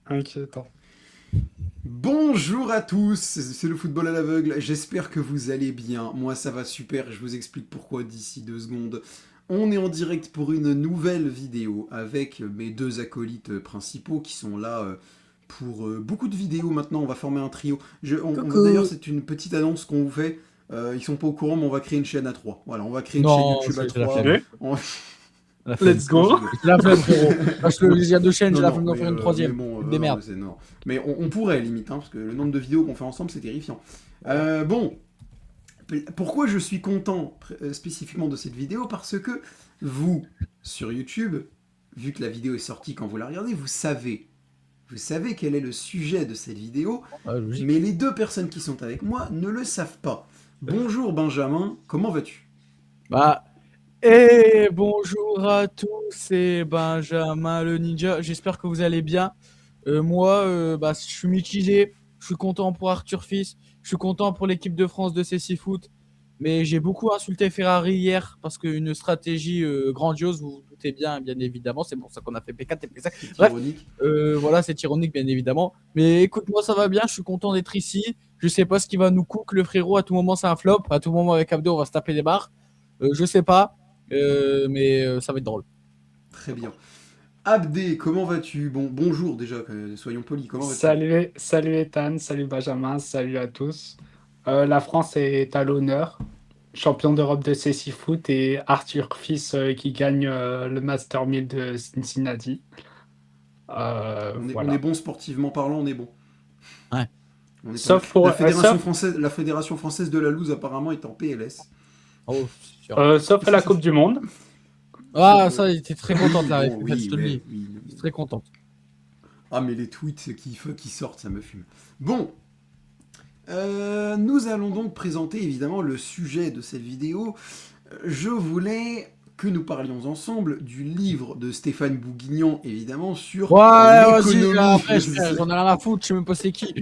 Inquiétant. Bonjour à tous, c'est le football à l'aveugle, j'espère que vous allez bien, moi ça va super, je vous explique pourquoi d'ici 2 secondes. On est en direct pour une nouvelle vidéo avec mes deux acolytes principaux qui sont là pour beaucoup de vidéos maintenant, on va former un trio. D'ailleurs Coucou. c'est une petite annonce qu'on vous fait, ils sont pas au courant mais on va créer une chaîne à 3. Voilà, on va créer une chaîne Non, YouTube à j'ai la 3. flemme. Ok, On- La flemme. let's Non, je go. rigole. J'ai la flemme, frérot. Parce que il y a deux chaînes, Non, j'ai la non, flemme d'en faire une mais troisième. bon, Tu te démerdes. non. Mais on pourrait limite, hein, parce que le nombre de vidéos qu'on fait ensemble, c'est terrifiant. Bon, pourquoi je suis content spécifiquement de cette vidéo? Parce que vous, sur YouTube, vu que la vidéo est sortie quand vous la regardez, vous savez quel est le sujet de cette vidéo, Ouais, mais logique. les deux personnes qui sont avec moi ne le savent pas. Bonjour Benjamin, comment vas-tu? Bah, et bonjour à tous, c'est Benjamin le Ninja. J'espère que vous allez bien. Moi, bah, je suis mitigé. Je suis content pour Arthur Fils. Je suis content pour l'équipe de France de CC Foot. Mais j'ai beaucoup insulté Ferrari hier parce qu'une stratégie grandiose, vous vous doutez bien, bien évidemment. C'est pour ça qu'on a fait P4 et P5. C'est Bref, ironique. voilà, c'est ironique, bien évidemment. Mais écoute, moi, ça va bien. Je suis content d'être ici. Je sais pas ce qui va nous cook, le frérot. À tout moment, c'est un flop. À tout moment, avec Abdo, on va se taper des barres. Je sais pas. Mais ça va être drôle. Très bien. Abdé, comment vas-tu? Bon, bonjour déjà, soyons polis, comment vas-tu? Salut Ethan, salut Benjamin, salut à tous. La France est à l'honneur, champion d'Europe de CC Foot et Arthur Fils qui gagne le Master 1000 de Cincinnati. On est Voilà. bon sportivement parlant, on est bon. Ouais. On est pas mal. Sauf pour, La Fédération française de la loose apparemment est en PLS. Oh, c'est sûr. sauf à la Coupe du Monde. Ah, Sauf, ça, il était très contente, la bon, FFL, je oui, te le mais dis. oui. C'est très contente. Ah, mais les tweets qui sortent, ça me fume. Bon, nous allons donc présenter évidemment le sujet de cette vidéo. Je voulais que nous parlions ensemble du livre de Stéphane Bouguignon, évidemment, sur Ouais, vas-y, là, l'économie. après, j'en ai rien à foutre, je sais même pas c'est qui.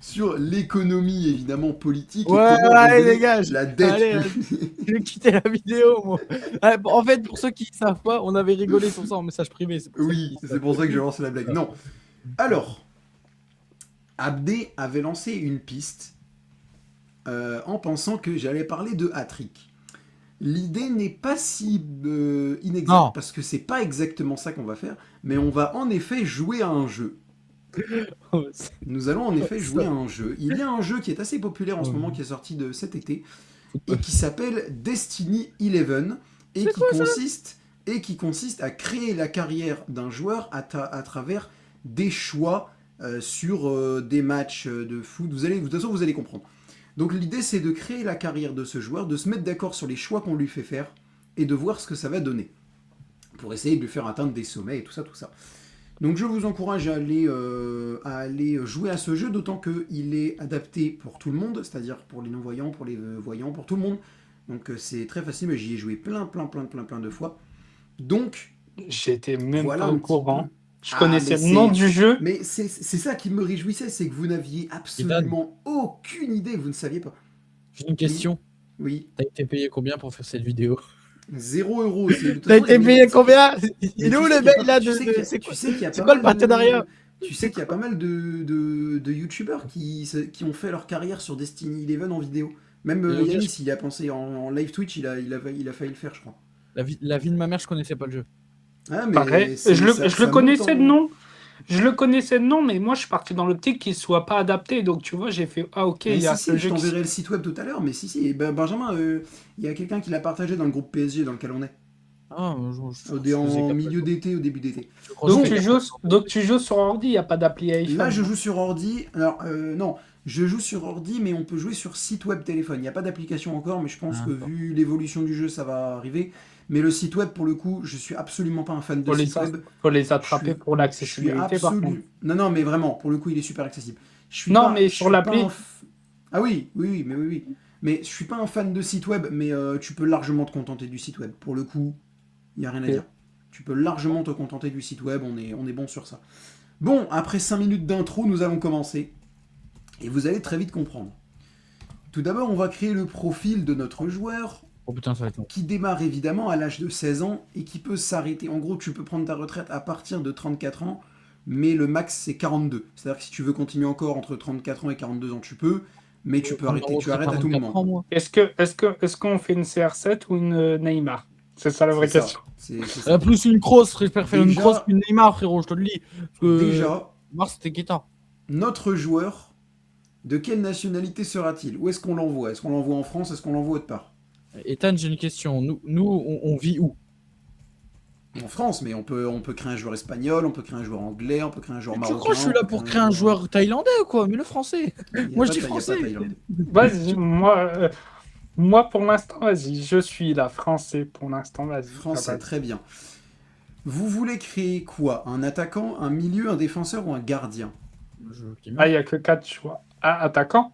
Sur l'économie évidemment politique et Ouais, comment allez, régler dégage. la dette Allez, je vais quitter la vidéo, moi. Ouais, en fait, pour ceux qui ne savent pas, on avait rigolé sur ça en message privé. C'est pour ça Oui, qu'ils c'est savent. pour ça que j'ai lancé la blague. Non. Alors, Abdé avait lancé une piste en pensant que j'allais parler de hat-trick. L'idée n'est pas si inexacte Non. parce que c'est pas exactement ça qu'on va faire, mais on va en effet jouer à un jeu. Nous allons en effet jouer à un jeu. Il y a un jeu qui est assez populaire en ce moment qui est sorti de cet été et qui s'appelle Destiny 11 et C'est quoi ça? qui consiste à créer la carrière d'un joueur à travers des choix sur des matchs de foot. De toute façon, vous allez comprendre. Donc l'idée, c'est de créer la carrière de ce joueur, de se mettre d'accord sur les choix qu'on lui fait faire et de voir ce que ça va donner pour essayer de lui faire atteindre des sommets et tout ça, tout ça. Donc je vous encourage à aller jouer à ce jeu, d'autant qu'il est adapté pour tout le monde, c'est-à-dire pour les non-voyants, pour les voyants, pour tout le monde. Donc c'est très facile, mais j'y ai joué plein de fois. Donc J'étais même pas voilà au un petit peu. courant. Je Ah connaissais le nom du jeu. mais c'est ça qui me réjouissait, c'est que vous n'aviez Ethan, absolument aucune idée, vous ne saviez pas. j'ai une Oui, question. oui. T'as été payé combien pour faire cette vidéo? 0 €. De toute T'as façon, été mais payé tu sais qu'il combien? mais Il est tu où sais le qu'il y a mail pas, là tu sais qu'il y a, tu sais qu'il y a c'est pas quoi le mal, partenariat? tu sais qu'il y a pas mal de youtubeurs qui ont fait leur carrière sur Destiny 11 en vidéo. Même Et ok, Yanis, il a pensé en live Twitch, il a failli le faire, je crois. la vie de ma mère, je connaissais pas le jeu. Ah, Pareil. mais ça, Je le ça monte connaissais de en. nom. Je le connaissais de nom, mais moi je suis parti dans l'optique qu'il soit pas adapté. Donc tu vois, j'ai fait ah ok, il Mais y a si, ce si, je jeu qui. t'enverrai le site web tout à l'heure, mais si. Et ben, Benjamin, il y a quelqu'un qui l'a partagé dans le groupe PSG dans lequel on est. Ah, je faisais En gaffe. milieu d'été, au début d'été. Je crois que je Donc fais Donc, gaffe. tu joues sur ordi, il n'y a pas d'appli là, iPhone. je Hein. joue sur ordi. Alors, non, je joue sur ordi, mais on peut jouer sur site web téléphone. Il n'y a pas d'application encore, mais je pense Ah, que d'accord. vu l'évolution du jeu, ça va arriver. Mais le site web, pour le coup, je suis absolument pas un fan de Faut site web. faut les Je attraper suis, pour je suis l'accessibilité par contre. absolu. Non, non, mais vraiment, pour le coup, il est super accessible. Non, mais Je sur suis pas un. l'appli. Ah oui, oui, mais oui. Mais je suis pas un fan de site web, mais tu peux largement te contenter du site web. Pour le coup, il n'y a rien à dire. Ok. Tu peux largement te contenter du site web, on est bon sur ça. Bon, après 5 minutes d'intro, nous allons commencer. Et vous allez très vite comprendre. Tout d'abord, on va créer le profil de notre joueur, Oh putain, ça va être long. qui démarre évidemment à l'âge de 16 ans et qui peut s'arrêter. En gros, tu peux prendre ta retraite à partir de 34 ans mais le max c'est 42. C'est-à-dire que si tu veux continuer encore entre 34 ans et 42 ans, tu peux, mais tu peux arrêter, tu arrêtes à tout moment. Ans, moi. Est-ce qu'on fait une CR7 ou une Neymar? C'est ça la C'est vraie ça. question. C'est ça. Plus une crosse, je préfère une Déjà- crosse qu'une Neymar, frérot, je te le dis. Parce que Déjà, Neymar, c'était Keita. notre joueur, de quelle nationalité sera-t-il? Où est-ce qu'on l'envoie? Est-ce qu'on l'envoie en France? Est-ce qu'on l'envoie autre part? Ethan, j'ai une question. On vit où? En France, mais on peut créer un joueur espagnol, on peut créer un joueur anglais, on peut créer un joueur Tu marocain. crois que je suis on là peut pour créer un joueur thaïlandais ou quoi? Mais le français. Il y a Moi, je pas dis de- il y a pas français. Thaïlandais. Vas-y, moi pour l'instant, vas-y, je suis là, français pour l'instant, vas-y. Français, Ah bah, très bien. Vous voulez créer quoi? Un attaquant, un milieu, un défenseur ou un gardien? Je il n'y a que 4 choix. Ah, attaquant?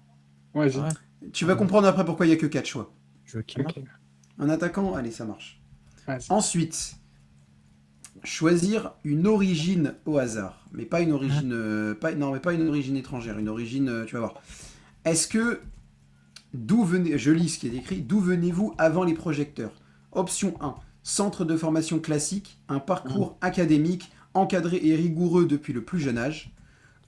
Vas-y. Ouais. Tu vas comprendre après pourquoi il n'y a que 4 choix. Je veux qu'il Ok, Un attaquant, allez, ça marche. vas-y. Ensuite, choisir une origine au hasard. Mais pas une origine. Mais pas une origine étrangère, une origine. Tu vas voir. Est-ce que. D'où venez. Je lis ce qui est écrit. D'où venez-vous avant les projecteurs? Option 1. Centre de formation classique, un parcours académique encadré et rigoureux depuis le plus jeune âge.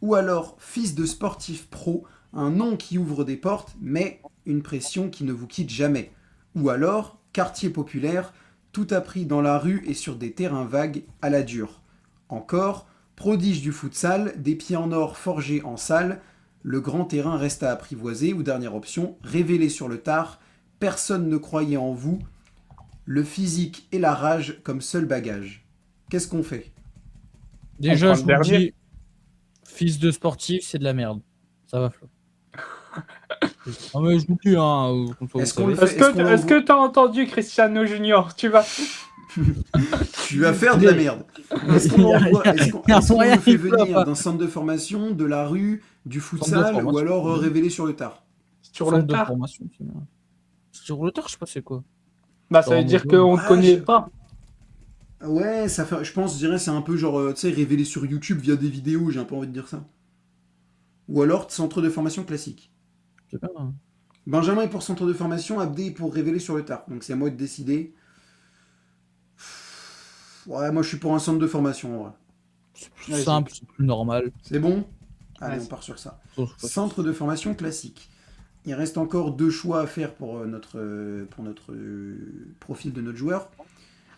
Ou alors, fils de sportif pro, un nom qui ouvre des portes, mais une pression qui ne vous quitte jamais. Ou alors, quartier populaire, tout appris dans la rue et sur des terrains vagues à la dure. Encore, prodige du futsal, des pieds en or forgés en salle, le grand terrain reste à apprivoiser. Ou dernière option, révélé sur le tard, personne ne croyait en vous, le physique et la rage comme seul bagage. Qu'est-ce qu'on fait? Déjà, On je prend le vous dernier. dis, fils de sportif, c'est de la merde. Ça va, Flo. Non, mais je vous dis, hein, comme ça, vous Est-ce qu'on le savez. fait? Est-ce qu'on Est-ce que t'as entendu Cristiano Junior? Tu vas. Tu vas faire de la merde. Est-ce qu'on l'envoie- est-ce qu'on- Il y a est-ce qu'on moyen le fait qu'il venir soit d'un centre de formation, de la rue, du Centre de futsal, ou formation. alors révélé sur le tard? Sur Centre le de tard. formation, c'est bien. Sur le tard, je sais pas c'est quoi. Bah, ça veut dire qu'on ne Ah, connaît je- pas. Ouais, ça fait, je pense, je dirais, c'est un peu genre, tu sais, révélé sur YouTube via des vidéos, j'ai un peu envie de dire ça. Ou alors centre de formation classique. Je sais pas. Hein. Benjamin est pour centre de formation, Abdé est pour révéler sur le tard. Donc c'est à moi de décider. Ouais, moi je suis pour un centre de formation en vrai. C'est plus Vas-y. simple, c'est plus normal. C'est bon? Allez, Vas-y. on part sur ça. Sauf que- Centre de formation classique. Il reste encore 2 choix à faire pour notre profil de notre joueur.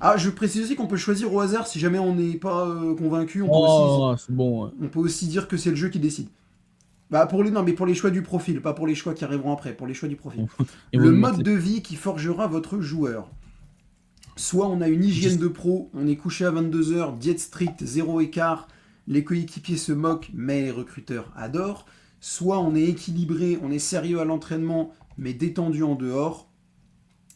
Ah, je précise aussi qu'on peut choisir au hasard si jamais on n'est pas convaincu. Oh, c'est bon. Ouais. On peut aussi dire que c'est le jeu qui décide. Bah non, mais pour les choix du profil, pas pour les choix qui arriveront après, pour les choix du profil. Et Le vous le mode mettez- de vie qui forgera votre joueur. Soit on a une hygiène de pro, on est couché à 22h, diète stricte, zéro écart, les coéquipiers se moquent, mais les recruteurs adorent. Soit on est équilibré, on est sérieux à l'entraînement, mais détendu en dehors,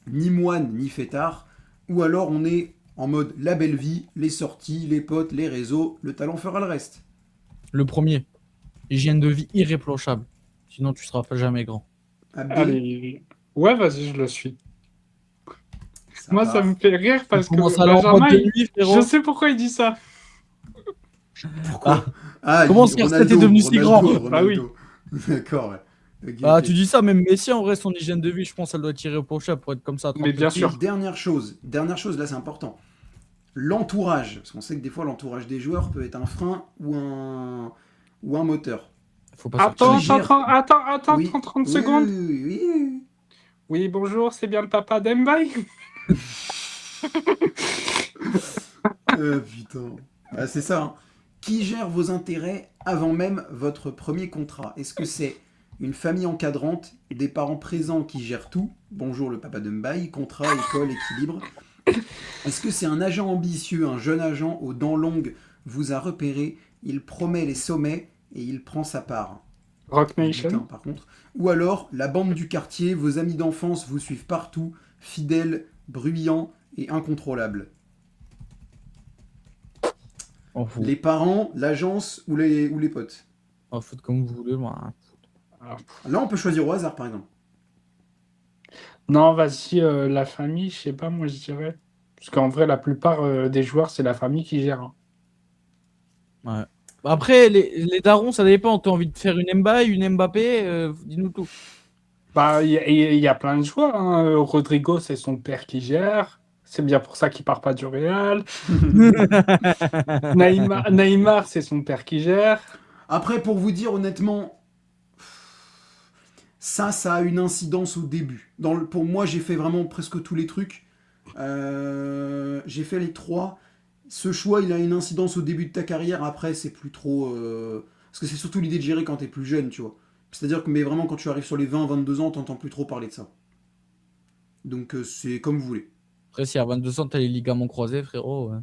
ni moine ni fêtard. Ou alors on est en mode la belle vie, les sorties, les potes, les réseaux, le talent fera le reste. Le premier. Hygiène de vie irréprochable. Sinon, tu seras pas jamais grand. Abdé, Allez. Ouais, vas-y, je le suis. ça Moi, part. ça me fait rire parce que Commence à aller en boîte Benjamin, de nuit, frérot. je sais pourquoi il dit ça. Pourquoi Ah, Comment il dit CR7 Ronaldo, est devenu si grand Ronaldo. Bah oui. D'accord, ouais. Ok, Ah, ok. tu dis ça, même Messi, en vrai, son hygiène de vie, je pense, elle doit être irréprochable pour être comme ça. Mais bien sûr. Dernière chose, là c'est important. L'entourage, parce qu'on sait que des fois l'entourage des joueurs peut être un frein ou un moteur. Faut pas Attends, gère- attends, Oui, 30 oui, secondes. oui. Oui, bonjour, c'est bien le papa d'Embaï. Putain. Ah, c'est ça. Hein. Qui gère vos intérêts avant même votre premier contrat? Est-ce que c'est une famille encadrante, des parents présents qui gèrent tout? Bonjour le papa de Mbaye, contrat, école, équilibre. Est-ce que c'est un agent ambitieux, un jeune agent aux dents longues vous a repéré, il promet les sommets et il prend sa part? Rock Putain, Nation. par contre. Ou alors, la bande du quartier, vos amis d'enfance vous suivent partout, fidèles, bruyants et incontrôlables. On fout. Les parents, l'agence ou les potes? Oh, faites comme vous voulez, moi. Là, on peut choisir au hasard, par exemple. Non, vas-y, la famille, je sais pas, moi je dirais. Parce qu'en vrai, la plupart des joueurs, c'est la famille qui gère. Hein. Ouais. Après, les darons, ça dépend. T'as envie de faire une Mbaye, une Mbappé, dis-nous tout. Bah, il y a plein de joueurs. Hein. Rodrigo, c'est son père qui gère. C'est bien pour ça qu'il part pas du Real. Neymar, c'est son père qui gère. Après, pour vous dire honnêtement, ça a une incidence au début. Pour moi, j'ai fait vraiment presque tous les trucs. J'ai fait les trois. Ce choix, il a une incidence au début de ta carrière. Après, c'est plus trop. Parce que c'est surtout l'idée de gérer quand t'es plus jeune, tu vois. C'est-à-dire que, mais vraiment, quand tu arrives sur les 20-22 ans, t'entends plus trop parler de ça. Donc, c'est comme vous voulez. Après, si à 22 ans, t'as les ligaments croisés, frérot. Ouais.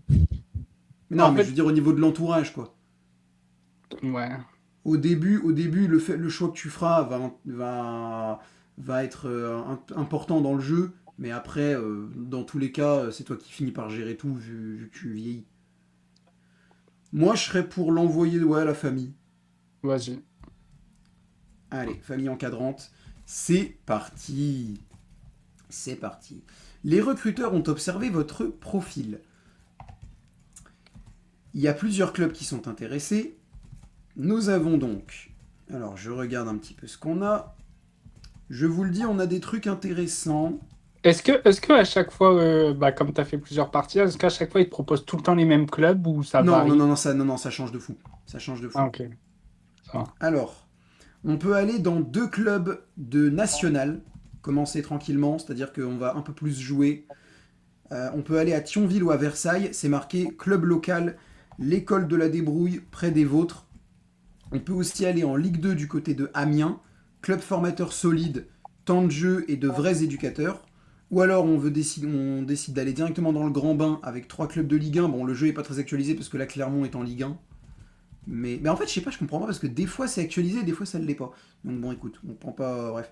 Mais non, En mais je fait, veux dire au niveau de l'entourage, quoi. ouais. Au début, le choix que tu feras va être important dans le jeu, mais après, dans tous les cas, c'est toi qui finis par gérer tout vu que tu vieillis. Moi, je serais pour l'envoyer à la famille. Vas-y. Allez, famille encadrante, c'est parti. C'est parti. Les recruteurs ont observé votre profil. Il y a plusieurs clubs qui sont intéressés. Nous avons donc... Alors, je regarde un petit peu ce qu'on a. Je vous le dis, on a des trucs intéressants. Est-ce que à chaque fois, comme tu as fait plusieurs parties, est-ce qu'à chaque fois, ils te proposent tout le temps les mêmes clubs ou ça Non, non, varie? non, non, ça change de fou. Ça change de Ah, fou. ok. Ça va. Alors, on peut aller dans 2 clubs de national, commencer tranquillement, c'est-à-dire qu'on va un peu plus jouer. On peut aller à Thionville ou à Versailles, c'est marqué club local, l'école de la débrouille, près des vôtres. On peut aussi aller en Ligue 2 du côté de Amiens, club formateur solide, temps de jeu et de vrais éducateurs. Ou alors on décide d'aller directement dans le grand bain avec 3 clubs de Ligue 1. Bon, le jeu n'est pas très actualisé parce que là Clermont est en Ligue 1. Mais en fait, je sais pas, je comprends pas parce que des fois c'est actualisé, des fois ça ne l'est pas. Donc bon, écoute, on prend pas. Bref.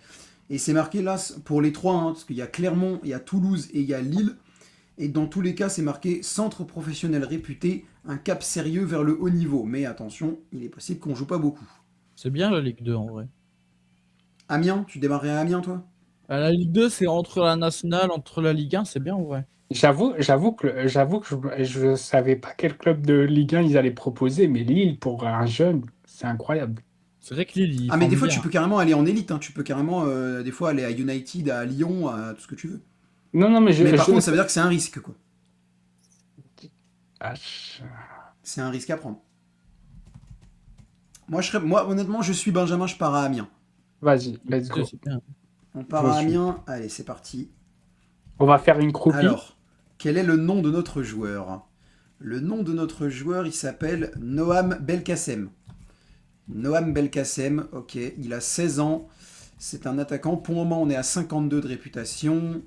Et c'est marqué là pour les trois, hein, parce qu'il y a Clermont, il y a Toulouse et il y a Lille. Et dans tous les cas, c'est marqué centre professionnel réputé, un cap sérieux vers le haut niveau. Mais attention, il est possible qu'on joue pas beaucoup. C'est bien la Ligue 2 en vrai. Amiens, tu démarrais à Amiens toi? La Ligue 2, c'est entre la nationale, entre la Ligue 1, c'est bien en vrai. J'avoue que je savais pas quel club de Ligue 1 ils allaient proposer, mais Lille, pour un jeune, c'est incroyable. C'est vrai que Lille, ils Ah mais des forment fois tu bien. peux carrément aller en élite, hein. Tu peux carrément des fois aller à United, à Lyon, à tout ce que tu veux. Non, non, mais Mais par contre ça veut dire que c'est un risque quoi. Ah, C'est un risque à prendre. Moi honnêtement je suis Benjamin, je pars à Amiens. Vas-y, let's Ligue 2, go. c'est bien. On part Je à suis. Amiens, allez c'est parti. On va faire une croupie. Alors, quel est le nom de notre joueur? Le nom de notre joueur il s'appelle Noam Belkacem. Noam Belkacem, ok, il a 16 ans, c'est un attaquant. Pour le moment on est à 52 de réputation.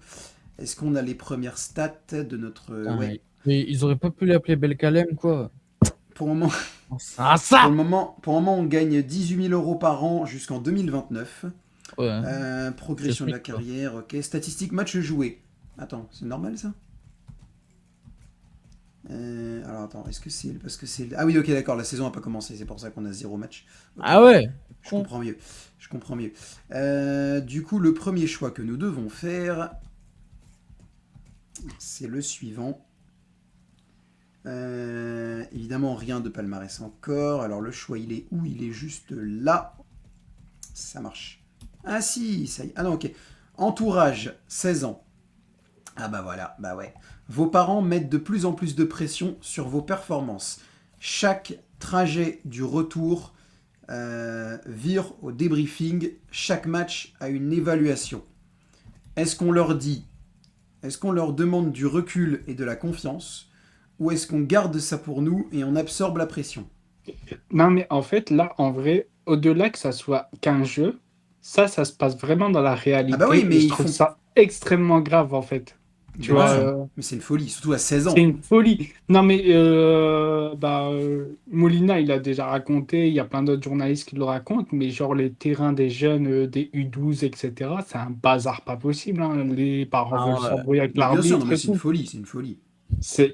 Est-ce qu'on a les premières stats de notre... Putain, Ouais, mais ils auraient pas pu l'appeler Belkalem, quoi. pour le moment... Ah, Pour ça! le moment, on gagne 18 000 € par an jusqu'en 2029. Ouais, Progression de la SMIC, quoi. carrière, ok. Statistiques match joué. Attends, c'est normal ça? Alors attends, est-ce que c'est parce que c'est... Ah oui, ok, d'accord, la saison n'a pas commencé, c'est pour ça qu'on a 0 match. Ok, Ah ouais! je comprends mieux. Je comprends mieux. Du coup, le premier choix que nous devons faire, c'est le suivant. Évidemment, rien de palmarès encore. Alors le choix, il est où? Il est juste là. Ça marche. Ah si, ça y est. Ah non, ok. Entourage, 16 ans. Ah bah voilà, bah ouais. Vos parents mettent de plus en plus de pression sur vos performances. Chaque trajet du retour vire au débriefing. Chaque match a une évaluation. Est-ce qu'on leur dit, est-ce qu'on leur demande du recul et de la confiance, ou est-ce qu'on garde ça pour nous et on absorbe la pression? Non, mais en fait, là, en vrai, au-delà que ça soit qu'un jeu, ça se passe vraiment dans la Ah bah oui, réalité et mais je ils trouve font... ça extrêmement grave, en fait. Tu Mais bien vois, sûr, mais c'est une folie, surtout à 16 c'est ans. une folie. Non, mais Molina, il a déjà raconté, il y a plein d'autres journalistes qui le racontent, mais genre les terrains des jeunes, des U12, etc., c'est un bazar pas possible, hein. Les parents Ah veulent ouais. s'embrouiller avec Mais bien sûr, non l'arbitre mais et c'est une tout. folie, c'est une folie. C'est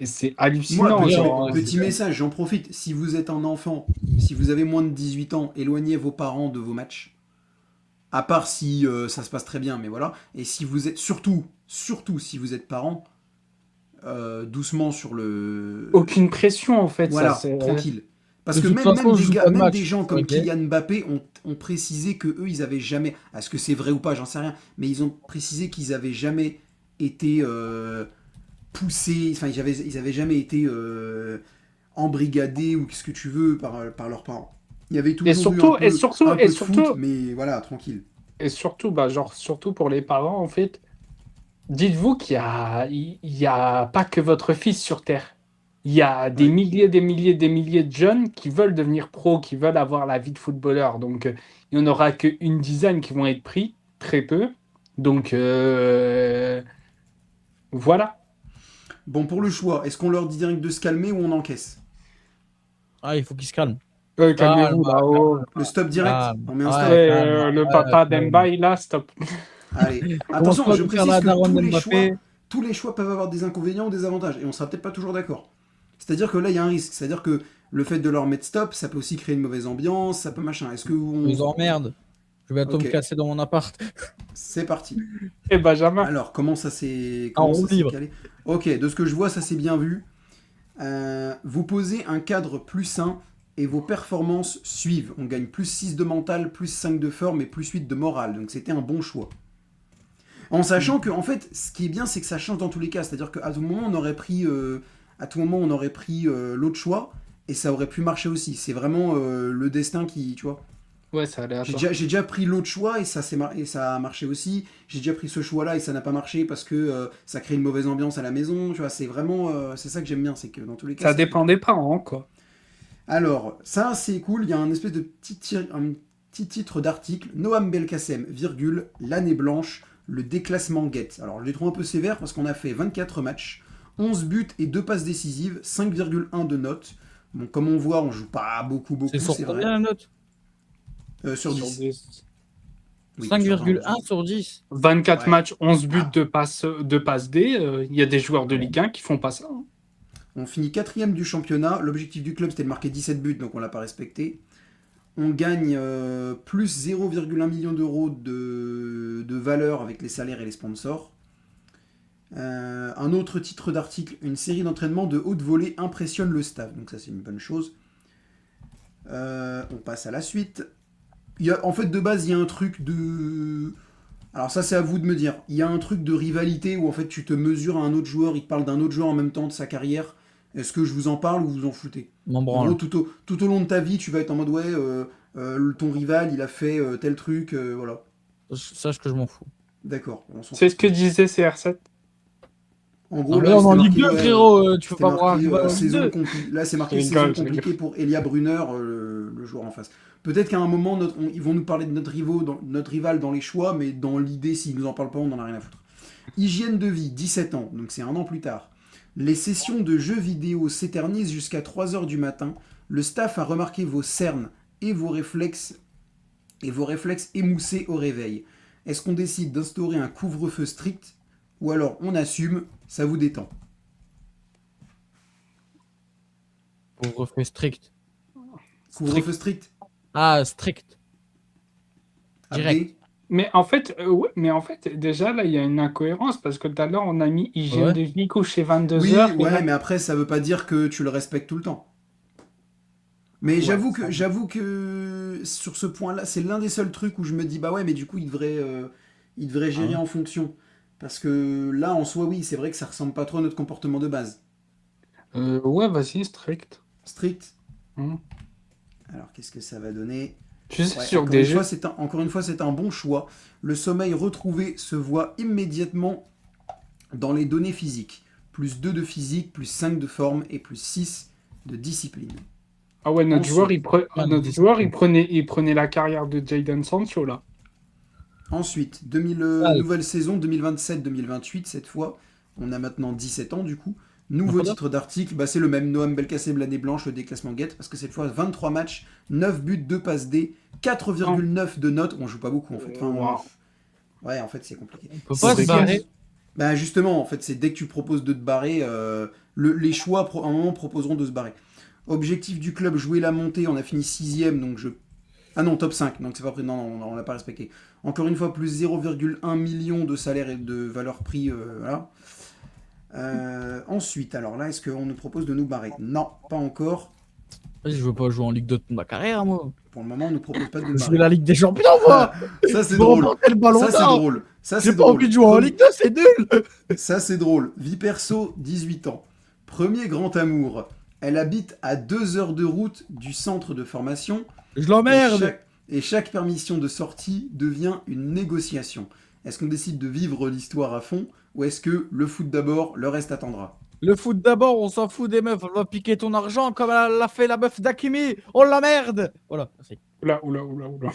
Moi, hallucinant, Oui, genre. petit message, j'en profite. Si vous êtes un enfant, si vous avez moins de 18 ans, éloignez vos parents de vos matchs. À part si ça se passe très bien, mais voilà. Et si vous êtes, surtout si vous êtes parent, doucement sur le... Aucune pression, en fait, ça, Voilà, c'est. tranquille. Parce De que toute même, façon, je joue pas de même des match. gens comme Ok. Kylian Mbappé ont précisé que eux, ils avaient jamais... Est-ce que c'est vrai ou pas, j'en sais rien. Mais ils ont précisé qu'ils avaient jamais été poussés, enfin ils avaient jamais été embrigadés ou qu'est-ce que tu veux par leurs parents. Il y avait Et toujours eu surtout, et surtout, un et peu de foot, surtout, mais voilà, tranquille. et surtout, bah, genre, surtout pour les parents, en fait, dites-vous qu'il y a pas que votre fils sur Terre. Il y a des Ouais. milliers, des milliers, des milliers de jeunes qui veulent devenir pro, qui veulent avoir la vie de footballeur. Donc, il n'y en aura qu'une dizaine qui vont être pris, très peu. Donc, voilà. Bon, pour le choix, est-ce qu'on leur dit direct de se calmer ou on encaisse? Ah, il faut qu'il se calme. Calmez-vous Calme, là-haut. Le stop direct? calme. On met un Ouais, Ouais, stop? calme. le Ouais, papa calme. d'Embaï, là, stop. Allez. Commence Attention, pas à je nous faire précise la que daronne d'Mbappé. tous les choix peuvent avoir des inconvénients ou des avantages, et on sera peut-être pas toujours d'accord. C'est-à-dire que là, il y a un risque. C'est-à-dire que le fait de leur mettre stop, ça peut aussi créer une mauvaise ambiance, ça peut machin. Est-ce que Je on... les emmerde. Je vais bientôt me Ok, casser dans mon appart. c'est parti. Et Benjamin. Alors, En comment roue ça s'est libre. calé? Ok, de ce que je vois, ça s'est bien vu. Vous posez un cadre plus sain et vos performances suivent. On gagne plus 6 de mental, plus 5 de forme et plus 8 de morale. Donc c'était un bon choix. En sachant que, en fait, ce qui est bien, c'est que ça change dans tous les cas. C'est-à-dire qu'à tout moment, on aurait pris l'autre choix et ça aurait pu marcher aussi. C'est vraiment le destin qui, tu vois. Ouais, ça allait à toi. J'ai déjà pris l'autre choix et et ça a marché aussi. J'ai déjà pris ce choix-là et ça n'a pas marché parce que ça crée une mauvaise ambiance à la maison. Tu vois, c'est vraiment, c'est ça que j'aime bien, c'est que dans tous les cas, Ça ça fait. dépend des parents, quoi. Alors, ça c'est cool. Il y a un espèce de un petit titre d'article. Noam Belkacem, virgule, l'année blanche, le déclassement guette. Alors, je les trouve un peu sévères parce qu'on a fait 24 matchs, 11 buts et 2 passes décisives, 5,1 de notes. Bon, comme on voit, on joue pas C'est beaucoup, sur c'est combien vrai. la note? Sur Sur 10. des Oui, sur 20, 5,1 sur 10. 24 Ouais. matchs, 11 buts Ah, de passe D, il y a des joueurs de Ligue 1 qui font pas ça, hein. on finit quatrième du championnat. L'objectif du club, c'était de marquer 17 buts, donc on l'a pas respecté. On gagne plus 0,1 million d'euros de valeur avec les salaires et les sponsors. Un autre titre d'article, une série d'entraînements de haute volée impressionne le staff. Donc ça c'est une bonne chose. On passe à la suite. En fait de base il y a un truc de... Alors ça c'est à vous de me dire. Il y a un truc de rivalité où en fait tu te mesures à un autre joueur, il te parle d'un autre joueur en même temps de sa carrière. Est-ce que je vous en parle ou vous en foutez? M'en En gros branle. tout au long de ta vie tu vas être en mode ouais ton rival il a fait tel truc, voilà. Sache que je m'en fous. D'accord, on s'en C'est fout. ce que disait CR7. En Non gros, mais là, là on est en c'était Ligue marqué, 2 ouais, frérot, tu peux c'était pas voir un marqué rival en Ligue saison 2. compliquée. Là, c'est Je marqué saison rigole, je compliquée rigole. pour Elia Brunner, le joueur en face. Peut-être qu'à un moment, ils vont nous parler de notre rival dans les choix, mais dans l'idée, s'ils nous en parlent pas, on n'en a rien à foutre. Hygiène de vie, 17 ans, donc c'est un an plus tard. Les sessions de jeux vidéo s'éternisent jusqu'à 3 heures du matin. Le staff a remarqué vos cernes et vos réflexes émoussés au réveil. Est-ce qu'on décide d'instaurer un couvre-feu strict ou alors on assume, ça vous détend? Couvre-feu strict. Couvre-feu Strict. strict? Ah, strict. Direct. Abdé? Mais en fait, déjà, là, il y a une incohérence parce que tout à l'heure, on a mis hygiène Ouais. de vie coucher 22 Oui, heures et ouais, là, mais après, ça veut pas dire que tu le respectes tout le temps. Mais ouais, j'avoue que sur ce point-là, c'est l'un des seuls trucs où je me dis, bah ouais, mais du coup, il devrait gérer Hein. en fonction. Parce que là, en soi, oui, c'est vrai que ça ressemble pas trop à notre comportement de base. ouais, vas-y, strict. Strict. Hmm. Alors, qu'est-ce que ça va donner? Tu sais, Ouais, sur des jeux, encore une fois, c'est un bon choix. Le sommeil retrouvé se voit immédiatement dans les données physiques. Plus 2 de physique, plus 5 de forme et plus 6 de discipline. ah ouais, Ensuite, Plein de notre joueur, discipline. il prenait la carrière de Jadon Sancho, là. ensuite Sale. nouvelle saison 2027-2028 cette fois. On a maintenant 17 ans du coup. Nouveau N'importe titre d'article, bah, c'est le même, Noam Belkacem, l'année blanche, le déclassement guette, parce que cette fois 23 matchs, 9 buts, 2 passes D, Non. 4,9 de notes. On joue pas beaucoup en fait. Enfin, Waouh. ouais, en fait c'est compliqué. On peut C'est pas se dès que- barrer. Bah justement, en fait, c'est dès que tu proposes de te barrer, les choix à un moment proposeront de se barrer. Objectif du club, jouer la montée, on a fini 6ème, donc je... Ah non, top 5, donc c'est pas pris, non, on l'a pas respecté. Encore une fois, plus 0,1 million de salaire et de valeur prix, voilà. Ensuite, alors là, est-ce qu'on nous propose de nous barrer? Non, pas encore. Vas-y, je veux pas jouer en Ligue 2 de ma carrière, moi. Pour le moment, on ne propose pas de Je veux démarrer. la Ligue des Champions, moi. Ça, Je c'est veux drôle. remporter le ballon Ça, c'est d'or. drôle. Ça, J'ai c'est pas envie drôle. de jouer en Ligue 2, c'est nul. Ça, c'est drôle. Vie perso, 18 ans. Premier grand amour. Elle habite à 2 heures de route du centre de formation. Je Et l'emmerde. chaque permission de sortie devient une négociation. Est-ce qu'on décide de vivre l'histoire à fond ou est-ce que le foot d'abord, le reste attendra? Le foot d'abord, on s'en fout des meufs. On va piquer ton argent comme elle l'a fait la meuf d'Akimi. On l'emmerde. Voilà, merci. Oula, oula, oula, oula.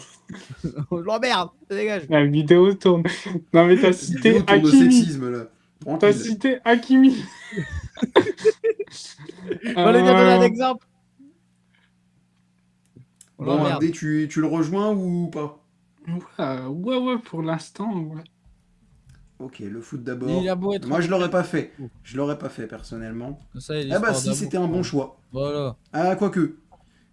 On l'emmerde. Dégage. La vidéo tourne. Non, mais t'as Vidéo cité tourne de Hakimi. sexisme là. T'as Tranquille. cité Hakimi. Fallait bien donner un exemple. On Bon, l'emmerde. Abdé, tu le rejoins ou pas? Ouais, pour l'instant, ouais. Ok, le foot d'abord. Il a beau être. Moi, je l'aurais pas fait. Je l'aurais pas fait personnellement. Ça, il y a Ah bah l'histoire si, d'amour. c'était un bon choix. Voilà. Ah, quoique.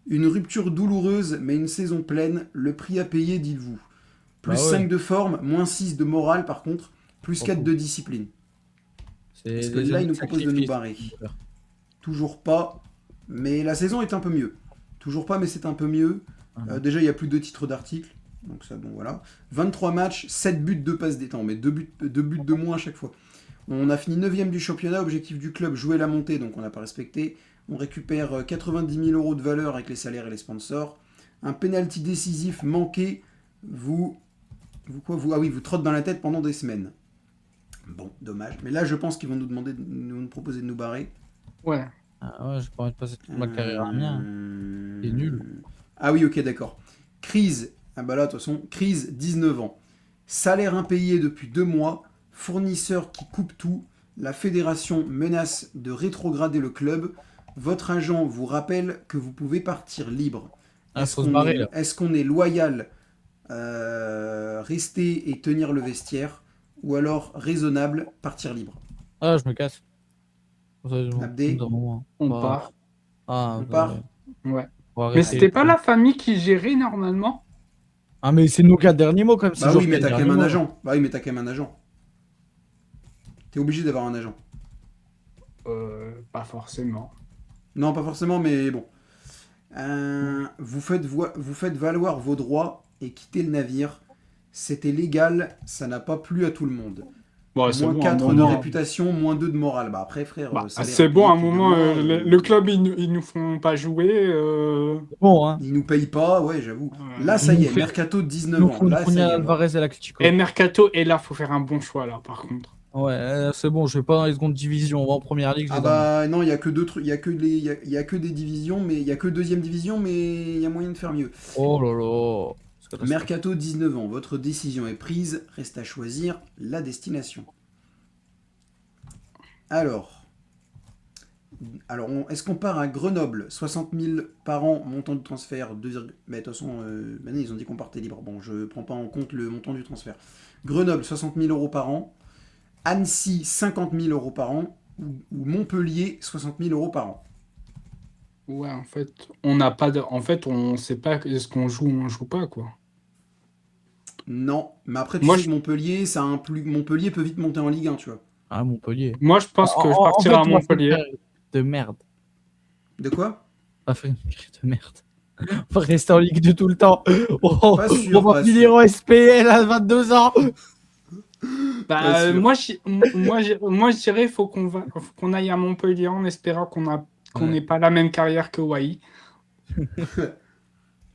Une rupture douloureuse, mais une saison pleine. Le prix à payer, dites-vous. Plus Bah ouais. 5 de forme, moins 6 de morale par contre. Plus Pas 4 fou. de discipline. C'est Est-ce que des là, années il nous de propose de nous sacrifice. barrer? Toujours pas. Mais la saison est un peu mieux. Toujours pas, mais c'est un peu mieux. Déjà, il y a plus de titres d'articles. Donc ça, bon voilà. 23 matchs, 7 buts, 2 passes d'étang. Mais 2 buts de moins à chaque fois. On a fini 9ème du championnat. Objectif du club, jouer la montée. Donc on n'a pas respecté. On récupère 90 000 € de valeur avec les salaires et les sponsors. Un penalty décisif manqué. Vous trotte dans la tête pendant des semaines. Bon, dommage. Mais là, je pense qu'ils vont nous demander, nous proposer de nous barrer. Ouais. Ah ouais, j'ai pas envie de passer toute ma carrière à rien. C'est nul. Ah oui, ok, d'accord. Crise. Ah bah là, de toute façon, crise, 19 ans. Salaire impayé depuis 2 mois. Fournisseur qui coupe tout. La fédération menace de rétrograder le club. Votre agent vous rappelle que vous pouvez partir libre. Ah, faut se barrer, là. Est-ce qu'on est loyal, rester et tenir le vestiaire, ou alors raisonnable, partir libre? Ah, je me casse. Sérieusement, Abdé, dans mon- On Bah, part. Ah, on part. Ouais. faut Mais arrêter. c'était pas la famille qui gérait normalement? Ah, mais c'est nous qui a le dernier mot, comme ça. Bah oui, mais t'as quand même un agent. Bah oui, mais t'as quand même un agent. T'es obligé d'avoir un agent. Pas forcément. Non, pas forcément, mais bon. Vous faites valoir vos droits et quittez le navire. C'était légal, ça n'a pas plu à tout le monde. Bon, c'est Moins bon, 4 un de moment. réputation, moins 2 de morale. Bah après, frère, Bah, salaire c'est bon, payé à un depuis 2 moment, mois, le club, ils nous font pas jouer. Bon, hein. ils nous payent pas, ouais, j'avoue. Ouais. Là, ça Ils y nous est, fait- Mercato de 19 Nous ans. faut Là, ça y Julian est. Alvarez et l'Atlético. Et Mercato, et là, faut faire un bon choix, là, par contre. Ouais, c'est bon, je vais pas dans les secondes divisions. On va en première ligue. Je Ah vais dans- bah non, il y a que deux trucs, il y a que des divisions, mais il y a que deuxième division, mais il y a moyen de faire mieux. Oh là là. C'est catastrophique. Mercato 19 ans, votre décision est prise, reste à choisir la destination. Alors, est-ce qu'on part à Grenoble, 60 000 par an, montant de transfert, 2, mais de toute façon, maintenant ils ont dit qu'on partait libre. Bon, je prends pas en compte le montant du transfert. Grenoble, 60 000 € par an. Annecy, 50 000 € par an. Ou Montpellier, 60 000 € par an. Ouais, en fait, on n'a pas de... En fait, on sait pas est-ce qu'on joue ou on joue pas, quoi. Non, mais après tu Moi, sais que Montpellier, Montpellier peut vite monter en Ligue 1, tu vois. Ah, Montpellier. Moi, je pense que je En partirai fait, à on va faire une Montpellier. carrière de merde. De quoi? On va faire une carrière de merde. On va rester en Ligue 2 tout le temps. Oh, Pas sûr, on va pas finir sûr. en SPL à 22 ans. Bah, Pas sûr. moi, je dirais faut qu'on aille à Montpellier en espérant qu'on Ouais. n'ait pas la même carrière que Wai.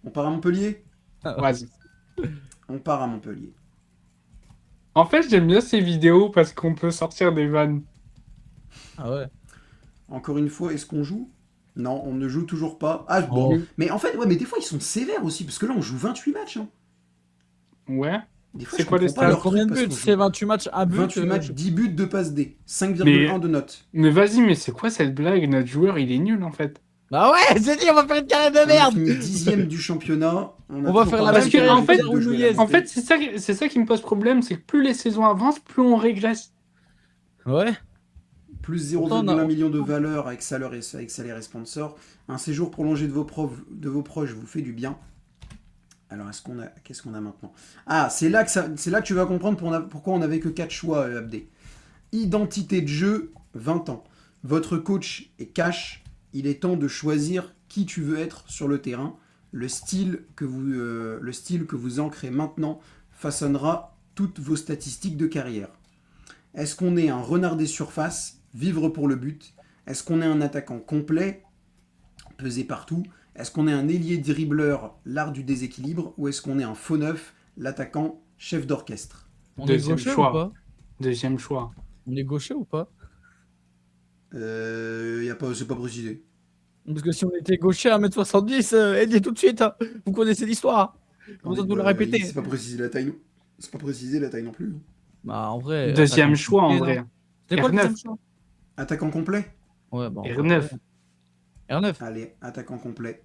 On part à Montpellier? Vas-y. On part à Montpellier. En fait, j'aime bien ces vidéos parce qu'on peut sortir des vannes. Ah ouais. Encore une fois, est-ce qu'on joue? Non, on ne joue toujours pas. Ah bon, Oh. mais en fait, ouais, mais des fois ils sont sévères aussi, parce que là on joue 28 matchs. Hein. Ouais. Des fois, C'est je quoi les comprends pas stats? leur Combien de truc, buts? parce qu'on C'est joue 28 matchs, un but. 28 matchs, 10 buts, 2 passes D, 5,1 Mais- de notes. Mais vas-y, mais c'est quoi cette blague? Notre joueur, il est nul en fait. Bah ouais, c'est dit, on va faire une carrière de On a merde. fini 10ème du championnat. On va faire la Parce même que, carrière en fait, que Darwin Nunez. En fait, c'est ça qui me pose problème, c'est que plus les saisons avancent, plus on régresse. Ouais. Plus Pourtant, 0,1 on a- million de valeur avec salaire et sponsor. Un séjour prolongé de vos proches vous fait du bien. Alors, qu'est-ce qu'on a maintenant? Ah, c'est là que tu vas comprendre pourquoi on n'avait que 4 choix, Abdé. Identité de jeu, 20 ans. Votre coach est cash. Il est temps de choisir qui tu veux être sur le terrain. Le style que vous ancrez maintenant façonnera toutes vos statistiques de carrière. Est-ce qu'on est un renard des surfaces, vivre pour le but? Est-ce qu'on est un attaquant complet, peser partout? Est-ce qu'on est un ailier dribbleur, l'art du déséquilibre? Ou est-ce qu'on est un faux neuf, l'attaquant, chef d'orchestre? On est Deuxième gaucher ou choix. pas? Deuxième choix. On est gaucher ou pas? C'est pas précisé. Parce que si on était gaucher à 1m70, aidez tout de suite, hein. Vous connaissez l'histoire. Pas besoin de vous le répéter. C'est pas précisé la taille. C'est pas précisé la taille non plus. Bah en vrai. Deuxième attaquant choix en complet, vrai. non. C'était quoi le R9. deuxième choix? Attaquant complet? Ouais, bah. R9. R9. Allez, attaquant complet.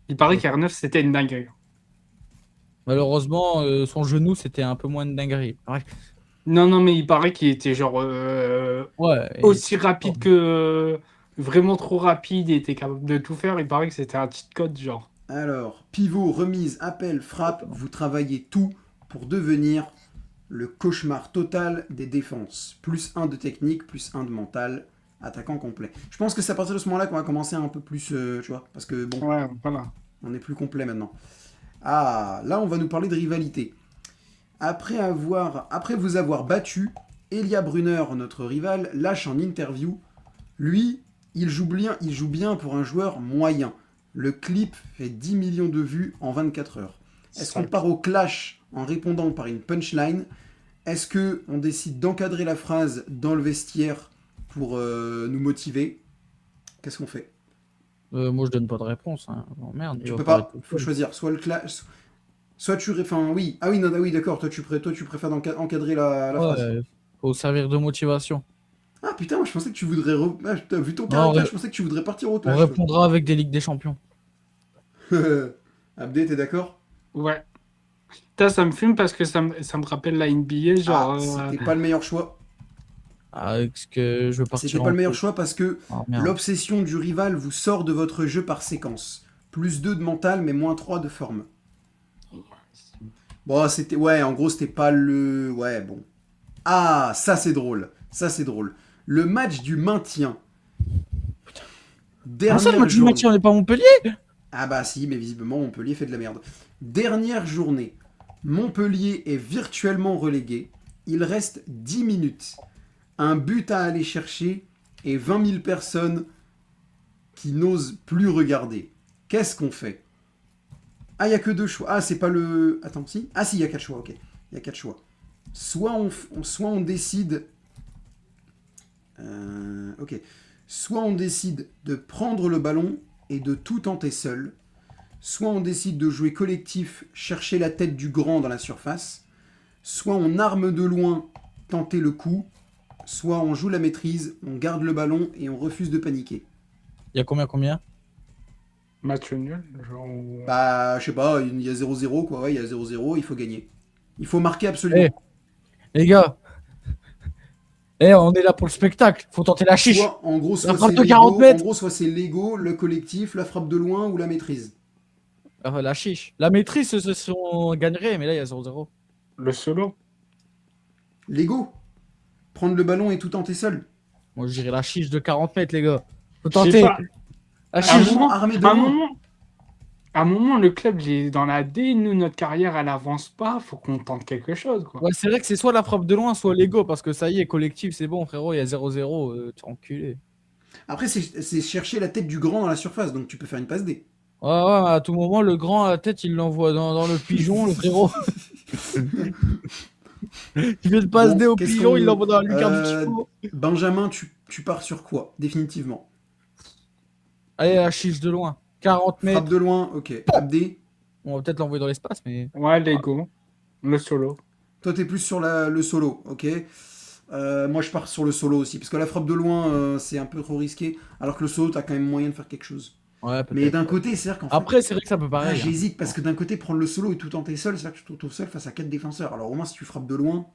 Il paraît qu'R9 c'était une dinguerie. Malheureusement, son genou c'était un peu moins de dinguerie. Bref. Non, mais il paraît qu'il était genre Ouais. aussi rapide que. Vraiment trop rapide et était capable de tout faire. Il paraît que c'était un cheat code, genre. Alors, pivot, remise, appel, frappe, vous travaillez tout pour devenir le cauchemar total des défenses. Plus 1 de technique, plus 1 de mental, attaquant complet. Je pense que c'est à partir de ce moment-là qu'on va commencer un peu plus, tu vois, parce que bon, Ouais, voilà. on est plus complet maintenant. Ah, là on va nous parler de rivalité. Après vous avoir battu, Elia Brunner, notre rival, lâche en interview. Lui, il joue bien pour un joueur moyen. Le clip fait 10 millions de vues en 24 heures. Est-ce qu'on part au clash en répondant par une punchline? Est-ce qu'on décide d'encadrer la phrase dans le vestiaire pour nous motiver? Qu'est-ce qu'on fait? Moi je donne pas de réponse. Hein. Oh, merde. Tu peux pas, faut choisir. Soit le clash, soit tu... Enfin oui, ah oui, non, ah oui d'accord, toi tu préfères encadrer la phrase. Ouais, faut servir de motivation. Ah putain, moi je pensais que tu voudrais... vu ton Non, caractère, je pensais que tu voudrais partir au on clash. répondra avec des Ligues des Champions. Abdé, t'es d'accord? Ouais. Putain, ça me fume parce que ça me rappelle la NBA, genre. Ah, c'était pas le meilleur choix. Ah, est-ce que je veux partir C'était en pas le meilleur couille. choix parce que Ah, merde. l'obsession du rival vous sort de votre jeu par séquence. Plus 2 de mental, mais moins 3 de forme. Bon, c'était... Ouais, en gros, c'était pas le... Ouais, bon. Ah, ça c'est drôle. Ça c'est drôle. Le match du maintien. Ah ça, le match du journée. maintien, on n'est pas à Montpellier? Ah bah si, mais visiblement Montpellier fait de la merde. Dernière journée. Montpellier est virtuellement relégué. Il reste 10 minutes. Un but à aller chercher et 20 000 personnes qui n'osent plus regarder. Qu'est-ce qu'on fait? Ah, il n'y a que 2 choix. Ah, c'est pas le... Attends, si? Ah si, il y a 4 choix, ok. Il y a 4 choix. Soit on décide... ok. Soit on décide de prendre le ballon et de tout tenter seul. Soit on décide de jouer collectif, chercher la tête du grand dans la surface. Soit on arme de loin, tenter le coup. Soit on joue la maîtrise, on garde le ballon et on refuse de paniquer. Il y a combien? Match nul, genre. Bah, je sais pas, il y a 0-0, quoi. Ouais, il y a 0-0, il faut gagner. Il faut marquer absolument. Les gars, on est là pour le spectacle. Faut tenter la chiche. Soit, en gros, soit La frappe c'est de Lego, 40 mètres. en gros, soit c'est Lego, le collectif, la frappe de loin ou la maîtrise. La chiche. La maîtrise, on gagnerait, mais là, il y a 0-0. Le solo. Lego, prendre le ballon et tout tenter seul. Moi, je dirais la chiche de 40 mètres, les gars. Faut Je sais tenter. pas. La À un chiche. moment, armé de à un loin. moment, à un moment, le club, il est dans la D. Nous, notre carrière, elle avance pas. Faut qu'on tente quelque chose, quoi. Ouais, c'est vrai que c'est soit la frappe de loin, soit l'ego, parce que ça y est, collectif, c'est bon, frérot, il y a 0-0, t'es enculé. Après, c'est chercher la tête du grand dans la surface, donc tu peux faire une passe D. Ouais, à tout moment, le grand à la tête, il l'envoie dans le pigeon, le frérot. Il fait le passe Bon, D au qu'est-ce pigeon, qu'on- il l'envoie dans la lucarne du chiot. Benjamin, tu pars sur quoi, définitivement? Allez, la chiche de loin. 40 mètres. Frappe de loin, ok. Abdé, On va peut-être l'envoyer dans l'espace, mais. Ouais, Lego. Le solo. toi t'es plus sur le solo, ok. Moi je pars sur le solo aussi, parce que la frappe de loin c'est un peu trop risqué, alors que le solo t'as quand même moyen de faire quelque chose. Ouais, Mais peut-être. d'un côté, c'est-à-dire qu'en fait, Après, c'est vrai que ça peut pareil. hein. j'hésite, parce que d'un côté, prendre le solo et tout tenter seul, c'est-à-dire que tu te retrouves seul face à 4 défenseurs. Alors au moins si tu frappes de loin...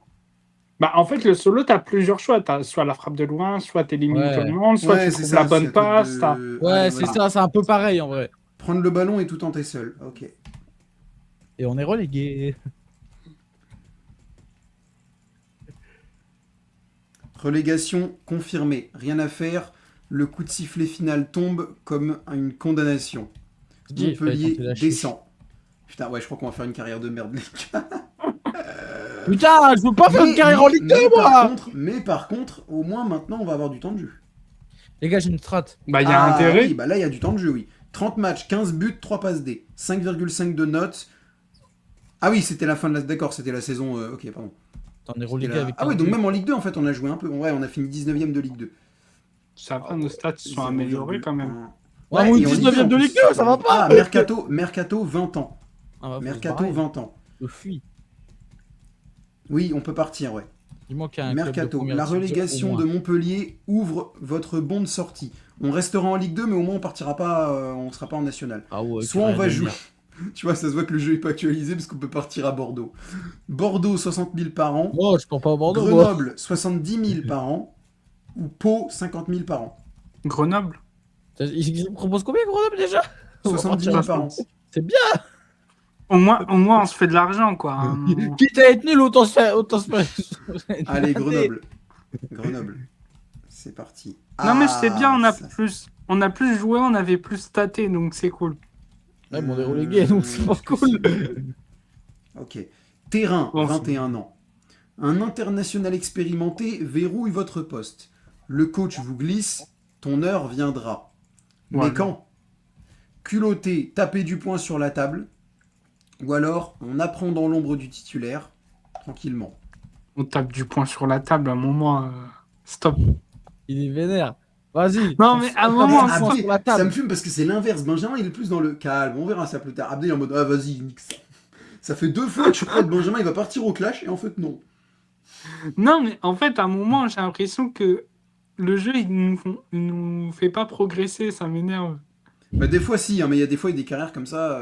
Bah, en fait, le solo, t'as plusieurs choix. T'as soit la frappe de loin, soit t'élimines Ouais. tout le monde, soit Ouais, tu c'est trouves ça, la c'est bonne un truc passe. de- Allez, Ouais, on c'est va- ça, c'est un peu pareil en vrai. Prendre le ballon et tout tenter seul, ok. Et on est relégué. Relégation confirmée, rien à faire. Le coup de sifflet final tombe comme une condamnation. Je dis, il fallait Montpellier tenter la chiche. descend. Putain, ouais, je crois qu'on va faire une carrière de merde, les gars. Putain, je veux pas faire une carrière en Ligue 2, moi. Mais par contre, au moins maintenant, on va avoir du temps de jeu. Les gars, j'ai une strat. Bah, il y a intérêt. Oui, bah là, il y a du temps de jeu, oui. 30 matchs, 15 buts, 3 passes D, 5,5 de notes. Ah oui, c'était la fin de la... D'accord, c'était la saison... Ok, pardon. T'en es relégué avec Ah oui, 15 donc buts. même en Ligue 2, en fait, on a joué un peu. Ouais, on a fini 19ème de Ligue 2. Ça va, nos stats se sont améliorés quand même. Ouais, Ouais, mon et en Ligue 19ème de en Ligue plus. 2, ça va pas. Ah, Mercato, 20 ans. Ah, bah, faut se Mercato, barrer. 20 ans. Je fuis. Oui, on peut partir, ouais. Dis-moi qu'il y a un club de Mercato, première la division, relégation au moins. de Montpellier ouvre votre bon de sortie. On restera en Ligue 2, mais au moins on partira pas, on sera pas en national. Ah ouais, Soit on carré va de jouer. merde. Tu vois, ça se voit que le jeu est pas actualisé parce qu'on peut partir à Bordeaux. Bordeaux, 60 000 par an. Oh, je prends pas à Bordeaux, moi. Grenoble, 70 000 par an. Ou Pau, 50 000 par an. Grenoble. Il propose combien, Grenoble, déjà? 70 000 par an. C'est bien. Au moins, on se fait de l'argent, quoi. Hein. Quitte à être nul, autant se faire. Allez, Grenoble. Grenoble. C'est parti. Non, mais c'est bien, ça- on a plus joué, on avait plus staté, donc c'est cool. Ouais, mais on est relégué, donc c'est pas cool. Ok. Terrain, Bon, 21 ans. Un international expérimenté verrouille votre poste. Le coach vous glisse, ton heure viendra. Voilà. Mais quand? Culotté, taper du poing sur la table. Ou alors, on apprend dans l'ombre du titulaire, tranquillement. On tape du poing sur la table à un moment. Stop. Il est vénère. Vas-y. Non, mais à un On moment, tape on un point Abdé, sur la ça table. me fume parce que c'est l'inverse. Benjamin, il est plus dans le calme. On verra ça plus tard. Abdé, il est en mode, ah vas-y, nique ça. Ça fait 2 fois que je crois que Benjamin, il va partir au clash, et en fait, non. Non, mais en fait, à un moment, j'ai l'impression que le jeu, il nous fait pas progresser, ça m'énerve. Bah, des fois, si, hein, mais il y a des fois, il y a des carrières comme ça.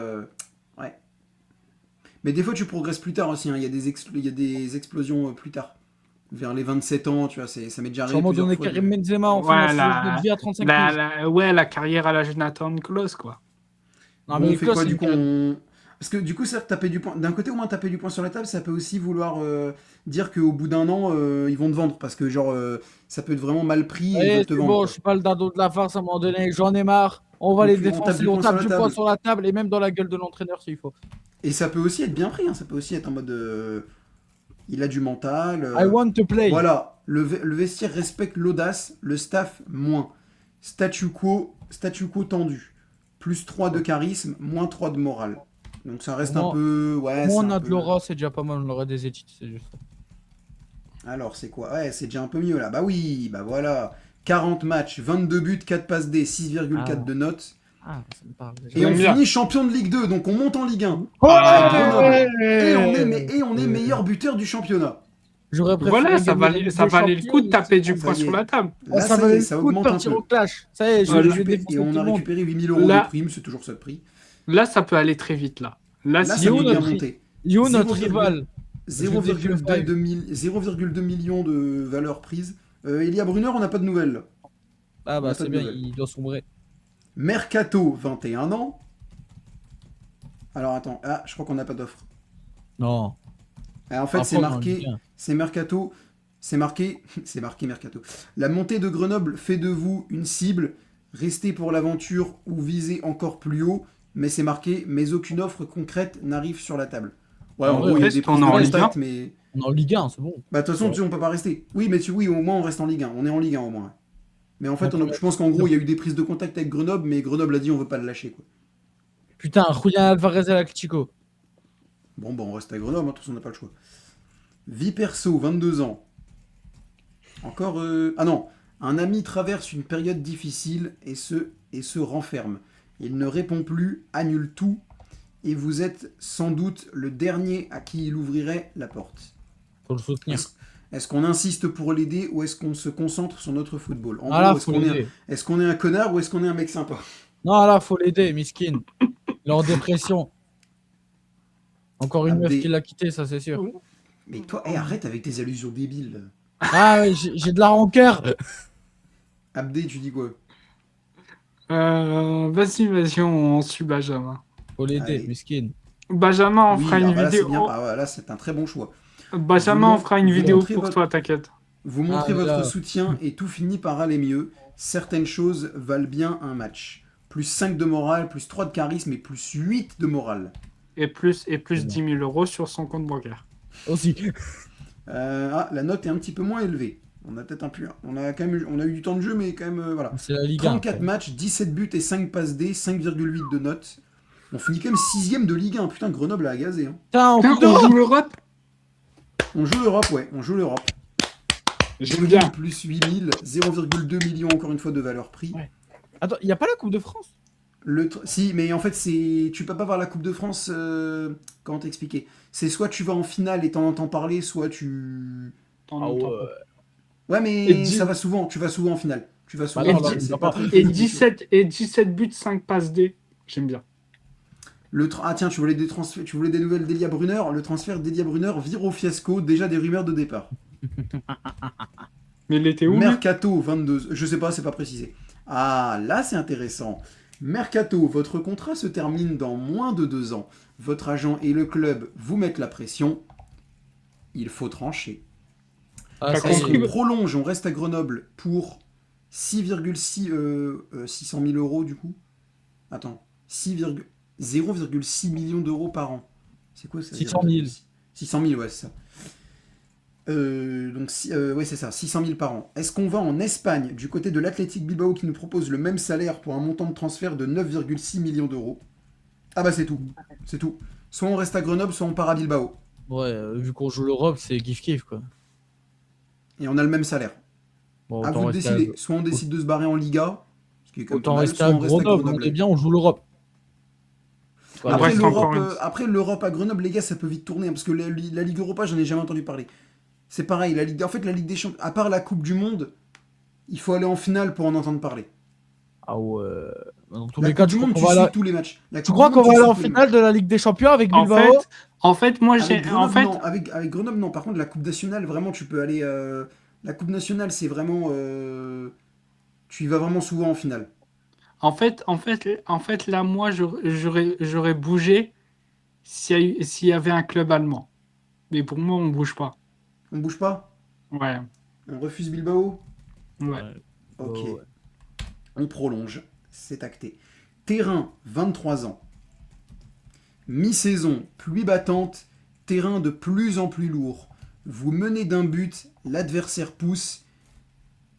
Ouais. Mais des fois, tu progresses plus tard aussi. Hein. Il y a des explosions plus tard. Vers les 27 ans, tu vois, ça m'est déjà arrivé. Sûrement Plusieurs donner fois Karim Benzema en Ouais, finale de vie à 35 piges. ouais, la carrière à la Jonathan Close, quoi. Non, Bon, mais on fait Klaus, quoi c'est du une coup carrière- Parce que du coup, ça, taper du poing. D'un côté, au moins, taper du poing sur la table, ça peut aussi vouloir dire qu'au bout d'un an, ils vont te vendre. Parce que, genre, ça peut être vraiment mal pris et ils Allez, veulent te c'est vendre. bon, Quoi. je suis pas le dado de la farce à un moment donné. J'en ai marre. On va Donc, les on tape défoncer. du On poing tape sur du la poing table. sur la table et même dans la gueule de l'entraîneur s'il faut. Et ça peut aussi être bien pris. Hein. Ça peut aussi être en mode. Il a du mental. I want to play. Voilà. Le vestiaire respecte l'audace, le staff moins. Statu quo tendu. Plus 3 de charisme, moins 3 de morale. Donc ça reste un peu. Ouais, Moi, c'est on un a de peu- l'aura, c'est déjà pas mal. On aurait des études, c'est juste. Alors, c'est quoi? Ouais, c'est déjà un peu mieux là. Bah oui, bah voilà. 40 matchs, 22 buts, 4 passes D, 6,4 Ah. de notes. Ah, ça me parle déjà. Et on J'aime bien. finit champion de Ligue 2, donc on monte en Ligue 1. Ah, Grenoble. Et on est meilleur buteur du championnat. J'aurais préféré Voilà, ça gagner la valait, Ligue ça des valait le Champions, coup de mais taper c'est du bon. poing Ça y sur est. la table. Là, ça ça y valait est, le ça coup de augmente un partir peu. au clash. Ça y est, je Voilà. vais défoncer Et on tout a le monde. récupéré 8 000 euros Là- de prime, c'est toujours ça de prix. Là, ça peut aller très vite, là. Là, Là, si ça Yo, veut bien notre- monter. Yo, notre 0,2 rival. 0,2 millions de valeur prise. Elia Brunner, on n'a pas de nouvelles. Là. Ah On bah a pas c'est de bien, nouvelles. il doit sombrer. Mercato, 21 ans. Alors attends, ah, je crois qu'on n'a pas d'offre. Non. Ah, en fait, c'est Après, on en marqué, dit bien. c'est Mercato, c'est marqué Mercato. La montée de Grenoble fait de vous une cible. Restez pour l'aventure ou visez encore plus haut. Mais c'est marqué, mais aucune offre concrète n'arrive sur la table. Ouais, En en vrai, gros, il y a reste, des on prises est de en Ligue contact, 1. mais... On est en Ligue 1, c'est bon. Bah, de toute façon, tu sais, on peut pas rester. Oui, mais oui, au moins, on reste en Ligue 1. On est en Ligue 1, au moins. Mais en fait, je pense qu'en gros, il y a eu des prises de contact avec Grenoble, mais Grenoble a dit, on veut pas le lâcher, quoi. Putain, Julian Alvarez à la Chico. Bon, bah, on reste à Grenoble, hein, de toute façon, on n'a pas le choix. Vie perso, 22 ans. Encore... Ah non, un ami traverse une période difficile et se renferme. Il ne répond plus, annule tout, et vous êtes sans doute le dernier à qui il ouvrirait la porte. Faut le soutenir. Est-ce qu'on insiste pour l'aider ou est-ce qu'on se concentre sur notre football? En Ah là, gros, faut l'aider. est-ce qu'on est un connard ou est-ce qu'on est un mec sympa? Non, là, faut l'aider, miskin. Il est en dépression. Encore une meuf Abdé. qui l'a quitté, ça c'est sûr. Mais toi, arrête avec tes allusions débiles. là. Ah, ouais, j'ai de la rancœur. Abdé, tu dis quoi? Vas-y, on suit Benjamin. Faut l'aider, Allez. miskin. Benjamin, on Oui, fera alors une bah là, c'est vidéo. bien. Ah, ouais, là, c'est un très bon choix. Benjamin, on fera une vous vidéo montrez pour votre- toi, t'inquiète. Vous Ah, montrez mais votre là, soutien et tout finit par aller mieux. Certaines choses valent bien un match. Plus 5 de morale, plus 3 de charisme et plus 8 de morale. Et plus c'est bien. 10 000 € sur son compte bancaire. Aussi. La note est un petit peu moins élevée. On a peut-être un peu. On a quand même on a eu du temps de jeu, mais quand même, voilà. C'est la Ligue 1 34 après. matchs, 17 buts et 5 passes D, 5,8 de note. On finit quand même 6ème de Ligue 1. Putain, Grenoble a agazé. Hein. Putain, en Putain, Coupe on joue d'Europe! l'Europe. On joue l'Europe, ouais, on joue l'Europe. J'aime Prime bien. plus 8000, 0,2 millions encore une fois de valeur prix. Ouais. Attends, il n'y a pas la Coupe de France? Si, mais en fait, tu peux pas voir la Coupe de France. Comment t'expliquer? C'est soit tu vas en finale et t'en entends parler, soit tu. T'en Ah entends pas. ouais. Ouais, Et, mais ça dix- va souvent. Tu vas souvent en finale. Tu vas Bah souvent et, en non, là, finale. dix- il C'est va pas pas. très et très chaud. 17 buts, 5 passes D. J'aime bien. Ah tiens, tu voulais des transferts, tu voulais des nouvelles d'Elia Brunner. Le transfert d'Elia Brunner vire au fiasco. Déjà des rumeurs de départ. Mais il était où, lui? Mercato 22. Je sais pas, c'est pas précisé. Ah, là c'est intéressant. Mercato, votre contrat se termine dans moins de 2 ans. Votre agent et le club vous mettent la pression. Il faut trancher. Ah, T'as ça Est-ce y qu'on compris? est. prolonge, on reste à Grenoble pour 600 000 euros du coup? Attends, 0,6 millions d'euros par an. C'est quoi ça? 600 000. 600 000, ouais, c'est ça. Ouais, c'est ça, 600 000 par an. Est-ce qu'on va en Espagne, du côté de l'Athletic Bilbao qui nous propose le même salaire pour un montant de transfert de 9,6 millions d'euros? Ah bah c'est tout, c'est tout. Soit on reste à Grenoble, soit on part à Bilbao. Ouais, vu qu'on joue l'Europe, c'est kiff-kiff, quoi. Et on a le même salaire. Bon, À vous de décider. Soit on décide de se barrer en Liga, ce qui est quand même pas autant mal, rester soit à on reste à Grenoble. On est Grenoble. bien, on joue l'Europe. Quoi, Après, Après c'est encore l'Europe, une. À Grenoble, les gars, ça peut vite tourner, hein, parce que la Ligue Europa, j'en ai jamais entendu parler. C'est pareil, en fait, la Ligue des Champions, à part la Coupe du Monde, il faut aller en finale pour en entendre parler. Ah ouais. Dans tous La les Coupe cas, du tu crois Monde, qu'on tu va, suis tous les matchs. La tu Coupe du crois Monde, qu'on va tu aller suis en tous les finale matchs. de la Ligue des Champions avec En Bilbao? fait, moi, j'ai. En fait, Avec Grenoble, non. Par contre, la Coupe nationale, vraiment, tu peux aller. La Coupe nationale, c'est vraiment. Tu y vas vraiment souvent en finale. là, moi, j'aurais bougé s'il y avait un club allemand. Mais pour moi, on bouge pas. On bouge pas. Ouais, On refuse Bilbao. ouais. Ouais. Ok. Ouais. On prolonge. C'est acté. Terrain, 23 ans. Mi-saison, pluie battante, terrain de plus en plus lourd. Vous menez d'un but, l'adversaire pousse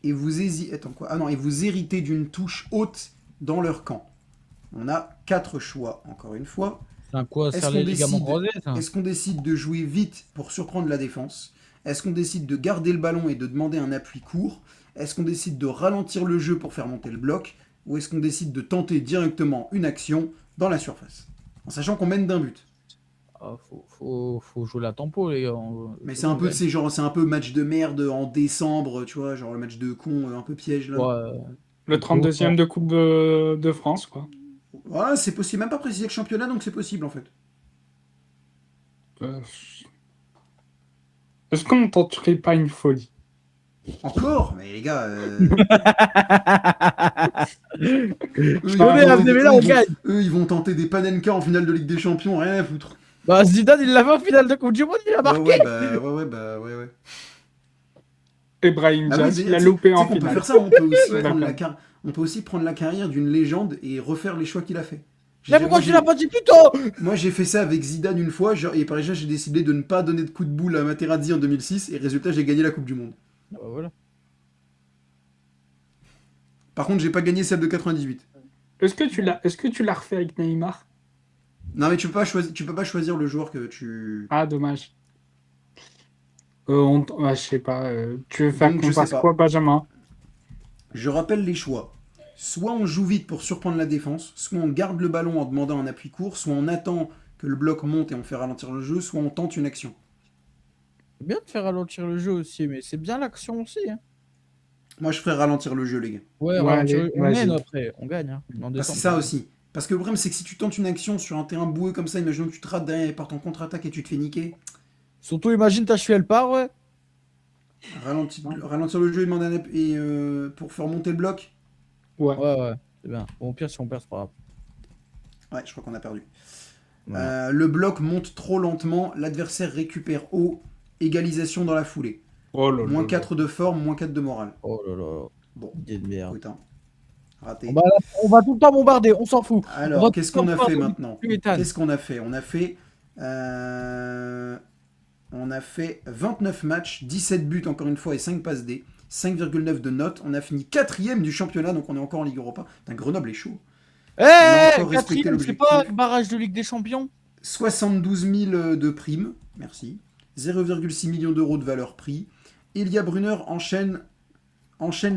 et et vous héritez d'une touche haute dans leur camp. On a 4 choix, encore une fois. C'est un quoi? Est-ce Serre qu'on les ligaments décide, croisés, ça? est-ce qu'on décide de jouer vite pour surprendre la défense? Est-ce qu'on décide de garder le ballon et de demander un appui court? Est-ce qu'on décide de ralentir le jeu pour faire monter le bloc? Ou est-ce qu'on décide de tenter directement une action dans la surface? En sachant qu'on mène d'un but. Ah, faut jouer la tempo, les gars. Mais Faut c'est un qu'on peu, gagne. c'est un peu match de merde en décembre, tu vois, genre le match de con un peu piège là. Ouais, Le faut 32e de Coupe de France, quoi. Ouais, c'est possible, même pas précisé le championnat, donc c'est possible en fait. Euh, Est-ce qu'on ne tenterait pas une folie? Encore? Mais les gars, Venez, amenez-les là, on gagne. eux, ils vont tenter des Panenka en finale de Ligue des Champions, rien à foutre. Bah, Zidane, il l'a fait en finale de Coupe du Monde, il a marqué. Ouais. Ibrahim Ah oui, Diaz, mais il a tu sais loupé qu'on en peut finale. faire ça, on peut aussi, Ouais, prendre on peut aussi prendre la carrière d'une légende et refaire les choix qu'il a fait. Mais pourquoi tu l'as pas dit plus tôt? Moi j'ai fait ça avec Zidane une fois, et par exemple j'ai décidé de ne pas donner de coup de boule à Materazzi en 2006, et résultat j'ai gagné la Coupe du Monde. Ah bah voilà. Par contre j'ai pas gagné celle de 98. Est-ce que tu l'as refait avec Neymar? Non mais tu peux pas choisir le joueur que tu... Ah, dommage. Je sais pas. Tu veux faire Donc qu'on je sais fasse quoi, pas. Benjamin? Je rappelle les choix. Soit on joue vite pour surprendre la défense, soit on garde le ballon en demandant un appui court, soit on attend que le bloc monte et on fait ralentir le jeu, soit on tente une action. C'est bien de faire ralentir le jeu aussi, mais c'est bien l'action aussi. Hein. Moi je ferais ralentir le jeu les gars. Ouais, Ouais, ralentir allez, on mène vas-y. après, on gagne. Hein, en Parce que décembre. c'est ça aussi. Parce que le problème c'est que si tu tentes une action sur un terrain boueux comme ça, imaginons que tu te rates derrière et partes en contre-attaque et tu te fais niquer, Surtout, imagine ta cheville, elle part, ouais. ralentir le jeu et demander un appui pour faire monter le bloc. Ouais. Ouais, c'est bien. Bon, au pire, si on perd, c'est pas grave. Ouais, je crois qu'on a perdu. Voilà. Le bloc monte trop lentement, l'adversaire récupère haut, égalisation dans la foulée. Oh là Moins là là. 4 de forme, moins 4 de morale. Oh là là. Bon, Idée de merde. écoute, hein, On raté. va, on va tout le temps bombarder, on s'en fout. On va Alors, tout qu'est-ce le temps qu'on a fait bombarder maintenant? les Ethan. Qu'est-ce qu'on a fait? Euh, on a fait 29 matchs, 17 buts encore une fois et 5 passes D, 5,9 de notes. On a fini quatrième du championnat, donc on est encore en Ligue Europa. Putain, Grenoble est chaud. On a encore respecté Quatrième, c'est pas l'objectif. barrage de Ligue des Champions? 72 000 de primes, merci. 0,6 millions d'euros de valeur prix. Elia Brunner enchaîne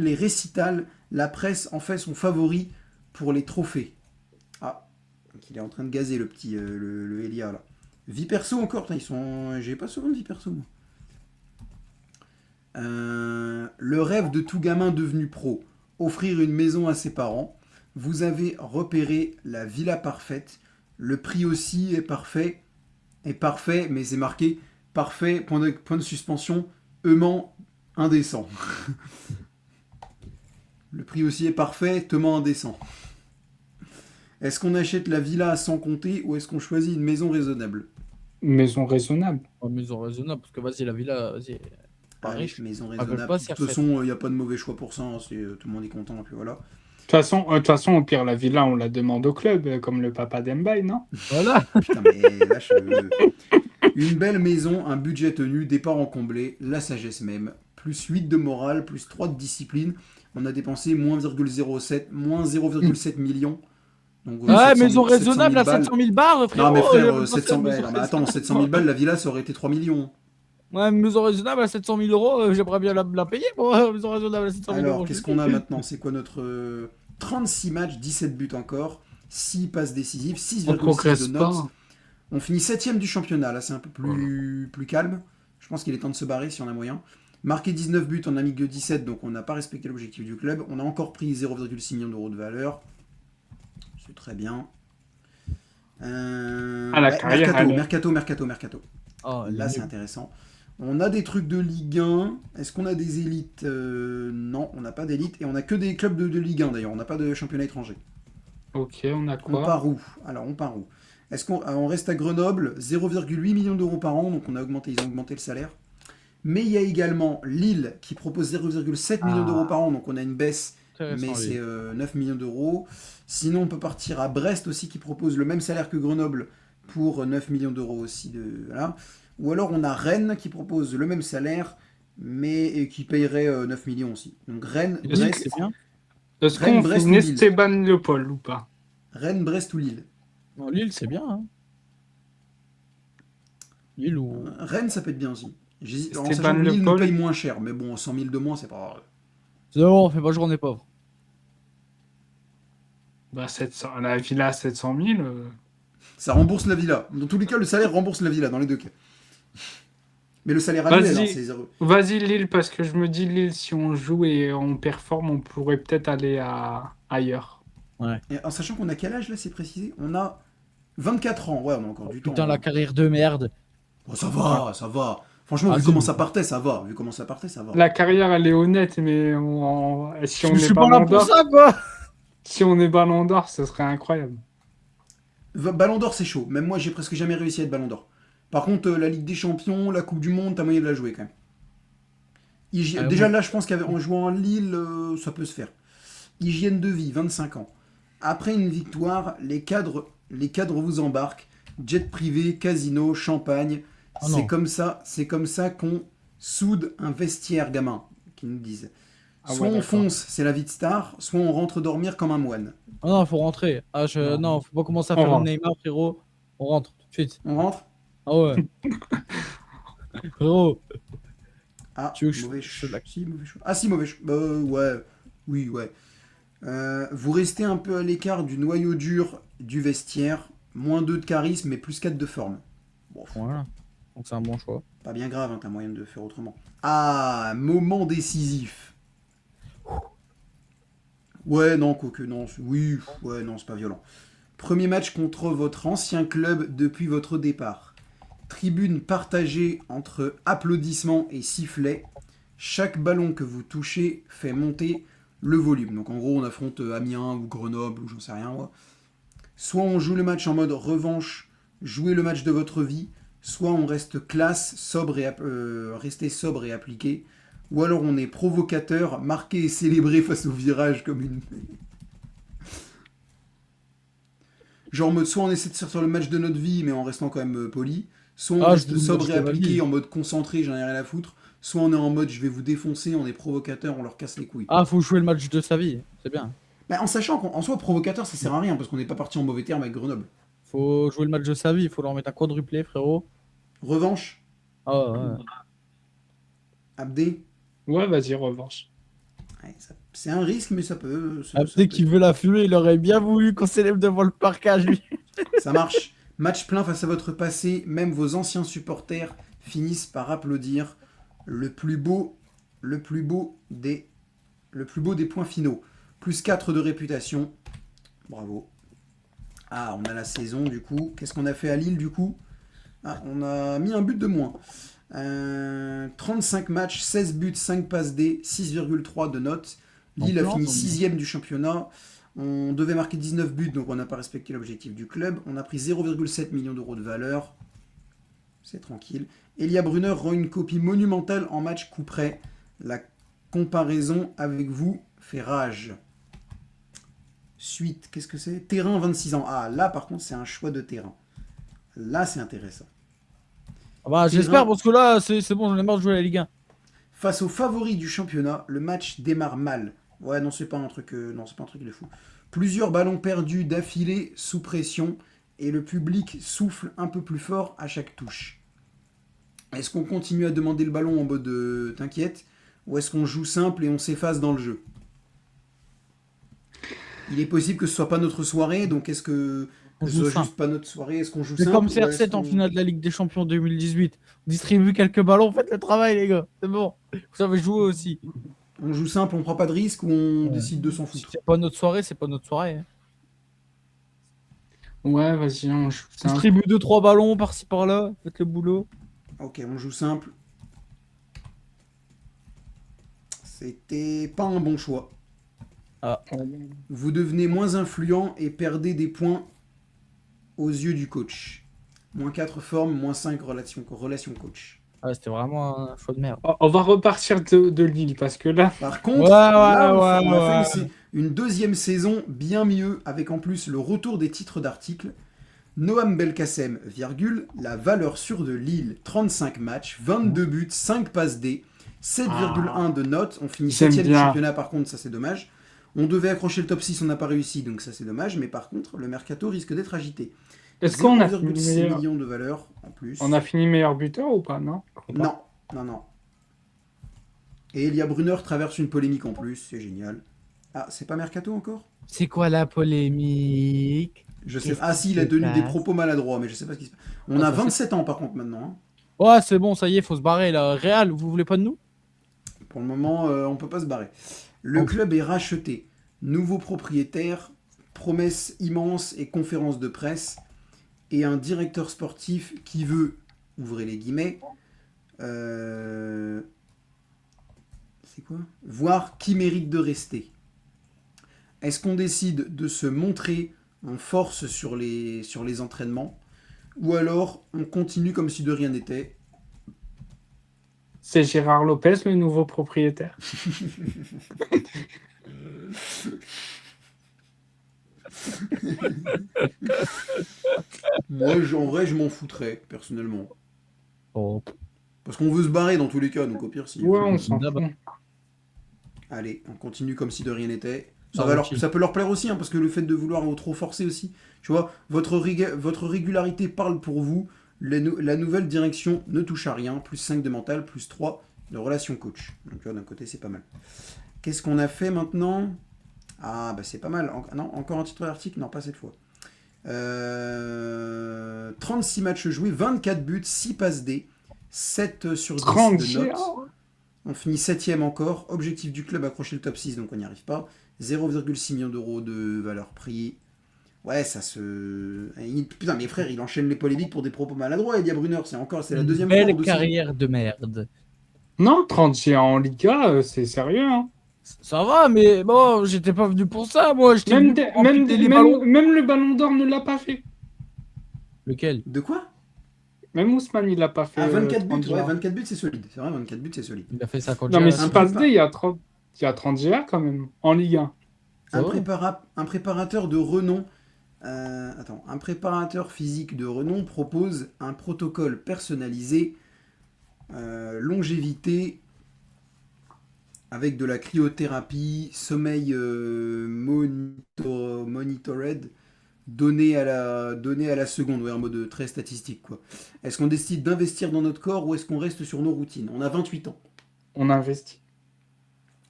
les récitals. La presse en fait son favori pour les trophées. Ah, donc il est en train de gazer le petit le Elia là. Vie perso encore, putain, ils sont. J'ai pas souvent de vie perso moi. Le rêve de tout gamin devenu pro, offrir une maison à ses parents. Vous avez repéré la villa parfaite. Le prix aussi est parfait, mais c'est marqué parfait, point de suspension, aimant indécent. Le prix aussi est parfait, teumant indécent. Est-ce qu'on achète la villa à 100 compter ou est-ce qu'on choisit une maison raisonnable? Maison raisonnable. Oh, maison raisonnable, parce que vas-y, la villa, vas-y. Pas Allez, riche. maison Elles veulent raisonnable. pas De se toute faire façon, il n'y a pas de mauvais choix pour ça. Hein, tout le monde est content, et puis voilà. De toute façon, au pire, la villa, on la demande au club, comme le papa d'Embaï, non? Voilà. Putain, mais là, une belle maison, un budget tenu, départ en comblé, la sagesse même. Plus 8 de morale, plus 3 de discipline. On a dépensé moins 0,07, moins 0,7 millions. Donc Ouais, 700 maison 000, 700 000 raisonnable à balles. 700 000 bars, Non mais frérot. frère, J'avais pas fait 700 une ouais, maison non, mais attends, 700 000 raisonnable. balles, la villa, ça aurait été 3 millions. Ouais, une maison raisonnable à 700 000 euros, j'aimerais bien la payer, moi. Maison raisonnable à 700 000 Alors, euros, je qu'est-ce suis qu'on a dit. maintenant? C'est quoi notre 36 matchs, 17 buts encore, 6 passes décisives, On 6,6 de progresse notes. pas. On finit 7ème du championnat, là c'est un peu Voilà. plus calme. Je pense qu'il est temps de se barrer si on a moyen. Marqué 19 buts, on a mis que 17, donc on n'a pas respecté l'objectif du club. On a encore pris 0,6 millions d'euros de valeur. C'est très bien. Ah, la Ouais, carrière, elle est. mercato. Oh, elle est Là c'est nulle. intéressant. On a des trucs de Ligue 1. Est-ce qu'on a des élites? Non, on n'a pas d'élite. Et on a que des clubs de Ligue 1 d'ailleurs. On n'a pas de championnat étranger. Ok, on a On quoi? part où? Alors, on part où? Est-ce qu'on reste à Grenoble? 0,8 millions d'euros par an, donc ils ont augmenté le salaire. Mais il y a également Lille qui propose 0,7 millions d'euros par Ah, an, donc on a une baisse, mais Intéressant, c'est lui. 9 millions d'euros. Sinon, on peut partir à Brest aussi qui propose le même salaire que Grenoble pour 9 millions d'euros aussi. Voilà. Ou alors on a Rennes qui propose le même salaire, mais et qui payerait 9 millions aussi. Donc est-ce Lille, que- c'est bien. est-ce qu'on fait Brest une ou Lille. Esteban Le Paul ou pas? Rennes, Brest ou Lille. Non, Lille, c'est bien. Hein. Lille ou. Rennes, ça peut être bien aussi. En sachant Esteban que Le Lille nous paye Paul? moins cher, mais bon, 100 000 de moins, c'est pas grave. C'est bon, on fait pas journée pauvre. Bah, 700, la villa à 700 000. Ça rembourse la villa. Dans tous les cas, le salaire rembourse la villa, dans les deux cas. Mais le salaire annuel, hein, Vas-y, c'est zéro. vas-y Lille, parce que je me dis Lille, si on joue et on performe, on pourrait peut-être aller ailleurs. Ouais. Et en sachant qu'on a quel âge là, c'est précisé? On a 24 ans, ouais, on a encore du temps. Putain, la Hein. carrière de merde. Bon, ça va, ça va. Franchement, vu Vas-y, comment mais- ça partait, ça va. Vu comment ça partait, ça va. La carrière, elle est honnête, mais si on Je est suis pas là ballon pour d'or, ça, quoi. si on est ballon d'or, ce serait incroyable. Ballon d'or, c'est chaud. Même moi, j'ai presque jamais réussi à être ballon d'or. Par contre, la Ligue des Champions, la Coupe du Monde, t'as moyen de la jouer quand même. Déjà Moi, là, je pense qu'en jouant en Lille, ça peut se faire. Hygiène de vie, 25 ans. Après une victoire, les cadres vous embarquent. Jet privé, casino, champagne. oh non. C'est comme ça qu'on soude un vestiaire, gamin, qu'ils nous disent. Ah Soit ouais, on d'accord. fonce, c'est la vie de star, soit on rentre dormir comme un moine. Oh non, faut rentrer. Non. Non, faut pas commencer à On faire le rentre. Neymar, frérot. On rentre tout de suite. On rentre? Ah ouais. Frérot. Ah, Tu veux que je- mauvais je choix. la- Si, mauvais choix. Ah si, mauvais choix. Ouais. Oui, ouais. Vous restez un peu à l'écart du noyau dur du vestiaire. Moins 2 de charisme, mais plus 4 de forme. Bon, Voilà. Donc c'est un bon choix. pas bien grave, hein, t'as moyen de faire autrement. Ah, moment décisif. Ouais, non, quoique, non. Oui, ouais, non, c'est pas violent. Premier match contre votre ancien club depuis votre départ. Tribune partagée entre applaudissements et sifflets. Chaque ballon que vous touchez fait monter le volume. Donc en gros, on affronte Amiens ou Grenoble ou j'en sais rien. Ouais. Soit on joue le match en mode revanche, jouez le match de votre vie. soit on reste classe, rester sobre et appliqué, ou alors on est provocateur, marqué et célébré face au virage comme une... Genre en mode soit on essaie de sortir le match de notre vie mais en restant quand même poli, soit on Ah, je reste vous sobre match et de ma appliqué vie. en mode concentré, j'en ai rien à foutre, soit on est en mode je vais vous défoncer, on est provocateur, on leur casse les couilles. Ah, faut jouer le match de sa vie, c'est bien. Bah, en sachant qu'en soi provocateur ça sert à rien parce qu'on n'est pas parti en mauvais terme avec Grenoble. Faut jouer le match de sa vie, faut leur mettre un quadruplé, frérot. Revanche, Ah, ouais. Abdé, Ouais, vas-y, revanche. ouais, c'est un risque mais ça peut... Ah, dès qu'il veut la fumer, il aurait bien voulu qu'on célèbre devant le parcage, lui. Ça marche. Match plein face à votre passé, même vos anciens supporters finissent par applaudir le plus beau, le plus beau des, le plus beau des points finaux. Plus 4 de réputation. Bravo. Ah, on a la saison du coup. Qu'est-ce qu'on a fait à Lille du coup? Ah, on a mis un but de moins. 35 matchs, 16 buts, 5 passes D, 6,3 de notes. Lille a fini 6ème du championnat. On devait marquer 19 buts, donc on n'a pas respecté l'objectif du club. On a pris 0,7 millions d'euros de valeur. C'est tranquille. Elia Brunner rend une copie monumentale en match coup près. La comparaison avec vous fait rage. Suite, qu'est-ce que c'est? Terrain 26 ans. Ah, là par contre, c'est un choix de terrain. Là, c'est intéressant. Ah bah, j'espère, parce que là, c'est bon, j'en ai marre de jouer à la Ligue 1. Face aux favoris du championnat, le match démarre mal. Ouais, non, c'est pas un truc, non, c'est pas un truc de fou. Plusieurs ballons perdus d'affilée sous pression et le public souffle un peu plus fort à chaque touche. Est-ce qu'on continue à demander le ballon en mode t'inquiète ou est-ce qu'on joue simple et on s'efface dans le jeu? Il est possible que ce soit pas notre soirée, donc est-ce que On ce joue soit simple. juste pas notre soirée? Est-ce qu'on joue C'est simple comme ou est-ce CR7 en qu'on- finale de la Ligue des Champions 2018. On distribue quelques ballons, faites le travail, les gars. C'est bon. Vous savez jouer aussi. on joue simple, on prend pas de risque ou on Ouais. décide de s'en Si foutre? c'est pas notre soirée, c'est pas notre soirée, hein. Ouais, vas-y, on joue ça. Distribue 2-3 ballons par-ci par-là, faites le boulot. Ok, on joue simple. C'était pas un bon choix. Vous devenez moins influent et perdez des points aux yeux du coach. Moins 4 forme, moins 5 relation coach. Ah, c'était vraiment un choix de merde. On va repartir de Lille parce que là, Par contre, Ouais, là, ouais, on a ouais, fait une deuxième saison bien mieux, avec en plus le retour des titres d'articles. Noam Belkacem, virgule, la valeur sûre de Lille, 35 matchs, 22 buts, 5 passes D, 7,1 de notes. On finit J'aime 7ème du bien. championnat, par contre, ça c'est dommage. On devait accrocher le top 6, on n'a pas réussi, donc ça c'est dommage. Mais par contre, le mercato risque d'être agité. est-ce qu'on a 0,6 fini meilleur... millions de valeur en plus. on a fini meilleur buteur ou pas, non? Non, non, non. Et Elia Brunner traverse une polémique en plus, c'est génial. Ah, c'est pas mercato encore? C'est quoi la polémique? Je sais. Qu'est-ce Ah qui si, il se a tenu des passe? propos maladroits, mais je sais pas ce qui se passe. On Ah, a ça, 27 ans par contre maintenant, hein. Ouais, c'est bon, ça y est, faut se barrer là. Real, vous voulez pas de nous? Pour le moment, on peut pas se barrer. Le Oh. club est racheté. Nouveau propriétaire, promesse immense et conférence de presse. Et un directeur sportif qui veut, ouvrez les guillemets, c'est quoi? Voir qui mérite de rester. Est-ce qu'on décide de se montrer en force sur les entraînements ou alors on continue comme si de rien n'était? C'est Gérard Lopez, le nouveau propriétaire. Moi, en vrai, je m'en foutrais, personnellement. Oh. Parce qu'on veut se barrer dans tous les cas, donc au pire, si. Ouais, on s'en D'abord. fout. Allez, on continue comme si de rien n'était. Ah, ok. Ça peut leur plaire aussi, hein, parce que le fait de vouloir trop forcer aussi. Tu vois, votre régularité parle pour vous. La nouvelle direction ne touche à rien. Plus 5 de mental, plus 3 de relation coach. Donc tu vois, d'un côté, c'est pas mal. Qu'est-ce qu'on a fait maintenant? Ah, bah c'est pas mal. Non, encore un titre d'article? Non, pas cette fois. 36 matchs joués, 24 buts, 6 passes D, 7 sur 10 30 de notes. GA. On finit 7ème encore. Objectif du club, accrocher le top 6, donc on n'y arrive pas. 0,6 millions d'euros de valeur prix. Ouais, ça se... Putain, mes frères, il enchaîne les polémiques pour des propos maladroits, Elia Brunner. C'est la deuxième fois en Belle 2 carrière de merde. Non, 30 GA en Liga, c'est sérieux, hein. Ça va, mais bon, j'étais pas venu pour ça, moi. J'étais Même, venu pour amputer les ballons. même le ballon d'or ne l'a pas fait. Lequel? De quoi? Même Ousmane, il a pas fait Ah, 24 buts, 30 ouais, GA. 24 buts, c'est solide. C'est vrai, 24 buts, c'est solide. Il a fait 50 Non, mais GA, Un si c'est passe prépa- D, il y a 30 GA quand même, en Ligue 1. c'est vrai. un préparateur de renom. Un préparateur physique de renom propose un protocole personnalisé, longévité, avec de la cryothérapie, sommeil monitored, donné à la seconde, ouais, en mode très statistique, quoi. Est-ce qu'on décide d'investir dans notre corps ou est-ce qu'on reste sur nos routines? On a 28 ans. On investit.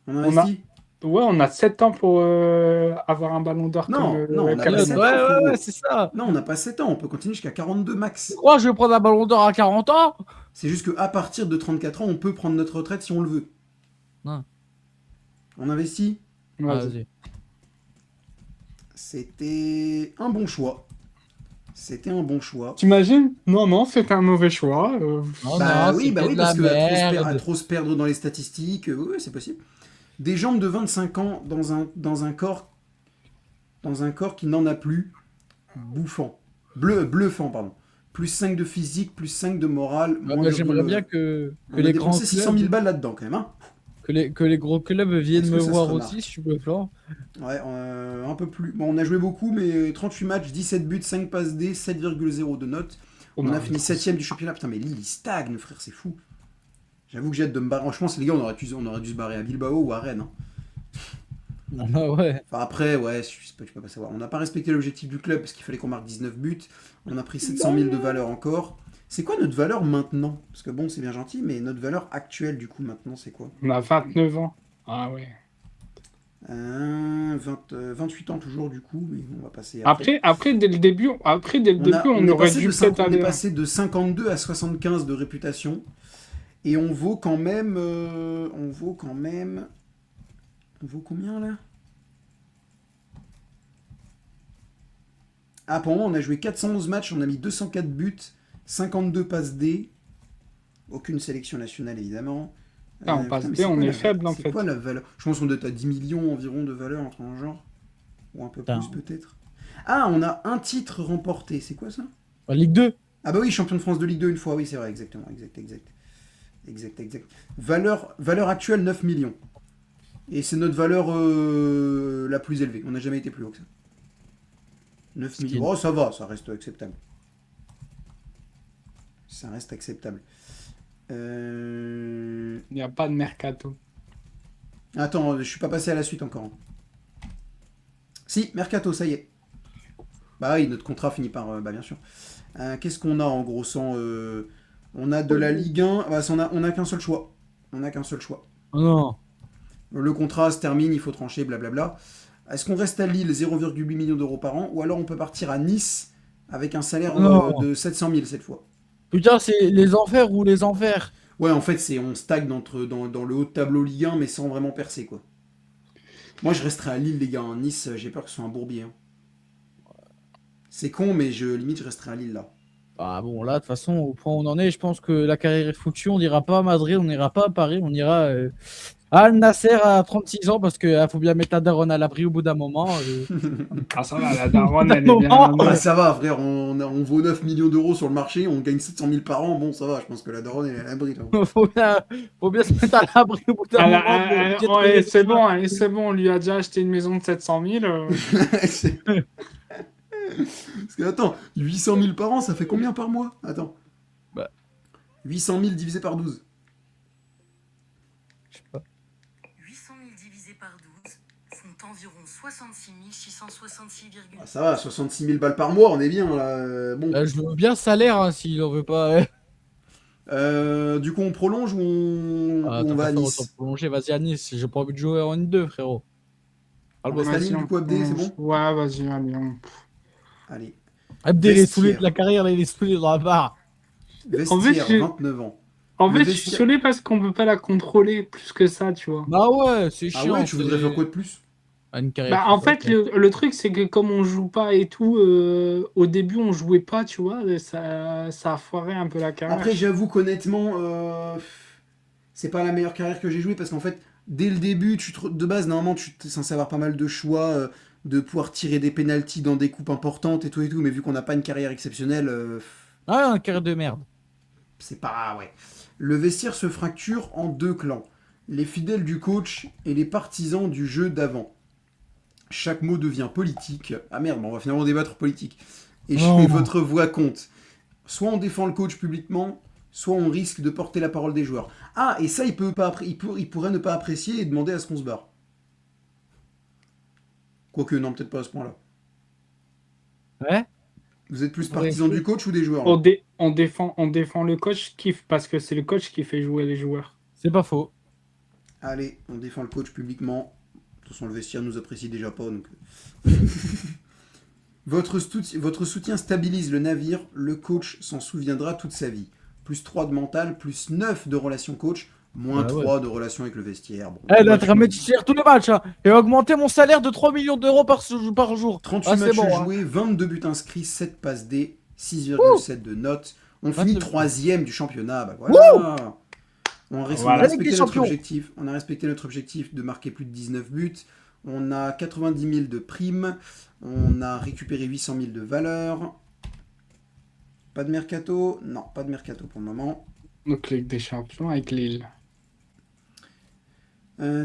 On On a, investit? ouais, on a 7 ans pour avoir un ballon d'or comme Non, non, on n'a pas Ouais, Captain. 7 ans, ouais, ouais, frérot. c'est ça. Non, on n'a pas 7 ans, on peut continuer jusqu'à 42 Tu max. crois que je vais prendre un ballon d'or à 40 ans? C'est juste qu'à partir de 34 ans, on peut prendre notre retraite si on le veut. Non. On investit? Vas-y. Vas-y. C'était un bon choix. C'était un bon choix. T'imagines? Non, non, c'est un mauvais choix. Non, Bah non, oui, c'était de parce la que à merde. trop se perdre dans les statistiques, oui, c'est possible. Des jambes de 25 ans dans un corps qui n'en a plus, bouffant. Bluffant, pardon. Plus 5 de physique, plus 5 de morale, Ah moins bah, de j'aimerais bien que On a les grands dépensé 600 000 clubs, balles là-dedans quand même, hein. que les gros clubs viennent Est-ce me que ça se voir remarque? aussi, je suis bluffant. Ouais, un peu plus. Bon, on a joué beaucoup, mais 38 matchs, 17 buts, 5 passes D, 7,0 de note. Oh On non, a fini trop. 7ème du championnat. Putain, mais Lille, il stagne, frère, c'est fou. J'avoue que j'ai hâte de me barrer. Franchement, c'est les gars, on aurait dû se barrer à Bilbao ou à Rennes, hein. Ah ouais. Enfin, après, ouais, je peux pas savoir. On n'a pas respecté l'objectif du club parce qu'il fallait qu'on marque 19 buts. On a pris 700 000 de valeur encore. C'est quoi notre valeur maintenant? Parce que bon, c'est bien gentil, mais notre valeur actuelle, du coup, maintenant, c'est quoi? On a 29 ans. Ah ouais. 28 ans toujours, du coup, mais on va passer après. Après, dès le début, on aurait dû peut-être On est aller. passé de 52 à 75 de réputation. Et on vaut quand même. On vaut combien là? Ah, pour moi, on a joué 411 matchs, on a mis 204 buts, 52 passes D. Aucune sélection nationale, évidemment. Ah, on passe Mais D, c'est on quoi est faible en c'est fait. quoi la valeur? Je pense qu'on doit être à 10 millions environ de valeur entre un genre. Ou un peu Putain. plus, peut-être. Ah, on a un titre remporté. C'est quoi ça? En Ligue 2. Ah, bah oui, champion de France de Ligue 2 une fois. Oui, c'est vrai, exactement. Exact. Valeur actuelle 9 millions. Et c'est notre valeur la plus élevée. On n'a jamais été plus haut que ça. 9 Ce qui millions. est- Oh, ça va, ça reste acceptable. Ça reste acceptable. Il n'y a pas de mercato. Attends, je suis pas passé à la suite encore. Si, Mercato, ça y est. Bah oui, notre contrat finit par... bah bien sûr. Qu'est-ce qu'on a en gros sans... on a de la Ligue 1. Bah, on a qu'un seul choix. On n'a qu'un seul choix. Oh non. Le contrat se termine, il faut trancher, blablabla. Est-ce qu'on reste à Lille, 0,8 millions d'euros par an, ou alors on peut partir à Nice avec un salaire Non. de 700 000 cette fois? Putain, c'est les enfers ou les enfers. Ouais, en fait, on stagne dans le haut de tableau Ligue 1, mais sans vraiment percer, quoi. Moi, je resterai à Lille, les gars. Hein. Nice, j'ai peur que ce soit un bourbier. Hein. C'est con, mais limite, je resterai à Lille, là. Ah bon, là, de toute façon, au point où on en est, je pense que la carrière est foutue. On n'ira pas à Madrid, on n'ira pas à Paris, on ira à Al Nasser à 36 ans parce qu'il faut bien mettre la daronne à l'abri au bout d'un moment. Ah, ça va, la daronne, elle est bien. Moment. Ah bah ça va, frère, on vaut 9 millions d'euros sur le marché, on gagne 700 000 par an, bon ça va, je pense que la daronne elle est à l'abri. Là. Faut bien se mettre à l'abri au bout d'un moment. pour bien Ouais, trouver c'est des- bon, allez, c'est bon, on lui a déjà acheté une maison de 700 000. C'est- Parce que attends, 800 000 par an, ça fait combien par mois? Attends. Bah. 800 000 divisé par 12. Je sais pas. 800 000 divisé par 12 font environ 66 666, Ah, ça va, 66 000 balles par mois, on est bien là. Bon. Je veux bien salaire hein, s'il en veut pas. Du coup, on prolonge ou Ah, on tant va qu'à à faire, Nice? autant prolonger, vas-y à Nice. J'ai pas envie de jouer en N2, frérot. On reste à Lille, du coup, Abdé, c'est bon? Ouais, vas-y, allez. Allez. Abdel, il est Vestiaire. saoulé de la carrière, là, il est saoulé dans la barre. Vestiaire, je- 29 ans. En Le fait, je suis vestiaire- saoulé parce qu'on peut pas la contrôler plus que ça, tu vois. Bah ouais, c'est Ah chiant. ouais, tu voudrais faire quoi de plus? Une carrière Bah, en FIFA, fait, quoi. le truc, c'est que comme on joue pas et tout, au début, on jouait pas, tu vois, et ça a foiré un peu la carrière. Après, j'avoue qu'honnêtement, c'est pas la meilleure carrière que j'ai jouée parce qu'en fait, dès le début, de base, normalement, tu es censé avoir pas mal de choix, de pouvoir tirer des pénaltys dans des coupes importantes et tout, mais vu qu'on n'a pas une carrière exceptionnelle, Ah, une carrière de merde. c'est pas... Ouais. Le vestiaire se fracture en 2 clans. Les fidèles du coach et les partisans du jeu d'avant. Chaque mot devient politique. Ah merde, on va finalement débattre politique. Et Non. votre voix compte. Soit on défend le coach publiquement, soit on risque de porter la parole des joueurs. Ah, et ça, il pourrait ne pas apprécier et demander à ce qu'on se barre. Quoique, non, peut-être pas à ce point-là. Ouais. Vous êtes plus Ouais, partisan du coach ou des joueurs, On, là? on défend le coach parce que c'est le coach qui fait jouer les joueurs. C'est pas faux. Allez, on défend le coach publiquement. De toute façon, le vestiaire nous apprécie déjà pas, donc... Votre soutien stabilise le navire, le coach s'en souviendra toute sa vie. Plus 3 de mental, plus 9 de relation coach, moins Bah 3 de relation avec le vestiaire. Bon, Eh, là, match t'as nul. titulaire tous les matchs, hein, et augmenter mon salaire de 3 millions d'euros par jour. 38 Ah, c'est matchs bon, hein. joués, 22 buts inscrits, 7 passes D, 6,7 de notes. On finit 29. 3ème du championnat. Bah voilà. On a Voilà. respecté Ligue des notre Champions. objectif. On a respecté notre objectif de marquer plus de 19 buts. On a 90 000 de primes. On a récupéré 800 000 de valeur. Pas de mercato? Non, pas de mercato pour le moment. Donc Ligue des Champions avec Lille.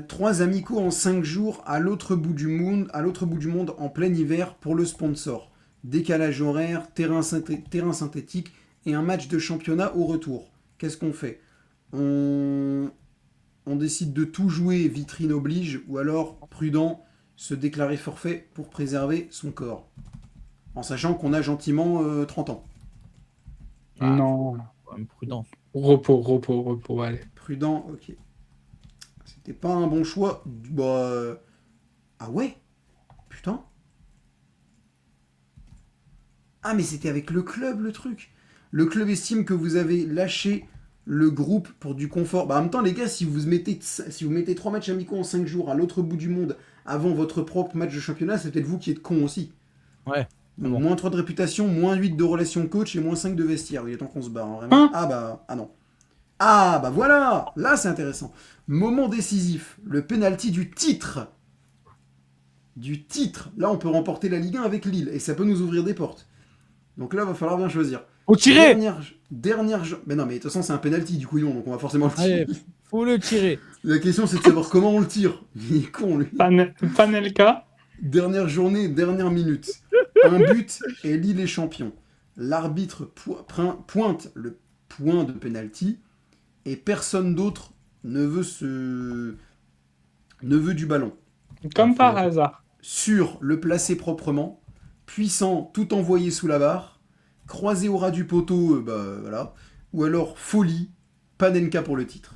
3 amicaux en 5 jours à l'autre bout du monde, en plein hiver pour le sponsor. Décalage horaire, terrain synthétique et un match de championnat au retour. Qu'est-ce qu'on fait? On décide de tout jouer, vitrine oblige, ou alors, prudent, se déclarer forfait pour préserver son corps. En sachant qu'on a gentiment 30 ans. Ah. Non. Quand même prudent. Repos, allez. Prudent, ok. C'était pas un bon choix. Bah. Ah ouais? Putain. Ah, mais c'était avec le club, le truc. Le club estime que vous avez lâché le groupe pour du confort. Bah, en même temps, les gars, si vous mettez 3 matchs amicaux en 5 jours à l'autre bout du monde avant votre propre match de championnat, c'est peut-être vous qui êtes con aussi. Ouais. Donc, Bon. moins 3 de réputation, moins 8 de relation coach et moins 5 de vestiaire. Il est temps qu'on se barre, hein, vraiment. Hein Ah bah, ah non. Ah bah voilà. Là, c'est intéressant. Moment décisif. Le penalty du titre. Du titre. Là, on peut remporter la Ligue 1 avec Lille et ça peut nous ouvrir des portes. Donc là, va falloir bien choisir. Faut tirer. Dernière. Mais non, mais de toute façon, c'est un penalty du couillon, donc on va forcément le tirer. Allez, faut le tirer. La question, c'est de savoir comment on le tire. Il est con, lui. Panelka. Dernière journée, dernière minute. Un but et Lille est champion. L'arbitre pointe le point de penalty et personne d'autre ne veut du ballon. Comme par hasard. Sûr, le placer proprement. Puissant, tout envoyer sous la barre. Croisé au ras du poteau, bah voilà. Ou alors folie, Panenka pour le titre.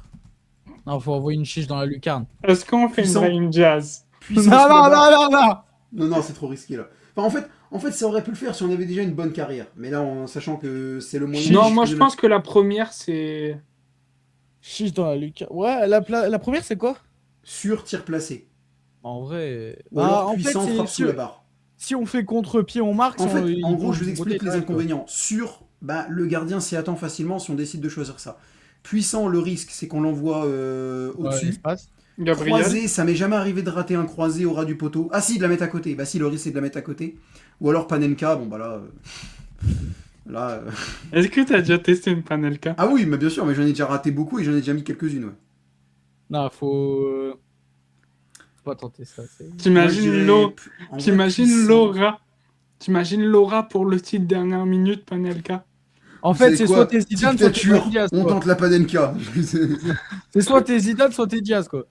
Non, faut envoyer une chiche dans la lucarne. Est-ce qu'on fait Puissant. une Brahim Jazz? Puissant Non, sous la non, barre. non, non, non. Non, c'est trop risqué là. Enfin, en fait, ça aurait pu le faire si on avait déjà une bonne carrière. Mais là, en sachant que c'est le moyen. Non, moi je pense que la première c'est. Chiche dans la lucarne. Ouais, la première, c'est quoi? Sur tir placé. En vrai. Ou alors en puissant, fait, frappe sous la barre. si on fait contre-pied, on marque. En fait, ils en gros, vont je vous explique voter les quand même, quoi. inconvénients. Sur, bah, le gardien s'y attend facilement si on décide de choisir ça. Puissant, le risque, c'est qu'on l'envoie Ouais, au-dessus. l'espace. Gabriel. Croisé, ça m'est jamais arrivé de rater un croisé au ras du poteau. Ah si, de la mettre à côté. Bah si, le risque c'est de la mettre à côté. Ou alors Panenka, bon bah là... Est-ce que tu as déjà testé une Panelka? Ah oui, mais bien sûr, mais j'en ai déjà raté beaucoup et j'en ai déjà mis quelques-unes, ouais. Non, faut pas tenter ça. T'imagines Moi, je dirais, Lo- en vrai, T'imagines puissant. Laura? T'imagines Laura pour le titre dernière minute, Panelka? En Vous fait, savez c'est quoi soit t'es Zidane, soit t'es Dictature, Diaz. on tente la Panenka. C'est soit t'es Zidane, soit t'es Diaz, quoi.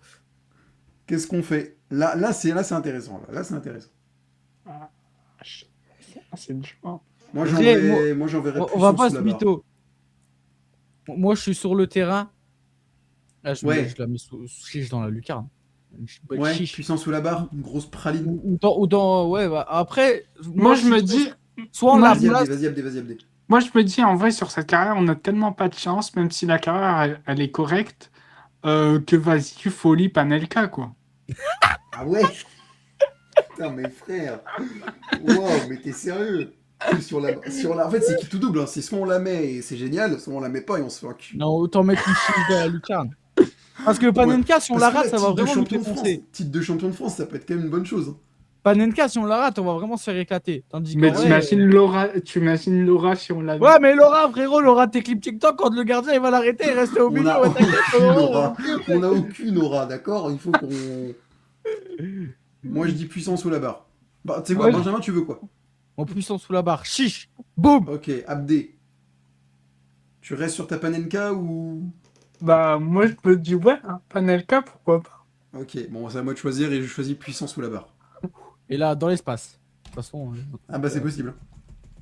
Qu'est-ce qu'on fait? Là c'est intéressant. Là, c'est intéressant. C'est dur. Moi, Après, j'en verrais On plus va sous pas la se barre. mytho. Moi, je suis sur le terrain. Là, Ouais. je la mets sous chiche dans la lucarne. Une bonne Ouais, chiche. puissant sous la barre, une grosse praline. Ouais, bah, après. Moi je me dis, Soit on moi, la Vas-y, place. Abdé. en vrai, sur cette carrière, on a tellement pas de chance, même si la carrière, elle est correcte, que vas-y, folie Panelka, quoi. Ah ouais. Putain, mes frères. Wow, mais t'es sérieux? En fait, c'est qui tout double. Hein. C'est soit on la met et c'est génial, soit on la met pas et on se fait un cul. Non, autant mettre une chiche dans la lucarne. Parce que Panenka, si on la Parce que rate, ça va titre de vraiment nous champion de France, défoncer. titre de champion de France, ça peut être quand même une bonne chose. Panenka, si on la rate, on va vraiment se faire éclater. Tandis Mais qu'en vrai, t'imagines Laura si on l'a vu. ouais, mais Laura, frérot, Laura, tes clips TikTok, quand le gardien il va l'arrêter, il reste au On milieu. a Ouais, t'inquiète, aucune on aura. recule, On mec. a aucune aura, d'accord? Il faut qu'on. Moi, je dis puissant sous la barre. Bah, tu sais quoi, Ouais. Benjamin, tu veux quoi? En puissance sous la barre. Chiche. Boum. Ok, Abdé. Tu restes sur ta Panenka ou. Bah, moi, je me dis, ouais, hein, Panelka, pourquoi pas. Ok, bon, c'est à moi de choisir et je choisis puissant sous la barre. Et là, dans l'espace. De toute façon. Ah bah, c'est possible.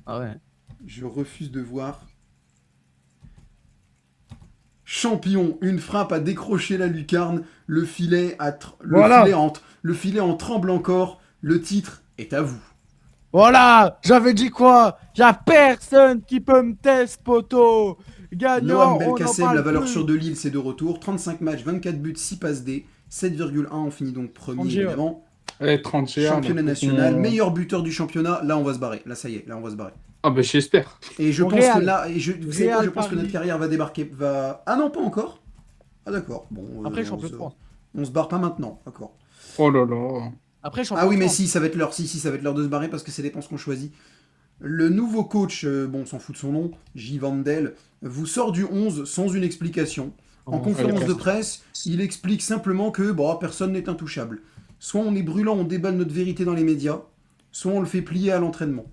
Ah ouais. Je refuse de voir. Champion, une frappe a décroché la lucarne, le filet, Voilà. le filet en tremble encore, le titre est à vous. Voilà. J'avais dit quoi? Y'a personne qui peut me tester, poteau. Noam Gagnant, on en Belkacem, la parle valeur plus. sûre de Lille, c'est de retour. 35 matchs, 24 buts, 6 passes D, 7,1, on finit donc premier 30 GA. évidemment. 30 GA, Championnat donc, national, meilleur buteur du championnat, là on va se barrer. Là ça y est, là on va se barrer. Ah, bah, j'espère. Et je Au pense Real. que là, vous savez quoi, Real je pense que Paris. notre carrière va débarquer. Ah non, pas encore. Ah d'accord, bon. Après, on champion de se- France. On se barre pas maintenant, d'accord. Oh là là. Après, champion Ah oui, de mais France. si, ça va être l'heure. Si, ça va être l'heure de se barrer parce que ça dépend ce qu'on choisit. Le nouveau coach, bon, on s'en fout de son nom, J. Vandel, vous sort du 11 sans une explication. En Oh, conférence ok. de presse, il explique simplement que bon, personne n'est intouchable. Soit on est brûlant, on déballe notre vérité dans les médias, soit on le fait plier à l'entraînement.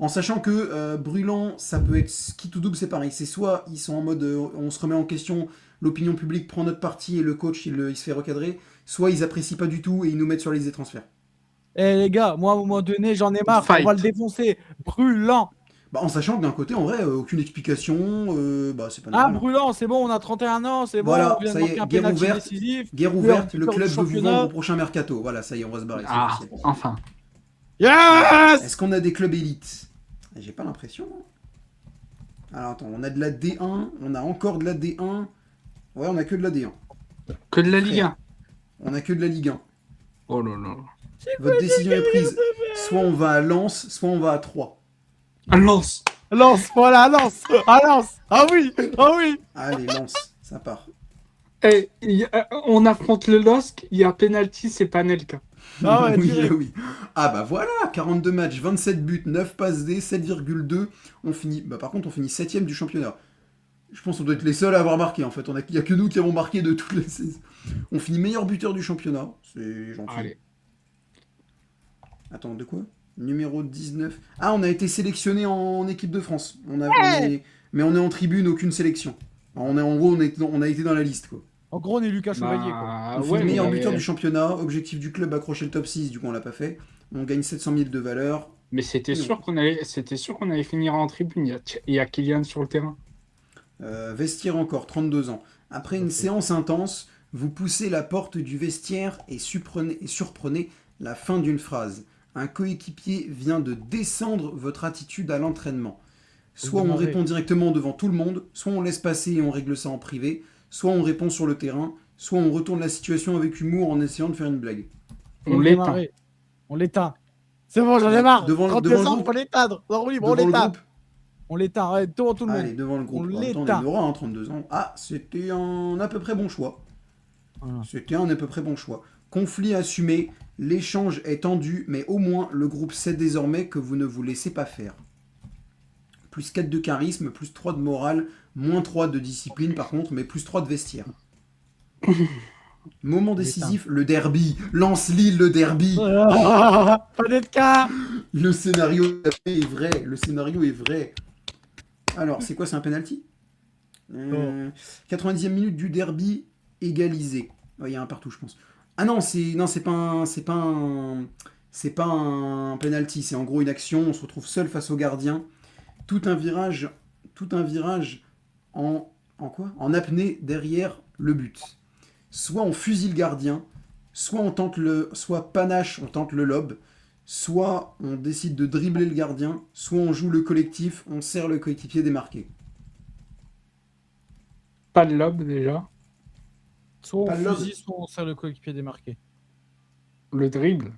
En sachant que brûlant, ça peut être qui tout double, c'est pareil. C'est soit ils sont en mode on se remet en question, l'opinion publique prend notre parti et le coach il se fait recadrer, soit ils apprécient pas du tout et ils nous mettent sur la liste des transferts. Eh les gars, moi à un moment donné, j'en ai marre. Fight. On va le défoncer. Brûlant. Bah, en sachant que d'un côté, en vrai, aucune explication, bah c'est pas Ah, normal. brûlant, c'est bon, on a 31 ans, c'est bon, Voilà, on vient ça de y marquer est, un guerre penalty ouverte. décisif. Guerre Meilleur ouverte, le buteur du club veut vous championnat. vendre au prochain mercato. Voilà, ça y est, on va se barrer. c'est Ah, officiel. enfin. Yes. Est-ce qu'on a des clubs élites? J'ai pas l'impression. Alors attends, on a de la D1, on a encore de la D1. Ouais, on a que de la D1. Que de la Ligue 1. On a que de la Ligue 1. Oh là là. Votre décision est prise. Soit on va à Lens, soit on va à Troyes. Ah, Lance. Lance, voilà, lance. Ah, lance. Ah oui, ah oui. Allez, Lens, ça part. Eh, on affronte le LOSC, il y a penalty, c'est Panelka. Ah ouais, oui, direct. oui. Ah bah voilà, 42 matchs, 27 buts, 9 passes D, 7,2. On finit. Bah par contre, on finit 7ème du championnat. Je pense qu'on doit être les seuls à avoir marqué en fait. Il n'y a que nous qui avons marqué de toutes les saisons. On finit meilleur buteur du championnat. C'est gentil. Allez. Attends, de quoi? Numéro 19. Ah, on a été sélectionné en équipe de France. Mais on est en tribune, aucune sélection. En gros, on a été dans la liste quoi. En gros, on est Lucas Chevalier, quoi. Bah, On finit ouais, meilleur mais... buteur du championnat. Objectif du club, accrocher le top 6. Du coup, on l'a pas fait. On gagne 700 000 de valeur. Mais c'était Non. sûr qu'on allait finir en tribune. Il y a Kylian sur le terrain. Vestiaire encore, 32 ans. Après une séance intense, vous poussez la porte du vestiaire et surprenez la fin d'une phrase. Un coéquipier vient de descendre votre attitude à l'entraînement. Soit on démarrer. répond directement devant tout le monde, soit on laisse passer et on règle ça en privé, soit on répond sur le terrain, soit on retourne la situation avec humour en essayant de faire une blague. Faut On le l'éteint. démarrer. On l'éteint. C'est bon, j'en ai marre. Devant le 32 ans, groupe. faut l'éteindre. Non, oui, bon, on Devant le l'éteint. groupe. On l'éteint, ouais, devant tout le monde. Allez, devant le groupe. On En même temps, l'éteint. on aura 32 ans. Ah, c'était un à peu près bon choix. Voilà. C'était un à peu près bon choix. Conflit assumé, l'échange est tendu, mais au moins le groupe sait désormais que vous ne vous laissez pas faire. Plus 4 de charisme, plus 3 de morale, moins 3 de discipline par contre, mais plus 3 de vestiaire. Moment décisif, le derby. Lance-Lille, le derby. Pas d'être cas. Le scénario est vrai. Le scénario est vrai. Alors, c'est quoi, c'est un penalty 90e minute du derby égalisé. Il y a un partout, je pense. Ah non, c'est pas un penalty. C'est en gros une action. On se retrouve seul face au gardien. Tout un virage en quoi? En apnée derrière le but. Soit on fusille le gardien, soit panache, on tente le lob, soit on décide de dribbler le gardien, soit on joue le collectif, on serre le coéquipier démarqué. Pas de lob déjà. Soit Pas on le lobe. fusille, soit on serre le coéquipier démarqué. Le dribble.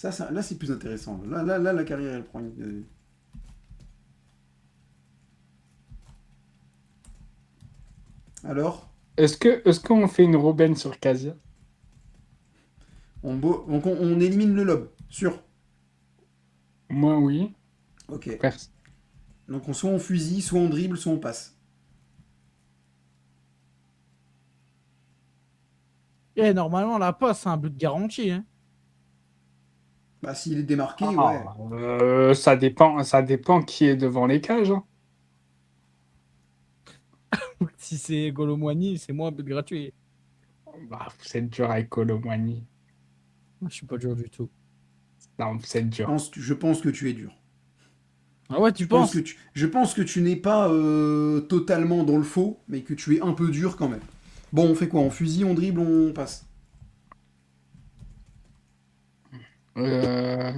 Là, c'est plus intéressant. Là, la carrière, elle prend une... Alors, Est-ce qu'on fait une Robben sur Casia? on élimine le lob. Sûr. Moi, oui. Ok. Pers- Donc soit on fusille, soit on dribble, soit on passe. Eh, normalement, la passe, c'est un but garanti. Hein. Bah s'il est démarqué, ouais. Ah, ça dépend qui est devant les cages, hein. Si c'est Golomwani, c'est moi un but gratuit. Bah, vous êtes dur avec Colomani. Moi, je suis pas dur du tout. Non, vous êtes dur. Je pense que tu es dur. Ah ouais, tu penses? Je pense que tu n'es pas totalement dans le faux, mais que tu es un peu dur quand même. Bon, on fait quoi? On fusille, on dribble, on passe. Euh,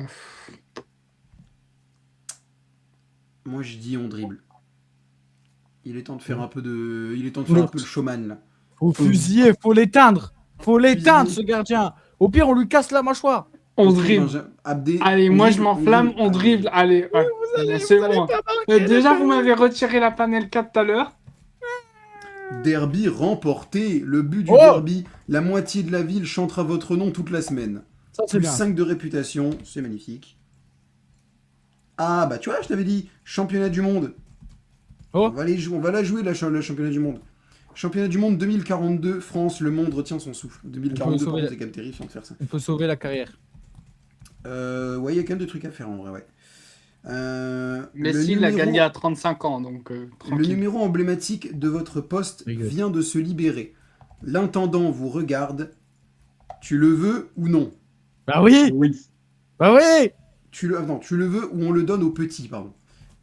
Moi, je dis on dribble. Il est temps de faire un peu de, il est temps de Le- faire un peu le showman là. Faut fusiller, faut l'éteindre. Faut l'éteindre, ce Fusiller. gardien. Au pire, on lui casse la mâchoire. On Ok, dribble. Abdé, Allez, on moi dribble, je m'enflamme, on dribble. Allez, ouais. C'est Vous allez bon. pas marquer, Déjà, les vous gars. m'avez retiré la panelka tout à l'heure. Derby remporté. Le but du Oh derby. La moitié de la ville chantera votre nom toute la semaine. Ça, c'est Plus bien. 5 de réputation, c'est magnifique. Ah bah tu vois, je t'avais dit, championnat du monde. Oh. On va la jouer le championnat du monde. Championnat du monde 2042, France, le monde retient son souffle. 2042, sauver pardon, la- c'est quand même terrifiant de faire ça. On peut sauver la carrière. Ouais, il y a quand même des trucs à faire en vrai, ouais. Messi l'a gagné à 35 ans, donc Le tranquille. numéro emblématique de votre poste Rigole. vient de se libérer. L'intendant vous regarde. Tu le veux ou non? Bah oui. Oui. Bah oui. Tu le veux ou on le donne au petit, pardon.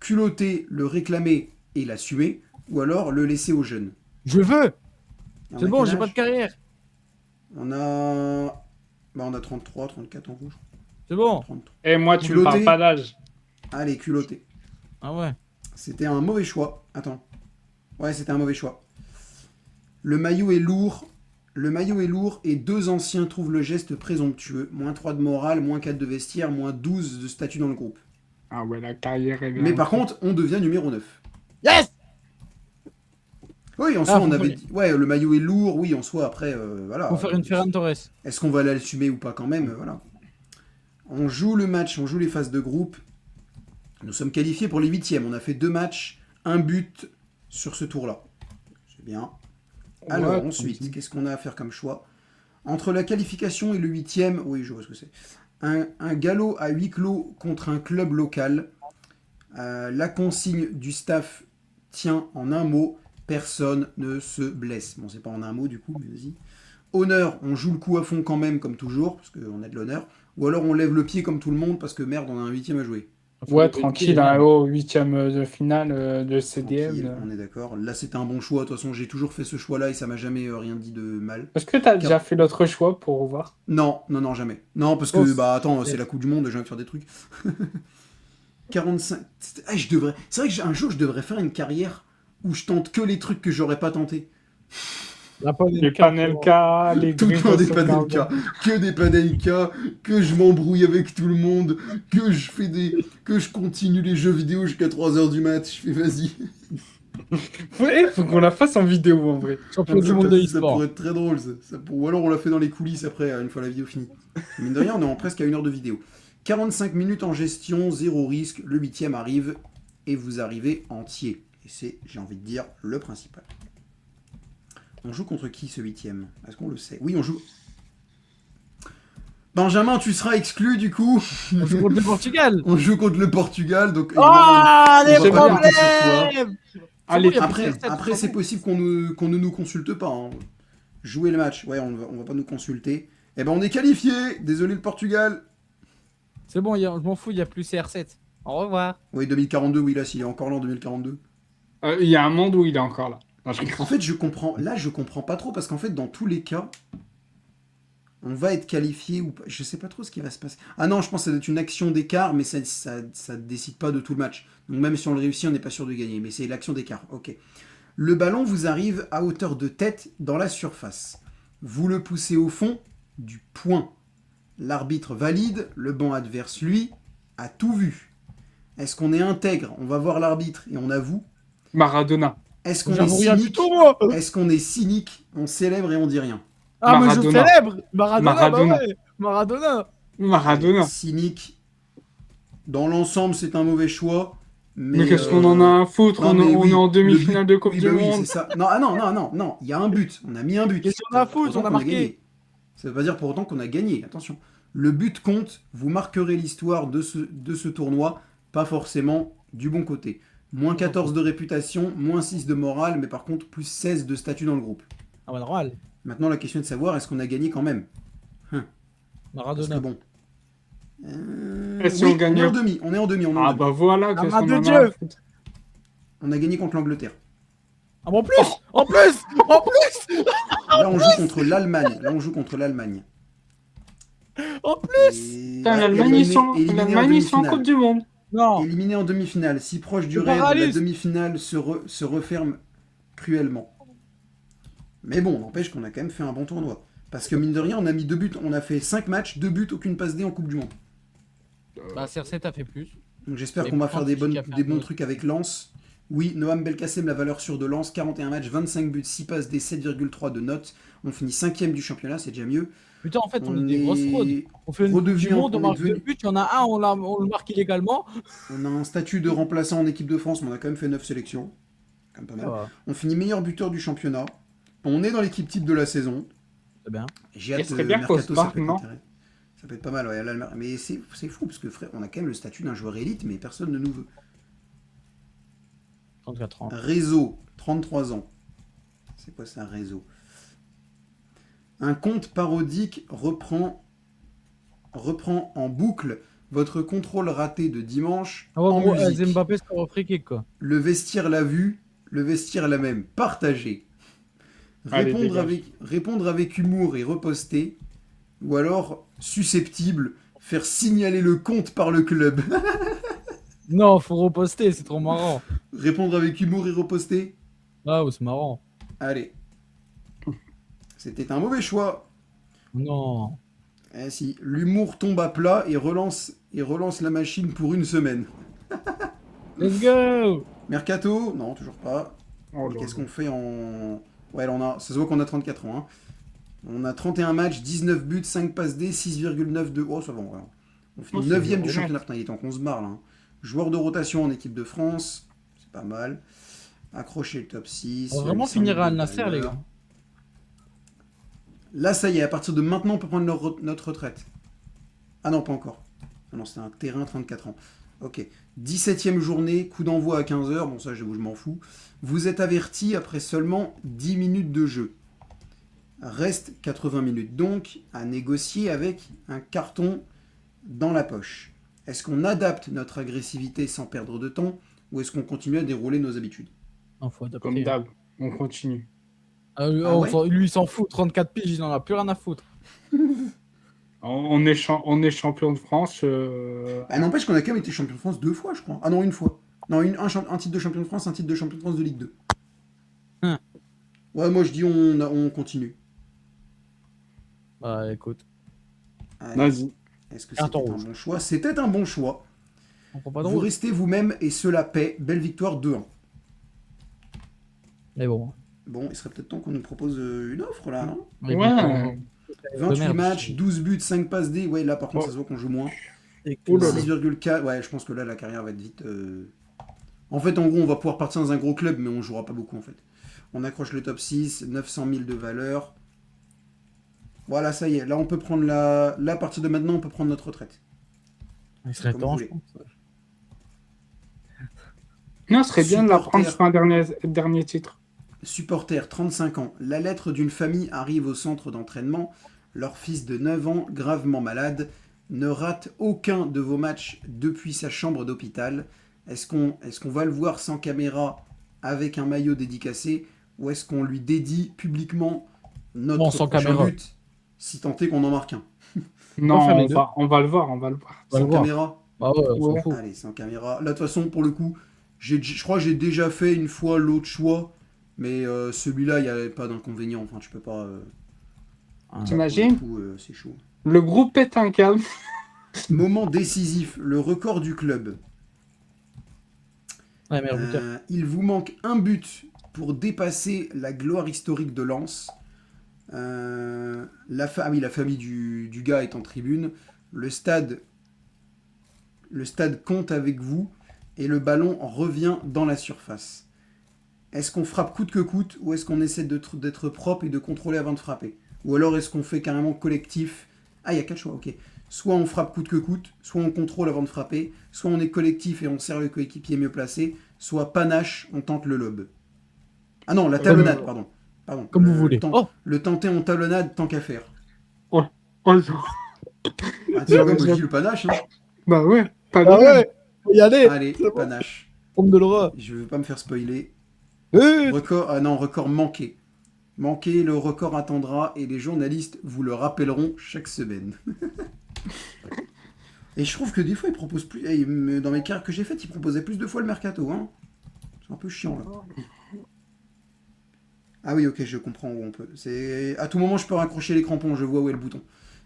Culotté, le réclamer et l'assumer, ou alors le laisser aux jeunes. Je veux. On C'est a bon, quel j'ai pas âge de carrière. On a... Bah on a 33, 34 en rouge. C'est bon. 33. Et moi, tu me Culotté. parles pas d'âge. Allez, culotté. Ah ouais. C'était un mauvais choix. Attends. Ouais, c'était un mauvais choix. Le maillot est lourd. Le maillot est lourd et 2 anciens trouvent le geste présomptueux. Moins 3 de morale, moins 4 de vestiaire, moins 12 de statut dans le groupe. Ah ouais, la carrière est bien. Mais par contre, on devient numéro 9. Yes. Oui, en soi, faut on avait faire- dit... Ouais, le maillot est lourd, oui, en soi, après, voilà. Faut faire une Ferran Torres. Est-ce qu'on va l'assumer ou pas quand même, voilà. On joue le match, on joue les phases de groupe. Nous sommes qualifiés pour les 8e. On a fait 2 matchs, un but sur ce tour-là. C'est bien. Alors, Ouais, ensuite, tranquille. qu'est-ce qu'on a à faire comme choix? Entre la qualification et le 8e, oui, je vois ce que c'est. Un galop à huis clos contre un club local. La consigne du staff tient en un mot, personne ne se blesse. Bon, c'est pas en un mot du coup, mais vas-y. Honneur, on joue le coup à fond quand même, comme toujours, parce qu'on a de l'honneur. Ou alors on lève le pied comme tout le monde, parce que merde, on a un 8e à jouer. Ouais, tranquille, hein, au 8e de finale de CDM. Tranquille, on est d'accord. Là, c'était un bon choix. De toute façon, j'ai toujours fait ce choix-là et ça m'a jamais rien dit de mal. Est-ce que t'as déjà fait l'autre choix pour voir? Non, non, non, jamais. Non, parce que, Oh, bah attends, c'est la Coupe du Monde, j'ai envie de faire des trucs. 45. Ah, je devrais. C'est vrai qu'un jour, je devrais faire une carrière où je tente que les trucs que j'aurais pas tenté. La panelka. Les panelka, les Tout le grilles temps de des sauvegarde. panelka. Que des panelka, que je m'embrouille avec tout le monde, que je fais des. Que je continue les jeux vidéo jusqu'à 3h du mat. Je fais vas-y. Faut qu'on la fasse en vidéo en vrai. Champion du monde de Ça e-sport. pourrait être très drôle. Ou alors on l'a fait dans les coulisses après, une fois la vidéo finie. Mine de rien, on est presque à 1 heure de vidéo. 45 minutes en gestion, 0 risque. Le 8e arrive et vous arrivez entier. Et c'est, j'ai envie de dire, le principal. On joue contre qui ce 8e? Est-ce qu'on le sait? Oui, on joue. Benjamin, tu seras exclu du coup. On joue contre le Portugal. On joue contre le Portugal, donc. Ah, évidemment, les on va pas compter sur toi. problèmes. Allez, bon, y a Après, plus de après c'est possible qu'on ne nous consulte pas. Hein. Jouer le match, ouais, on va pas nous consulter. Eh ben, on est qualifié. Désolé le Portugal. C'est bon, je m'en fous, il y a plus CR7. Au revoir. Oui, 2042, oui, là, s'il est encore là en 2042. Il y a un monde où il est encore là. Non, je rigole. En fait, je comprends pas trop parce qu'en fait, dans tous les cas, on va être qualifié ou pas. Je sais pas trop ce qui va se passer. Ah non, je pense que ça doit être une action d'écart, mais ça décide pas de tout le match. Donc même si on le réussit, on n'est pas sûr de gagner. Mais c'est l'action d'écart. Ok. Le ballon vous arrive à hauteur de tête dans la surface. Vous le poussez au fond du point. L'arbitre valide, le banc adverse, lui, a tout vu. Est-ce qu'on est intègre? On va voir l'arbitre et on avoue. Maradona. Est-ce qu'on est J'avoue rien du cynique? tout, moi. Est-ce qu'on est cynique? On célèbre et on dit rien. Ah, mais je Maradona. célèbre. Maradona, Maradona. bah ouais. Maradona. Maradona. Cynique. Dans l'ensemble, c'est un mauvais choix. Mais qu'est-ce qu'on en a à foutre? non, On, mais on oui, est en le demi-finale but- de Coupe oui, du bah oui, Monde. c'est ça. Non, ah non, non, non, non. Il y a un but. On a mis un but. Qu'est-ce qu'on a à foutre? Pour autant On a qu'on marqué. gagné. Ça veut pas dire pour autant qu'on a gagné. Attention. Le but compte. Vous marquerez l'histoire de ce tournoi. Pas forcément du bon côté. Moins 14 de réputation, moins 6 de morale, mais par contre plus 16 de statut dans le groupe. Ah bah normal. Maintenant, la question est de savoir est-ce qu'on a gagné quand même. Parce que Maradona. bon. Et si oui, on gagne- on est en demi. On est en demi. On est en Ah demi. bah voilà, La qu'est-ce main qu'on de en a Dieu. à foutre. On a gagné contre l'Angleterre. Ah, mais en plus! En plus! En plus! Là, on joue contre l'Allemagne. En plus! Et Putain, ouais, l'Allemagne, ils sont éliminé en l'Allemagne, ils sont en demi-finale. Coupe du Monde. Non! Éliminé en demi-finale. Si proche du Le rêve, la paralyse. demi-finale se referme cruellement. Mais bon, n'empêche qu'on a quand même fait un bon tournoi. Parce que mine de rien, on a mis 2 buts. On a fait 5 matchs, 2 buts, aucune passe D en Coupe du Monde. Bah, CR7 a fait plus. Donc j'espère Mais qu'on va pourtant, faire des, c'est qui a fait des un bons peu. trucs avec Lens. Oui, Noam Belkacem, la valeur sûre de Lens, 41 matchs, 25 buts, 6 passes D, 7,3 de notes. On finit 5ème du championnat, c'est déjà mieux. Putain, en fait, on est des grosses fraudes. On fait une Coupe redevenu du Monde, on on est marque 2 devenu- buts, il y en a un, on le marque illégalement. On a un statut de remplaçant en équipe de France, mais on a quand même fait 9 sélections. Quand même pas mal. Ça va, On finit meilleur buteur du championnat. On est dans l'équipe type de la saison. c'est bien. J'ai Il hâte serait bien qu'on mercato, se ça marque, peut être non? intéressant. Ça peut être pas mal, ouais. Mais c'est fou, parce que frère, on a quand même le statut d'un joueur élite, mais personne ne nous veut. 34 ans. Réseau, 33 ans. C'est quoi ça, réseau? Un compte parodique reprend en boucle votre contrôle raté de dimanche Ah ouais, en gros, musique. Mbappé, c'est un free kick, quoi. Le vestiaire l'a vu, le vestiaire l'a même partagé. Allez, Répondre avec humour et reposter. Ou alors, susceptible, faire signaler le compte par le club. Non, faut reposter, c'est trop marrant. Répondre avec humour et reposter. Ah, ouais, c'est marrant. Allez. C'était un mauvais choix. Non. Eh si, l'humour tombe à plat et relance la machine pour une semaine. Let's go! Mercato? Non, toujours pas. Oh Et là qu'est-ce là. qu'on fait en... Ouais, là, ça se voit qu'on a 34 ans. Hein. On a 31 matchs, 19 buts, 5 passes D, 6,9 de... Oh, ça va, ouais. On finit Oh, c'est 9ème du honnête. championnat. Putain, il est temps qu'on se marre, là. Hein. Joueur de rotation en équipe de France. C'est pas mal. Accrocher le top 6. On va vraiment 800 finir 000 à Al de Nasser, les valeur. gars. Là, ça y est, à partir de maintenant, on peut prendre notre retraite. Ah non, pas encore. Ah non, c'était un terrain 34 ans. Ok. 17ème journée, coup d'envoi à 15h. Bon, ça, je m'en fous. Vous êtes averti après seulement 10 minutes de jeu. Reste 80 minutes donc à négocier avec un carton dans la poche. Est-ce qu'on adapte notre agressivité sans perdre de temps ou est-ce qu'on continue à dérouler nos habitudes? Non, faut adapter. Comme d'hab, on continue. Ah, Ah ouais lui, il s'en fout. 34 piges, il en a plus rien à foutre. On est champion de France. Bah, n'empêche qu'on a quand même été champion de France 2 fois, je crois. Ah non, une fois. Non, un titre de champion de France, un titre de champion de France de Ligue 2. Hein. Ouais, moi je dis on continue. Bah, écoute. Allez. Vas-y. Est-ce que Carton c'était un rouge. bon choix? C'était un bon choix. On prend pas de Vous rouge. restez vous-même et cela paie. Belle victoire 2-1. Mais bon. Bon, il serait peut-être temps qu'on nous propose une offre là, non? Mais Ouais. bon, 28 merde, matchs, c'est- 12 buts, 5 passes D. Ouais, là par contre, Oh. ça se voit qu'on joue moins. et que- Oh là là. 6,4. Ouais, je pense que là, la carrière va être vite. En fait, en gros, on va pouvoir partir dans un gros club, mais on jouera pas beaucoup en fait. On accroche le top 6, 900 000 de valeur. Voilà, ça y est. Là, on peut prendre la. Là, à partir de maintenant, on peut prendre notre retraite. Il serait Comme temps, vous je voulez. pense. Non, ce serait bien de la prendre Supporter. sur un dernier titre. Supporter, 35 ans. La lettre d'une famille arrive au centre d'entraînement. Leur fils de 9 ans, gravement malade, ne rate aucun de vos matchs depuis sa chambre d'hôpital. Est-ce qu'on va le voir sans caméra avec un maillot dédicacé ou est-ce qu'on lui dédie publiquement notre Non, sans prochain caméra. but si tant est qu'on en marque un? Non, faire les deux. on va le voir, on va le voir. On va Sans le voir. caméra? Ah ouais, on Ouais. s'en fout. Allez, sans caméra. Là, de toute façon, pour le coup, je crois que j'ai déjà fait une fois l'autre choix, mais celui-là, il n'y avait pas d'inconvénient. Enfin, tu peux pas. Ah. T'imagines? Pour le coup, c'est chaud. Le groupe pète un câble. Moment décisif, le record du club. Ouais, meilleur buteur. Il vous manque un but pour dépasser la gloire historique de Lens. La famille du gars est en tribune. Le stade compte avec vous et le ballon revient dans la surface. Est-ce qu'on frappe coûte que coûte ou est-ce qu'on essaie d'être propre et de contrôler avant de frapper? Ou alors est-ce qu'on fait carrément collectif? Ah, il y a 4 choix, ok. Soit on frappe coûte que coûte, soit on contrôle avant de frapper, soit on est collectif et on sert le coéquipier mieux placé, soit panache, on tente le lob. Ah non, la talonnade, pardon. Comme vous voulez. Le, Oh, le tenter en talonnade, tant qu'à faire. Oh, oh, Ah, tu vois, moi je dis le panache, hein. bah ouais, pas ah de ouais, faut y aller. Allez, C'est bon. panache. Pomme de l'aura. Je veux pas me faire spoiler. Eh, Record, ah non, record manqué. Manqué, le record attendra et les journalistes vous le rappelleront chaque semaine. Et je trouve que des fois, ils proposent plus. Dans mes carrières que j'ai faites, ils proposaient plus de fois le mercato. Hein. C'est un peu chiant là. Ah oui, ok, je comprends où on peut. C'est à tout moment, je peux raccrocher les crampons, je vois où est le bouton.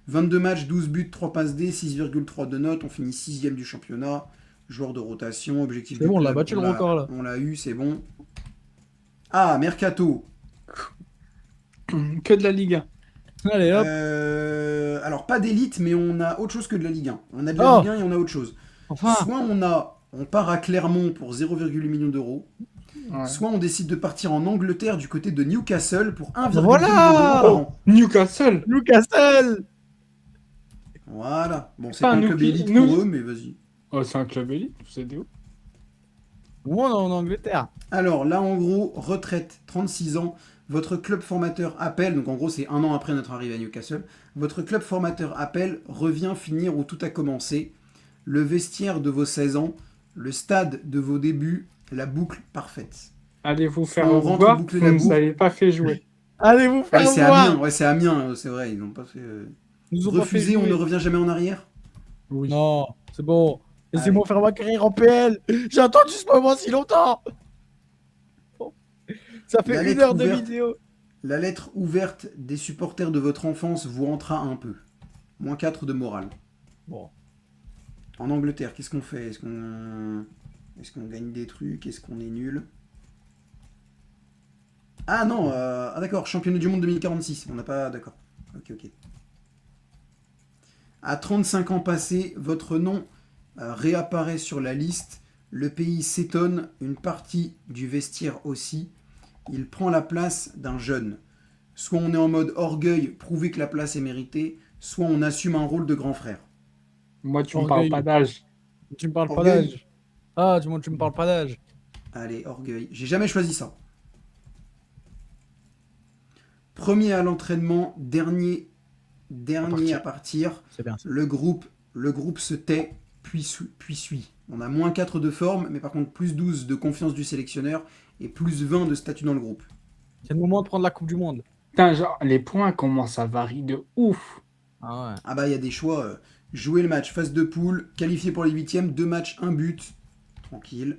22 matchs, 12 buts, 3 passes D, 6,3 de notes. On finit 6ème du championnat. Joueur de rotation, objectif C'est du bon, on l'a club, battu le record, là. On l'a eu, c'est bon. Ah, mercato. Que de la Ligue 1. allez hop. Alors, pas d'élite, mais on a autre chose que de la Ligue 1. On a de la Oh. Ligue 1 et on a autre chose. Enfin. Soit on part à Clermont pour 0,8 million d'euros, Ouais. soit on décide de partir en Angleterre du côté de Newcastle pour 1,2 Voilà. million d'euros par an. Newcastle. Newcastle. Voilà. Bon, c'est Pas pas un nous club qui- élite nous- pour eux, mais vas-y. Oh, c'est un club élite, c'est où? Bon, on est en Angleterre. Alors là, en gros, retraite, 36 ans. Votre club formateur appelle, donc en gros, c'est un an après notre arrivée à Newcastle. Votre club formateur appelle, revient finir où tout a commencé. Le vestiaire de vos 16 ans, le stade de vos débuts, la boucle parfaite. Allez vous faire On rentre voir, boucler vous la ne boucle. savez pas fait jouer. Allez vous faire Ouais, c'est voir. Amiens, c'est Amiens, c'est vrai, ils n'ont pas fait. Ils nous ont pas fait Refusé, on jouer. ne revient jamais en arrière. Oui. Non, c'est bon. Laissez-moi faire ma carrière en PL. J'ai attendu ce moment si longtemps. Ça fait La 1 lettre heure de ouverte. vidéo. La lettre ouverte des supporters de votre enfance vous entra un peu. Moins 4 de morale. Bon. En Angleterre, qu'est-ce qu'on fait? Est-ce qu'on gagne des trucs? Est-ce qu'on est nul? Ah non, ah d'accord, championnat du monde 2046. On n'a pas... D'accord. Ok. À 35 ans passés, votre nom réapparaît sur la liste. Le pays s'étonne, une partie du vestiaire aussi. Il prend la place d'un jeune. Soit on est en mode orgueil, prouver que la place est méritée, soit on assume un rôle de grand frère. Moi, tu me Orgueil. parles pas d'âge. Tu me parles pas Orgueil. d'âge. Ah, tu me parles pas d'âge. Allez, orgueil. J'ai jamais choisi ça. Premier à l'entraînement, dernier à partir. C'est bien ça. Le groupe se tait, puis suit. On a moins 4 de forme, mais par contre plus 12 de confiance du sélectionneur et plus 20 de statut dans le groupe. C'est le moment de prendre la Coupe du Monde. Putain, genre, les points commencent à varier de ouf. Ah ouais. Ah bah il y a des choix. Jouer le match, phase de poule, qualifié pour les huitièmes, 2 matchs, 1 but. Tranquille.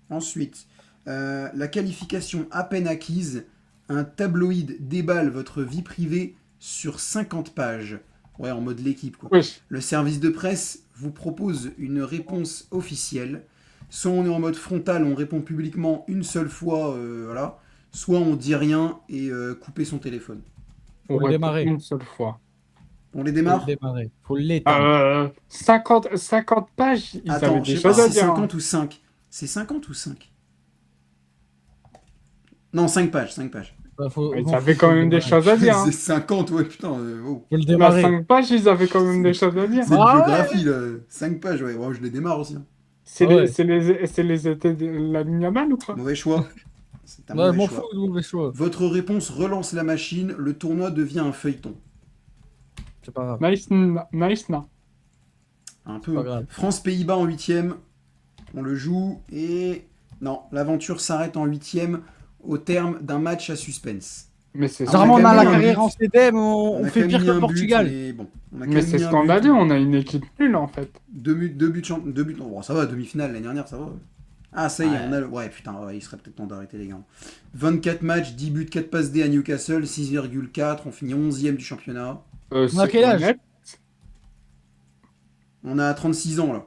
Ensuite, la qualification à peine acquise. Un tabloïd déballe votre vie privée sur 50 pages. Ouais, en mode l'équipe quoi. Wesh. Le service de presse vous propose une réponse officielle. Soit on est en mode frontal, on répond publiquement une seule fois, voilà. Soit on dit rien et couper son téléphone. Faut le Ouais, démarrer. Une seule fois. On les Faut démarre? le démarrer. Faut l'éteindre. 50 pages, ils avaient Attends, des je sais pas choses à si c'est dire. 50 ou 5. C'est 50 ou 5? Non, 5 pages, 5 pages. Bah, Ils avaient quand même des choses à dire. hein. C'est 50, ouais, putain. Oh. Faut le Là, démarrer. 5 pages, ils avaient quand même des choses à dire. C'est une Ah ouais. biographie, là. 5 pages, ouais. Wow, je les démarre aussi. Hein. C'est Ah ouais. les étés de la Yamal ou quoi? Mauvais choix. C'est un Ouais, mauvais m'en choix. fous de mauvais choix. Votre réponse relance la machine. Le tournoi devient un feuilleton. C'est pas grave. Nice, non. Un peu. pas grave. France-Pays-Bas en huitième. On le joue et... Non, l'aventure s'arrête en huitième au terme d'un match à suspense. Mais c'est Ah, Généralement, on on a a quand la même mis un carrière but. en CDM, on a fait quand même pire mis que un le but, Portugal. mais bon, on a quand Mais même c'est mis un scandaleux, but. on a une équipe nulle en fait. Deux buts. Bon, ça va, demi-finale l'année dernière, ça va. Ah, ça y est, Ouais. on a le... Ouais, putain, ouais, il serait peut-être temps d'arrêter, les gars. 24 matchs, 10 buts, 4 passes D à Newcastle, 6,4. On finit 11e du championnat. On a C'est quel âge honnête. On a 36 ans, là.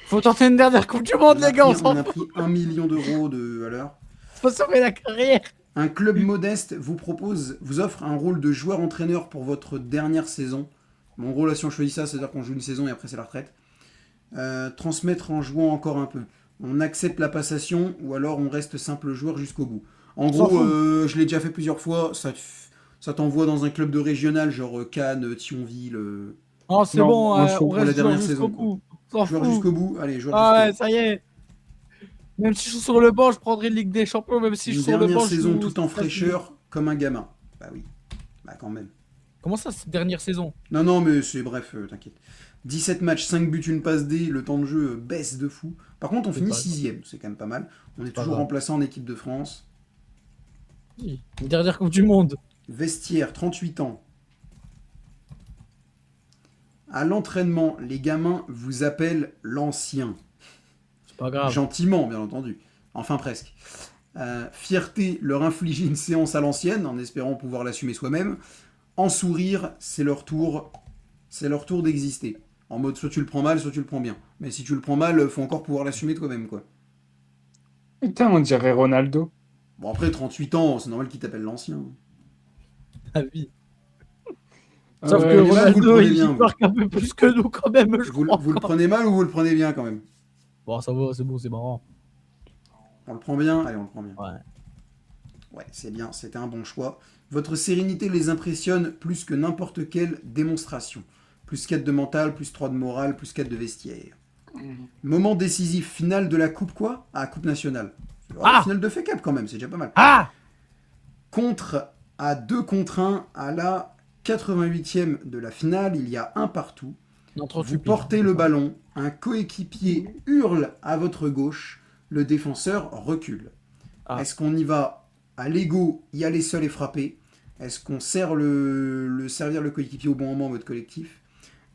Faut tenter une dernière Coupe du Monde, les gars, on on s'en a fout. pris 1 million d'euros de valeur. Faut sauver la carrière. Un club modeste vous offre un rôle de joueur-entraîneur pour votre dernière saison. Mais en gros, là, si on choisit ça, c'est-à-dire qu'on joue une saison et après, c'est la retraite. Transmettre en jouant encore un peu. On accepte la passation ou alors on reste simple joueur jusqu'au bout. En On s'en gros, fout. je l'ai déjà fait plusieurs fois. Ça t'envoie dans un club de régional, genre Cannes, Thionville. Oh, c'est Non, bon, moi, je on trouve pour la reste joueur dernière jusqu'au saison, quoi. bout. On s'en Joueur fout. jusqu'au bout. Allez, joueur Ah ouais, jusqu'au bout. ça y est. Même si je suis sur le banc, je prendrai Ligue des Champions. Même si je Une suis sur le dernière banc, je saison joue tout en Stade Ligue. fraîcheur, comme un gamin. Bah oui. Bah quand même. Comment ça, cette dernière saison? Non, non, mais c'est bref, t'inquiète. 17 matchs, 5 buts, une passe D, le temps de jeu baisse de fou. Par contre, on C'est finit pas grave. 6ème, c'est quand même pas mal. On est pas toujours grave. remplaçant en équipe de France. Oui, une dernière Coupe du Monde. Vestiaire, 38 ans. À l'entraînement, les gamins vous appellent l'ancien. C'est pas grave. Gentiment, bien entendu. Enfin, presque. Fierté, leur infliger une séance à l'ancienne, en espérant pouvoir l'assumer soi-même. En sourire, c'est leur tour d'exister. En mode, soit tu le prends mal, soit tu le prends bien. Mais si tu le prends mal, faut encore pouvoir l'assumer toi-même, quoi. Putain, on dirait Ronaldo. Bon, après, 38 ans, c'est normal qu'il t'appelle l'ancien. La vie. Sauf que prenez mal, vous le Ronaldo, prenez il bien, vous. marque un peu plus que nous quand même, je Vous, crois. vous le prenez mal ou vous le prenez bien, quand même? Bon, ça va, c'est bon, c'est marrant. On le prend bien? Allez, on le prend bien. Ouais. Ouais, c'est bien, c'était un bon choix. Votre sérénité les impressionne plus que n'importe quelle démonstration. Plus 4 de mental, plus 3 de morale, plus 4 de vestiaire. Moment décisif, finale de la coupe quoi? Ah, coupe nationale. Ah Finale de FA Cup quand même, c'est déjà pas mal. Ah Contre à 2 contre 1 à la 88e de la finale, il y a un partout. Non, 38 Vous piges. portez le ballon, un coéquipier hurle à votre gauche, le défenseur recule. Ah. Est-ce qu'on y va à l'ego, y aller seul et frapper? Est-ce qu'on sert servir le coéquipier au bon moment en mode collectif?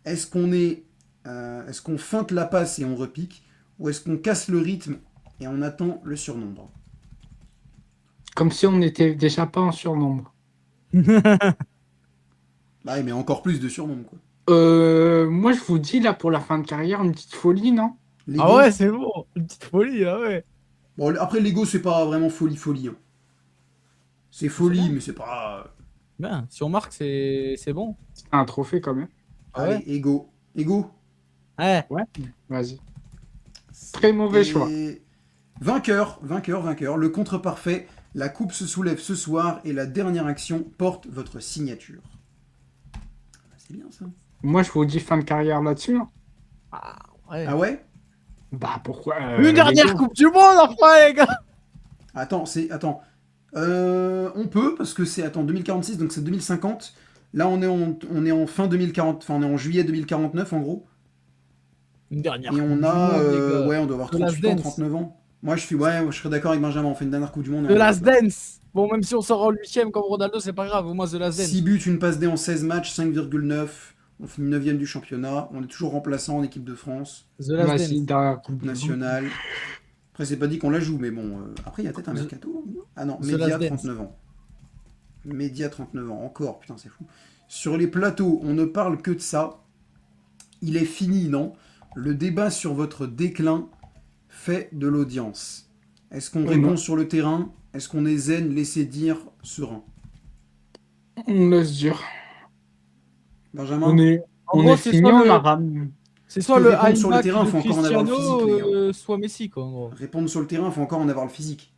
Est-ce qu'on feinte la passe et on repique? Ou est-ce qu'on casse le rythme et on attend le surnombre? Comme si on n'était déjà pas en surnombre. Bah oui, mais encore plus de surnombre, quoi. Moi, je vous dis, là, pour la fin de carrière, une petite folie, non? L'ego- Ah ouais, c'est bon. Une petite folie, ah ouais. Bon, après, l'ego, c'est pas vraiment folie. Hein. C'est folie, mais c'est pas... Bien, si on marque, c'est bon. C'est un trophée, quand même. Ah Allez, ouais. ego. Ego. Ouais. Ouais, vas-y. Très mauvais choix. Vainqueur. Le contre parfait. La coupe se soulève ce soir et la dernière action porte votre signature. Bah, c'est bien ça. Moi, je vous dis fin de carrière là-dessus. Hein. Ouais. Ah ouais? Bah, pourquoi Une dernière les gars, Coupe du Monde, enfin, les gars. Attends. On peut parce que c'est 2046 donc c'est 2050. Là on est en fin 2040, enfin on est en juillet 2049 en gros. Une dernière Et Coupe on du a Monde, les gars. ouais on doit avoir The Last 38 ans, Dance. 39 ans. Moi je serais d'accord avec Benjamin, on fait une dernière Coupe du Monde. The Last Dance. Bon, même si on sort en 8ème comme Ronaldo, c'est pas grave. Au moins, The Last Dance. 6 buts, une passe D en 16 matchs, 5,9. On finit 9ème du championnat. On est toujours remplaçant en équipe de France, The Last vas-y, Dance. dernière coupe du monde. nationale. Après c'est pas dit qu'on la joue, mais bon. Après il y a peut-être un mercato. Ah non, The Média Last Dance. 39 ans. Média 39 ans, encore, putain c'est fou. Sur les plateaux, on ne parle que de ça. Il est fini, non? Le débat sur votre déclin fait de l'audience. Est-ce qu'on répond non. sur le terrain? Est-ce qu'on est zen, laissez dire, serein? On laisse dur. Benjamin? On est, En on gros, est c'est fini, soit on le- a ramené. C'est soit que le répondre sur le high-back terrain, de faut encore en avoir le Cristiano, physique, les gars. soit Messi, quoi, en gros. Répondre sur le terrain, il faut encore en avoir le physique.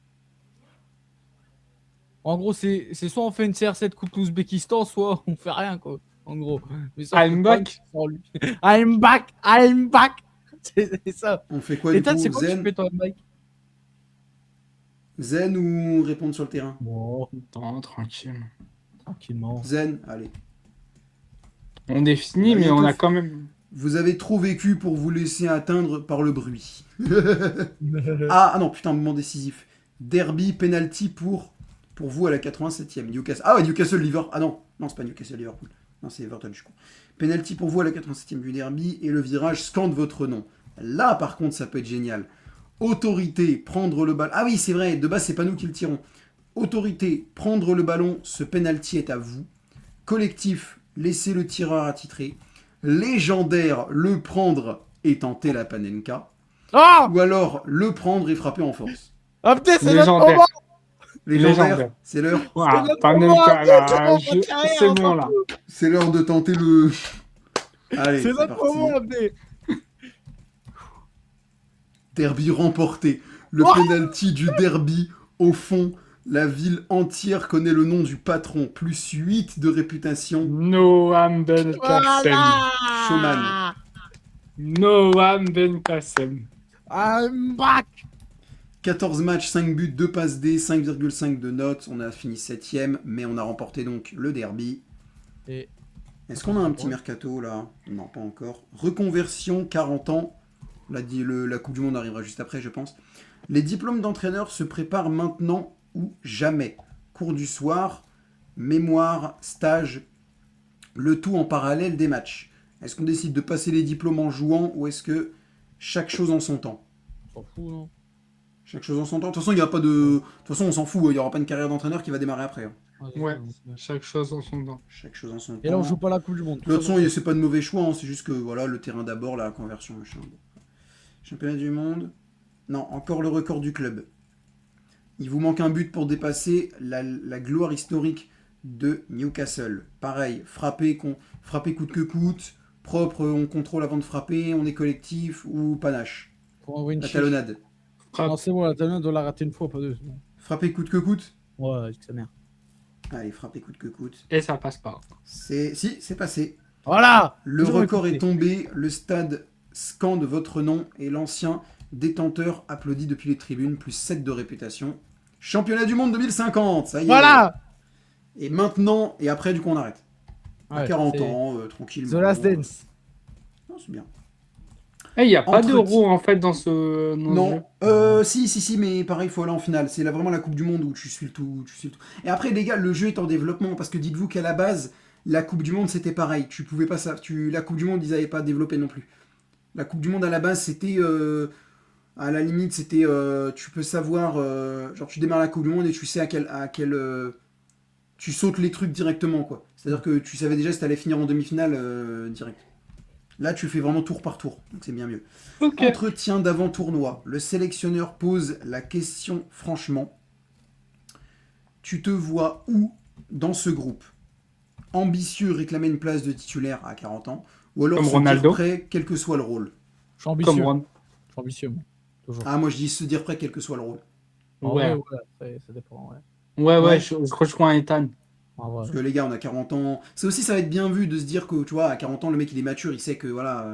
En gros, c'est soit on fait une CR7 contre l'Ouzbékistan, soit on fait rien, quoi. En gros. Mais ça, I'm on peut pas back. sans lui. I'm back. I'm back. C'est ça. On fait quoi Et du toi, coup? c'est quoi que tu fais ton I'm back? Zen ou répondre sur le terrain? Bon, Attends, tranquille. tranquillement. Zen, allez. On est fini, Bah, mais y a on que- a quand même. Vous avez trop vécu pour vous laisser atteindre par le bruit. Ah non, putain, moment décisif. Derby, penalty pour vous à la 87e. Newcastle. Ah ouais, Newcastle, Liverpool. Ah non, c'est pas Newcastle, Liverpool. Non, c'est Everton, je crois. Penalty pour vous à la 87e du derby et le virage scande votre nom. Là, par contre, ça peut être génial. Autorité, prendre le ballon. Ah oui, c'est vrai, de base, c'est pas nous qui le tirons. Autorité, prendre le ballon, ce penalty est à vous. Collectif, laissez le tireur attitré. Légendaire, le prendre et tenter la panenka. Ah Ou alors, le prendre et frapper en force. Ah putain, c'est notre Légendaire. moment. Légendaire, Légendaire. c'est l'heure. Ouah, notre pas même moment, pas là. c'est bon, C'est carrière, bon on là. C'est l'heure de tenter le Allez, C'est c'est notre parti. moment, Abdé. Derby remporté. Le Oh penalty du derby. Au fond, la ville entière connaît le nom du patron. Plus 8 de réputation. Noam Belkacem. Showman. Voilà. Noam Belkacem. I'm back. 14 matchs, 5 buts, 2 passes D, 5,5 de notes. On a fini 7ème, mais on a remporté donc le derby. Et Est-ce qu'on a un petit mercato là? Non, pas encore. Reconversion, 40 ans. La Coupe du Monde arrivera juste après, je pense. Les diplômes d'entraîneur se préparent maintenant ou jamais. Cours du soir, mémoire, stage, le tout en parallèle des matchs. Est-ce qu'on décide de passer les diplômes en jouant ou est-ce que chaque chose en son temps? on s'en fout, non? Chaque chose en son temps. De toute façon, il y a pas de. De toute façon, on s'en fout. Il n'y aura pas une carrière d'entraîneur qui va démarrer après, hein. Ouais, chaque chose en son temps. Chaque chose en son Et là, on temps. joue pas la Coupe du Monde. De toute façon, c'est pas de mauvais choix. Hein. C'est juste que voilà, le terrain d'abord, la conversion, machin. Championnat du monde. Non, encore le record du club. Il vous manque un but pour dépasser la gloire historique de Newcastle. Pareil, frapper coûte que coûte. Propre, on contrôle avant de frapper. On est collectif ou panache. Pour envoyer une La chiche. talonnade. Non, c'est bon, la talonnade, on doit la rater une fois, pas deux. c'est bon. Frapper coûte que coûte. Ouais, c'est sa mère. Allez, frapper coûte que coûte. Et ça passe pas. Si, c'est passé. Voilà. Le Toujours record écouté. est tombé, le stade scande votre nom et l'ancien détenteur applaudit depuis les tribunes, plus 7 de réputation. Championnat du monde 2050, ça y est. Voilà. Et maintenant, et après, du coup, on arrête. À Ouais, 40 c'est ans, tranquillement. The Last Dance. Non, c'est bien. Et il n'y a pas Entretien. d'euro en fait dans ce Non, jeu. si, mais pareil, il faut aller en finale. C'est vraiment la Coupe du Monde où tu suis le tout. Et après, les gars, le jeu est en développement parce que dites-vous qu'à la base, la Coupe du Monde c'était pareil. Tu pouvais pas ça. La Coupe du Monde, ils n'avaient pas développé non plus. La Coupe du Monde à la base, c'était. À la limite, c'était. Tu peux savoir. Genre, tu démarres la Coupe du Monde et tu sais à quel tu sautes les trucs directement, quoi. C'est-à-dire que tu savais déjà si t'allais finir en demi-finale direct. Là, tu fais vraiment tour par tour, donc c'est bien mieux. Ok. Entretien d'avant-tournoi. Le sélectionneur pose la question franchement. Tu te vois où dans ce groupe? Ambitieux, réclamer une place de titulaire à 40 ans, ou alors Comme se Ronaldo. dire prêt, quel que soit le rôle? Je suis ambitieux. Comme Ron. Je suis ambitieux, moi. Toujours. Ah, moi je dis se dire prêt, quel que soit le rôle. En Ouais. vrai, ouais, après, ça dépend, ouais. Ouais, Ouais. je rejoins Ethan. En vrai. Parce que les gars, on a 40 ans. C'est aussi, ça va être bien vu de se dire que, tu vois, à 40 ans, le mec il est mature, il sait que, voilà.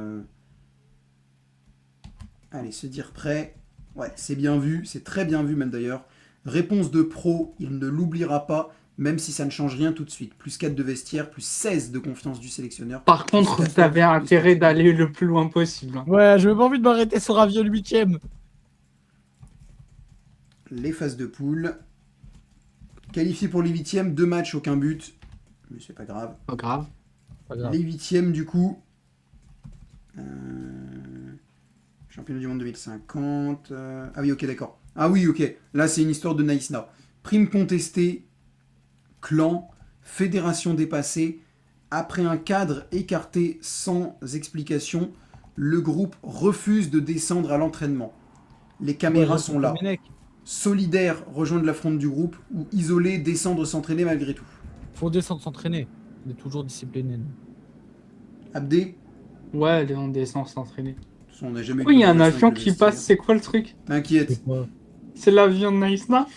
Allez, se dire prêt. Ouais, c'est bien vu, c'est très bien vu même d'ailleurs. Réponse de pro, il ne l'oubliera pas, même si ça ne change rien tout de suite. Plus 4 de vestiaire, plus 16 de confiance du sélectionneur. Par contre, Plus vous avez 14, intérêt plus d'aller le plus loin possible. Hein. Ouais, je n'ai pas envie de m'arrêter sur un vieux 8ème. Les phases de poule. Qualifié pour les 8e, 2 matchs, aucun but. Mais c'est pas grave. Pas grave. Pas grave. Les 8e du coup. Championnat du monde 2050. Ah oui, ok, d'accord. Ah oui, ok. Là, c'est une histoire de Naïsna. Prime contestée, clan, fédération dépassée. Après un cadre écarté sans explication, le groupe refuse de descendre à l'entraînement. Les caméras Ouais, sont là. Domenech. Solidaire, rejoindre la fronde du groupe, ou isolé, descendre s'entraîner malgré tout. Faut descendre s'entraîner. On est toujours discipliné. nous. Abdé, Ouais, on descend s'entraîner. de toute façon, on n'a jamais eu Oui, il y a un de relation avion avec le qui vestiaire. passe, c'est quoi le truc? T'inquiète. C'est l'avion de Naïsna?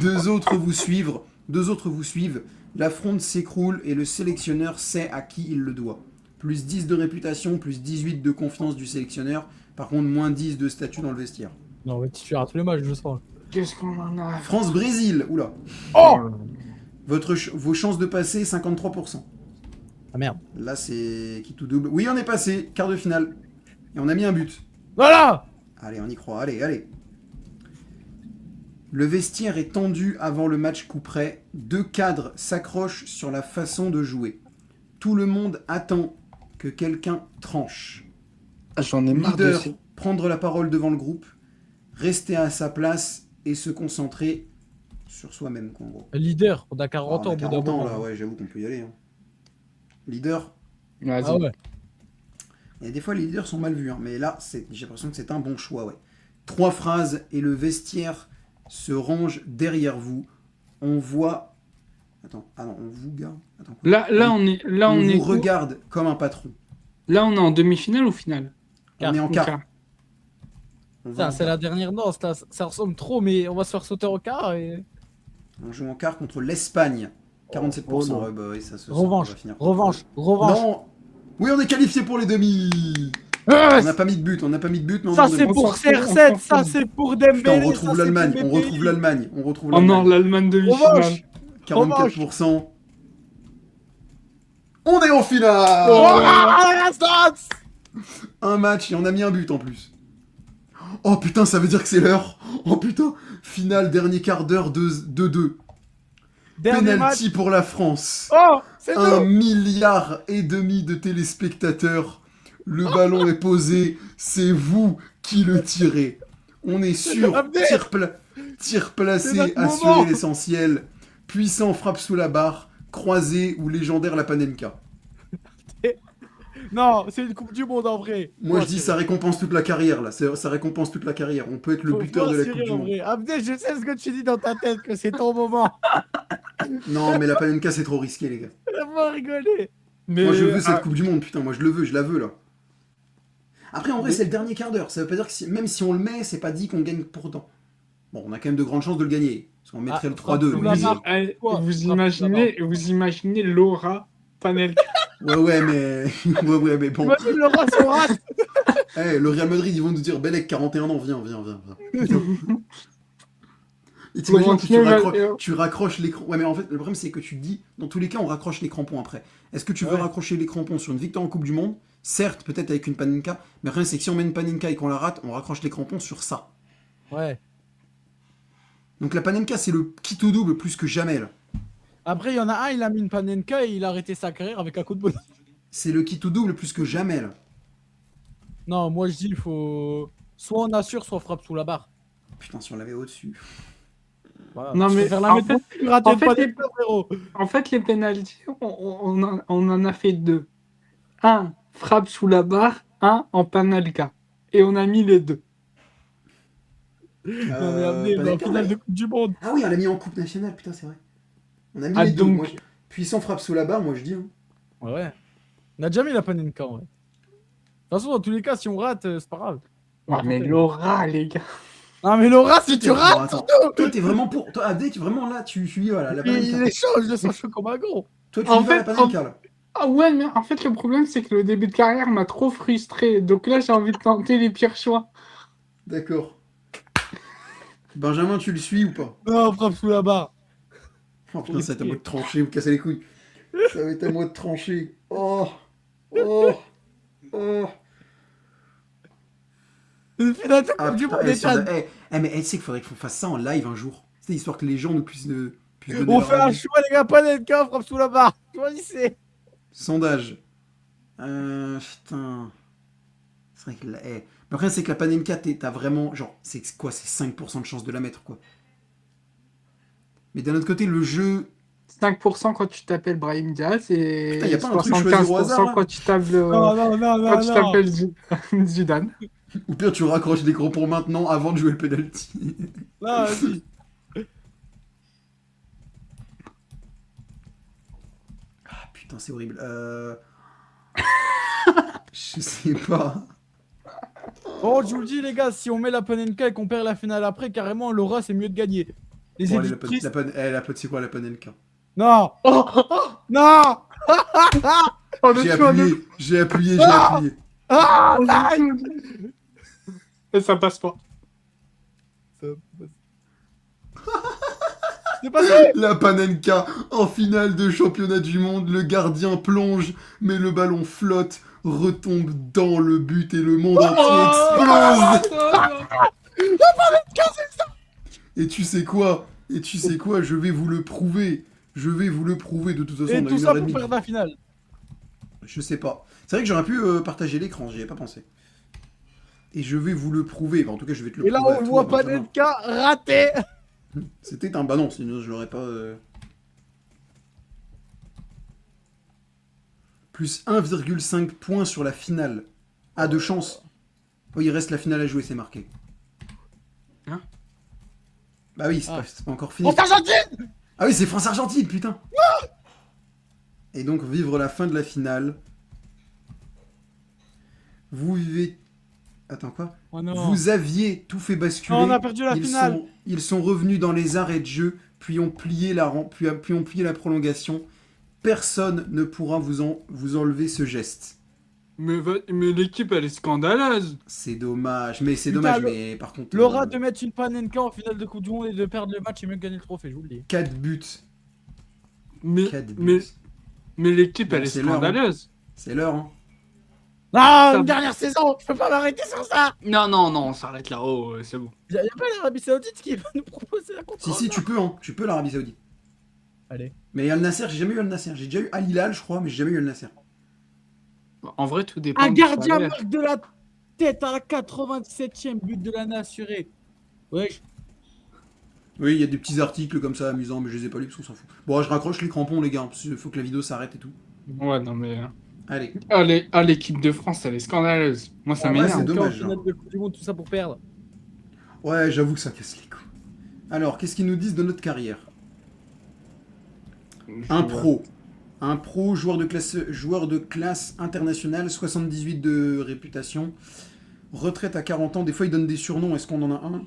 Deux autres vous suivent. Deux autres vous suivent. La fronde s'écroule et le sélectionneur sait à qui il le doit. Plus 10 de réputation, plus 18 de confiance du sélectionneur. Par contre, moins 10 de statut dans le vestiaire. Non, mais tu rates le match, je sens. Qu'est-ce qu'on en a? France-Brésil, oula. Oh Vos chances de passer, 53%. Ah merde. Là, c'est qui tout double. Oui, on est passé, quart de finale. Et on a mis un but. Voilà. Allez, on y croit, allez. Le vestiaire est tendu avant le match coup près. Deux cadres s'accrochent sur la façon de jouer. Tout le monde attend que quelqu'un tranche. J'en ai marre de Leader, ça. prendre la parole devant le groupe, rester à sa place et se concentrer sur soi-même, quoi, en gros. Leader, on a Ah, 40 on ans a au bout d'un 40 ans, moment. là, ouais, j'avoue qu'on peut y aller. Hein. Leader, Vas-y. Ah ouais. et des fois les leaders sont mal vus, hein, mais là, j'ai l'impression que c'est un bon choix, ouais. 3 phrases et le vestiaire se range derrière vous. On voit Attends, ah non, on vous garde. Attends, quoi. Là, on est, là, on on est vous où? regarde comme un patron. Là, on est en demi-finale ou finale? On est en Ok. quart. On va Putain, en c'est quart. la dernière danse, là. Ça ressemble trop, mais on va se faire sauter au quart et... On joue en quart contre l'Espagne. 47%. Oh non. Ouais, bah oui, ça se sent Revanche, qu'on va finir. revanche, revanche. Non. Oui, on est qualifié pour les demi. Ah, On n'a pas mis de but, on n'a pas mis de but, mais on est ça en c'est demi. On pour s'en fout, on CR7, s'en ça fout. c'est pour Putain, Dembélé, on retrouve ça, c'est l'Allemagne, pour on mes retrouve pays. l'Allemagne, on retrouve Oh non, l'Allemagne. l'Allemagne demi-finale. Revanche. 44%. On est en finale. Oh. Ah, la dance. Un match et on a mis un but en plus. Oh putain, ça veut dire que c'est l'heure. Oh putain, finale, dernier quart d'heure, 2-2. Dernier match. Penalty pour la France. Oh, c'est 1,5 nous. milliard de téléspectateurs. Le ballon est posé, c'est vous qui le tirez. On est sûr, Abdel. tir C'est placé, notre assurer moment. l'essentiel. Puissant frappe sous la barre, croisé ou légendaire la Panenka. Non, c'est une coupe du monde en vrai. Moi Faut je dis assurer. ça récompense toute la carrière là, ça récompense toute la carrière. On peut être le Faut buteur de la assurer, Coupe du en Monde. vrai. Abdel, je sais ce que tu dis dans ta tête, que c'est ton moment. Non mais la Panenka c'est trop risqué les gars. On va rigoler. Mais Moi je veux cette ah, Coupe du Monde, putain, moi je le veux, je la veux là. Après en vrai c'est le dernier quart d'heure, ça veut pas dire que même si on le met, c'est pas dit qu'on gagne pour autant. Bon, on a quand même de grandes chances de le gagner, parce qu'on mettrait Ah, le frappe 3-2. sous mais- la vous, barre. Quoi vous Frappe imaginez Laura Panelka. Ouais mais... ouais mais bon. Imagine le roi sur rate. Eh, le Real Madrid ils vont nous dire Belek 41 ans, viens. Et t'imagines que tu raccroches l'écran. Ouais mais en fait le problème c'est que tu te dis, dans tous les cas on raccroche les crampons après. Est-ce que tu veux Ouais. raccrocher les crampons sur une victoire en Coupe du Monde? Certes, peut-être avec une Panenka, mais rien c'est que si on met une Panenka et qu'on la rate, on raccroche les crampons sur ça. Ouais. Donc la Panenka c'est le kit au double plus que jamais là. Après, il y en a un, il a mis une Panenka et il a arrêté sa carrière avec un coup de boule. C'est le kit au double plus que jamais là. Non, moi je dis, il faut. Soit on assure, soit on frappe sous la barre. Putain si on l'avait au-dessus. Voilà. Non, Je mais préfère la en méthode fait- plus ratée en de fait, Panenka, frérot. En fait, les pénaltys, on en a fait deux. Un, frappe sous la barre, un en Panelka. Et on a mis les deux. On est amené en Panenka, finale ouais. de Coupe du Monde. Ah oui, on l'a mis en Coupe nationale, putain c'est vrai. On a mis Ah, les deux. donc- Moi, puissant frappe sous la barre, moi je dis. Hein. Ouais. On a déjà mis la Panenka, en vrai. De toute façon, dans tous les cas, si on rate, c'est pas grave. Ouais, mais Laura, les gars. Ah, mais Laura, si tu Bon, rates, attends. Toi t'es vraiment pour. Toi Abdé, tu es vraiment là, tu y vas là, la il Panenka. échange de son chaud comme un gros. Toi tu En y vas la fait, Panenka là. Ah ouais, mais en fait, le problème, c'est que le début de carrière m'a trop frustré. Donc là, j'ai envie de tenter les pires choix. D'accord. Benjamin, tu le suis ou pas? Non, frappe sous la barre. Oh putain, ça va être à moi de trancher, vous cassez les couilles. Ça va être à moi de trancher. Oh. Oh. Oh. Une finale de Ah Coupe du putain, Monde, sur Ethan. mais tu sais qu'il faudrait qu'on fasse ça en live un jour. C'est histoire que les gens nous puissent donner On leur fait un avis. choix, les gars, Panenka, frappe sous la barre. Choisissez. Sondage. Putain. C'est vrai que mais après, c'est que la Panenka, t'as vraiment. Genre, c'est quoi? C'est 5% de chance de la mettre, quoi. Mais d'un autre côté, le jeu. 5% quand tu t'appelles Brahim Diaz et Putain, y a pas un truc choisi au hasard, là quand tu t'appelles Non, Zidane. Ou pire, tu raccroches les crampons maintenant avant de jouer le penalty. Non, vas-y. Ah putain, c'est horrible. Je sais pas. Bon, je vous le dis, les gars, si on met la Panenka et qu'on perd la finale après, carrément, Laura, c'est mieux de gagner. Les Bon, allez, éditrices... c'est quoi la Panenka? Non. Non. Oh, J'ai appuyé. Ah, Et ça passe pas. c'est pas ça. La Panenka en finale de championnat du monde, le gardien plonge, mais le ballon flotte, retombe dans le but et le monde entier explose. Et tu sais quoi? Je vais vous le prouver. De toute façon, Et on a tout une ça heure et pour demie. perdre la finale. Je sais pas. C'est vrai que j'aurais pu partager l'écran, j'y ai pas pensé. Et je vais vous le prouver. Enfin, en tout cas, je vais te le Et là, prouver. à on toi, voit Benjamin. Panenka raté. C'était un bah non, sinon je l'aurais pas. Plus 1,5 points sur la finale. Ah, de chance. Oh, il reste la finale à jouer, c'est marqué. Hein? Bah oui, c'est Ah. pas encore fini. On s'Argentine. Ah oui, c'est France-Argentine, putain. Et donc, vivre la fin de la finale. Vous vivez... Attends, quoi? Oh non. Vous aviez tout fait basculer. Oh, on a perdu la finale. Ils sont revenus dans les arrêts de jeu, puis ont plié puis ont plié la prolongation. Personne ne pourra vous enlever ce geste. Mais l'équipe, elle est scandaleuse. C'est dommage, mais c'est Putain, dommage, mais par contre... L'aura de mettre une Panenka en finale de Coupe du Monde et de perdre le match et mieux gagner le trophée, je vous le dis. 4 buts. Mais, 4 mais, buts. mais l'équipe, Bon, elle est c'est l'heure, hein. scandaleuse. C'est l'heure, hein. Ah, Ça- une dernière saison. Je peux pas m'arrêter sur ça. Non, non, non, on s'arrête là. Oh, c'est bon. Y a pas l'Arabie Saoudite qui va nous proposer la contre. Si, tu peux, hein. Tu peux l'Arabie Saoudite. Allez. Mais Al Nasser, j'ai jamais eu Al Nasser. J'ai déjà eu Al Hilal, je crois, mais j'ai jamais eu Al Nasser. En vrai, tout dépend Un du gardien salaire. marque de la tête à la 97e but de l'année assuré. Wesh. Oui, il y a des petits articles comme ça amusants, mais je les ai pas lus parce qu'on s'en fout. Bon, je raccroche les crampons, les gars, parce qu'il faut que la vidéo s'arrête et tout. Ouais, non, mais. Allez. L'équipe de France, elle est scandaleuse. Moi, ça En vrai, m'énerve. c'est dommage, En finale de Coupe du Monde, tout ça pour perdre. Ouais, j'avoue que ça casse les couilles. Alors, qu'est-ce qu'ils nous disent de notre carrière? Un pro. Un pro, joueur de classe internationale, 78 de réputation. Retraite à 40 ans. Des fois, ils donnent des surnoms. Est-ce qu'on en a un?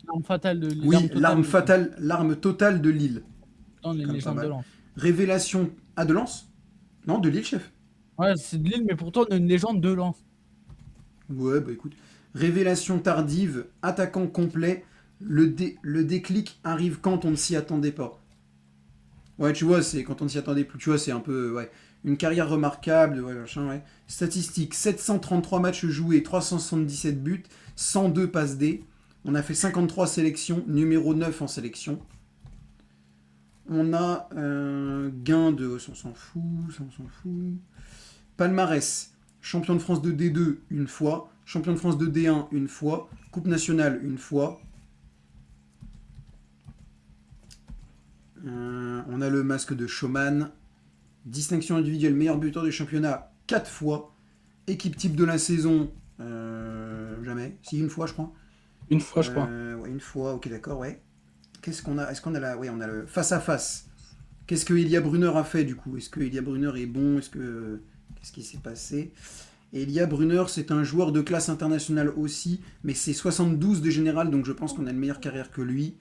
L'arme fatale de Oui, l'arme totale. l'arme totale de Lille. On est Comme une légende pas de mal. Lens. Révélation. Ah, de Lens? Non, de Lille, chef. Ouais, c'est de Lille, mais pourtant on est une légende de Lens. Ouais, bah écoute. Révélation tardive, attaquant complet. Le déclic arrive quand on ne s'y attendait pas. Ouais, tu vois, c'est quand on ne s'y attendait plus. Tu vois, c'est un peu. Ouais. Une carrière remarquable. Ouais, machin, ouais. Statistiques 733 matchs joués, 377 buts, 102 passes D. On a fait 53 sélections, numéro 9 en sélection. On a gain de. Ça, on s'en fout, ça, on s'en fout. Palmarès. Champion de France de D2 une fois. Champion de France de D1 une fois. Coupe nationale une fois. On a le masque de showman. Distinction individuelle, meilleur buteur du championnat 4 fois. Équipe type de la saison, jamais. Si, une fois, je crois. Une fois, je crois. Ouais, une fois, ok, d'accord, ouais. Qu'est-ce qu'on a? Est-ce qu'on a la. Oui, on a le face-à-face. Qu'est-ce que Elia Brunner a fait, du coup? Est-ce que Elia Brunner est bon? Qu'est-ce qui s'est passé? Elia Brunner, c'est un joueur de classe internationale aussi, mais c'est 72 de général, donc je pense qu'on a une meilleure carrière que lui.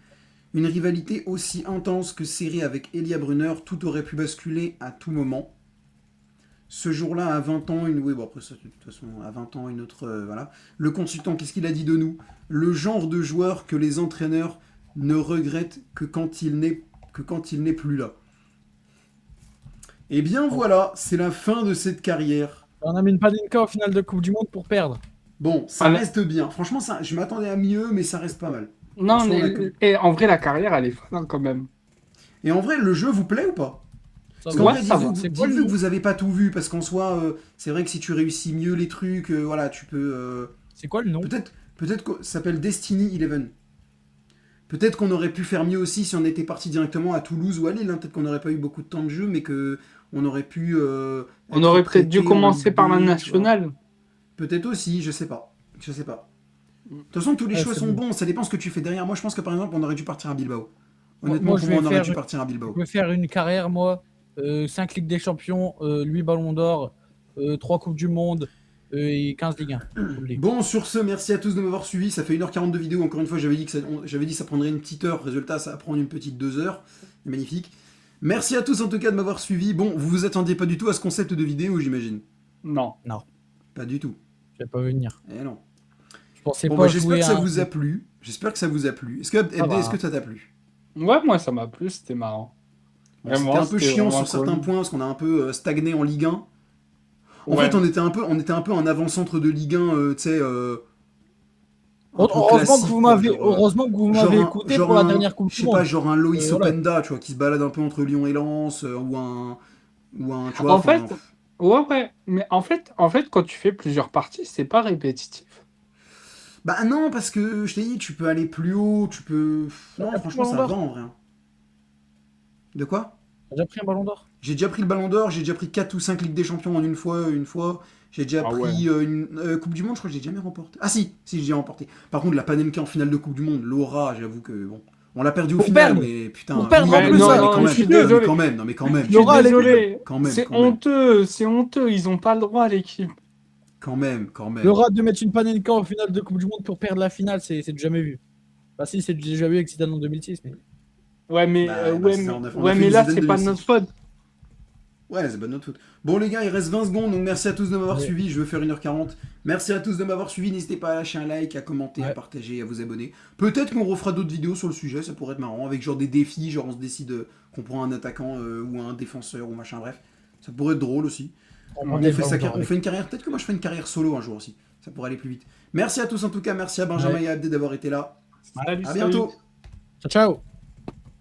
Une rivalité aussi intense que serrée avec Elia Brunner, tout aurait pu basculer à tout moment. Ce jour-là, à 20 ans, oui, bon, après ça, de toute façon, à 20 ans, une autre. Voilà. Le consultant, qu'est-ce qu'il a dit de nous? Le genre de joueur que les entraîneurs ne regrettent que quand il n'est plus là. Eh bien voilà, c'est la fin de cette carrière. On a mis une Panenka en finale de Coupe du Monde pour perdre. Bon, ça Allez. reste bien. Franchement, je m'attendais à mieux, mais ça reste pas mal. Non, Franchement, on a mais et en vrai, la carrière, elle est fun hein, quand même. Et en vrai, le jeu vous plaît ou pas? Ça Parce va. qu'en Ouais, vrai, ça dites-vous va. C'est quoi le dites-vous que nom vous avez pas tout vu, parce qu'en soi, c'est vrai que si tu réussis mieux les trucs, voilà, tu peux... C'est quoi le nom? Peut-être que ça s'appelle Destiny 11. Peut-être qu'on aurait pu faire mieux aussi si on était parti directement à Toulouse ou à Lille. Hein. Peut-être qu'on n'aurait pas eu beaucoup de temps de jeu, mais que on aurait pu. On être aurait peut-être dû prêté en commencer Ligue par la 2, tu vois. nationale. Peut-être aussi, je sais pas. Je sais pas. De toute façon, tous les Ouais, choix c'est sont bon. bons. Ça dépend ce que tu fais derrière. Moi, je pense que par exemple, on aurait dû partir à Bilbao. Honnêtement, Moi, pour je moi, vais on aurait faire dû une- partir à Je Bilbao. vais faire une carrière, moi. 5 Ligues des Champions, 8 Ballons d'Or, 3 Coupes du Monde et 15 Ligue 1. je vous le dis. Bon, sur ce, merci à tous de m'avoir suivi. Ça fait 1h40 de vidéo. Encore une fois, j'avais dit que ça prendrait une petite heure. Résultat, ça va prendre une petite 2 heures. C'est magnifique. Merci à tous en tout cas de m'avoir suivi. Bon, vous vous attendiez pas du tout à ce concept de vidéo, j'imagine. Non. Pas du tout. Je vais pas venir. Eh non. Je pensais Bon, pas bah, j'espère jouer que ça à un- vous a plu. J'espère que ça vous a plu. Est-ce que, va. MD, est-ce que ça t'a plu? Ouais, moi, ça m'a plu, c'était marrant. Bon, Vraiment, c'était un peu c'était chiant vraiment sur certains cool. points parce qu'on a un peu stagné en Ligue 1. En Ouais. fait, on était un peu en avant-centre de Ligue 1, tu sais. Un peu Heureusement classique, que vous quoi, m'avez genre, heureusement que vous genre m'avez un- écouté genre pour la un- dernière Coupe Je du sais pas, Monde. genre un Loïs Voilà. Openda, tu vois, qui se balade un peu entre Lyon et Lens, ou un, tu vois. En enfin, fait, ouais. Mais en fait, quand tu fais plusieurs parties, c'est pas répétitif. bah non, parce que je t'ai dit, tu peux aller plus haut, tu peux. Non, T'as franchement, pris le ça Ballon va en vrai. Hein. De quoi? T'as déjà pris un Ballon d'Or? J'ai déjà pris le Ballon d'Or, j'ai déjà pris 4 ou 5 Ligues des Champions en une fois. J'ai déjà Ah pris une Coupe du Monde, je crois que j'ai jamais remporté. Ah si, j'ai déjà remporté. Par contre, la Panenka en finale de Coupe du Monde, l'aura, j'avoue que bon, On l'a perdu au Pour final, perdre. mais putain. Pour perdre oui, en mais plus, non, ça. mais quand Non, même, je suis mais désolé. quand même, non, mais quand même. Je suis Laura, elle est- désolé. Quand même, C'est quand même. honteux, ils ont pas le droit, l'équipe. Quand même, quand même. Le rat de mettre une Panenka en finale de Coupe du Monde pour perdre la finale, c'est jamais vu. Bah si, c'est déjà vu avec Zidane en 2006. Mais... Ouais, mais, Bah, c'est ça, on a fait mais une là, Zidane c'est pas de 2006. notre faute. Ouais, c'est pas de notre faute. Bon, les gars, il reste 20 secondes, donc merci à tous de m'avoir Ouais. suivi. Je veux faire 1h40. Merci à tous de m'avoir suivi. N'hésitez pas à lâcher un like, à commenter, à Ouais. partager, à vous abonner. Peut-être qu'on refera d'autres vidéos sur le sujet, ça pourrait être marrant, avec genre des défis, genre on se décide qu'on prend un attaquant ou un défenseur ou machin, bref. Ça pourrait être drôle aussi. On fait une carrière, peut-être que moi je ferai une carrière solo un jour aussi. Ça pourrait aller plus vite. Merci à tous en tout cas, merci à Benjamin Ouais. et à Abdé d'avoir été là. Salut, À salut. bientôt. Ciao, ciao.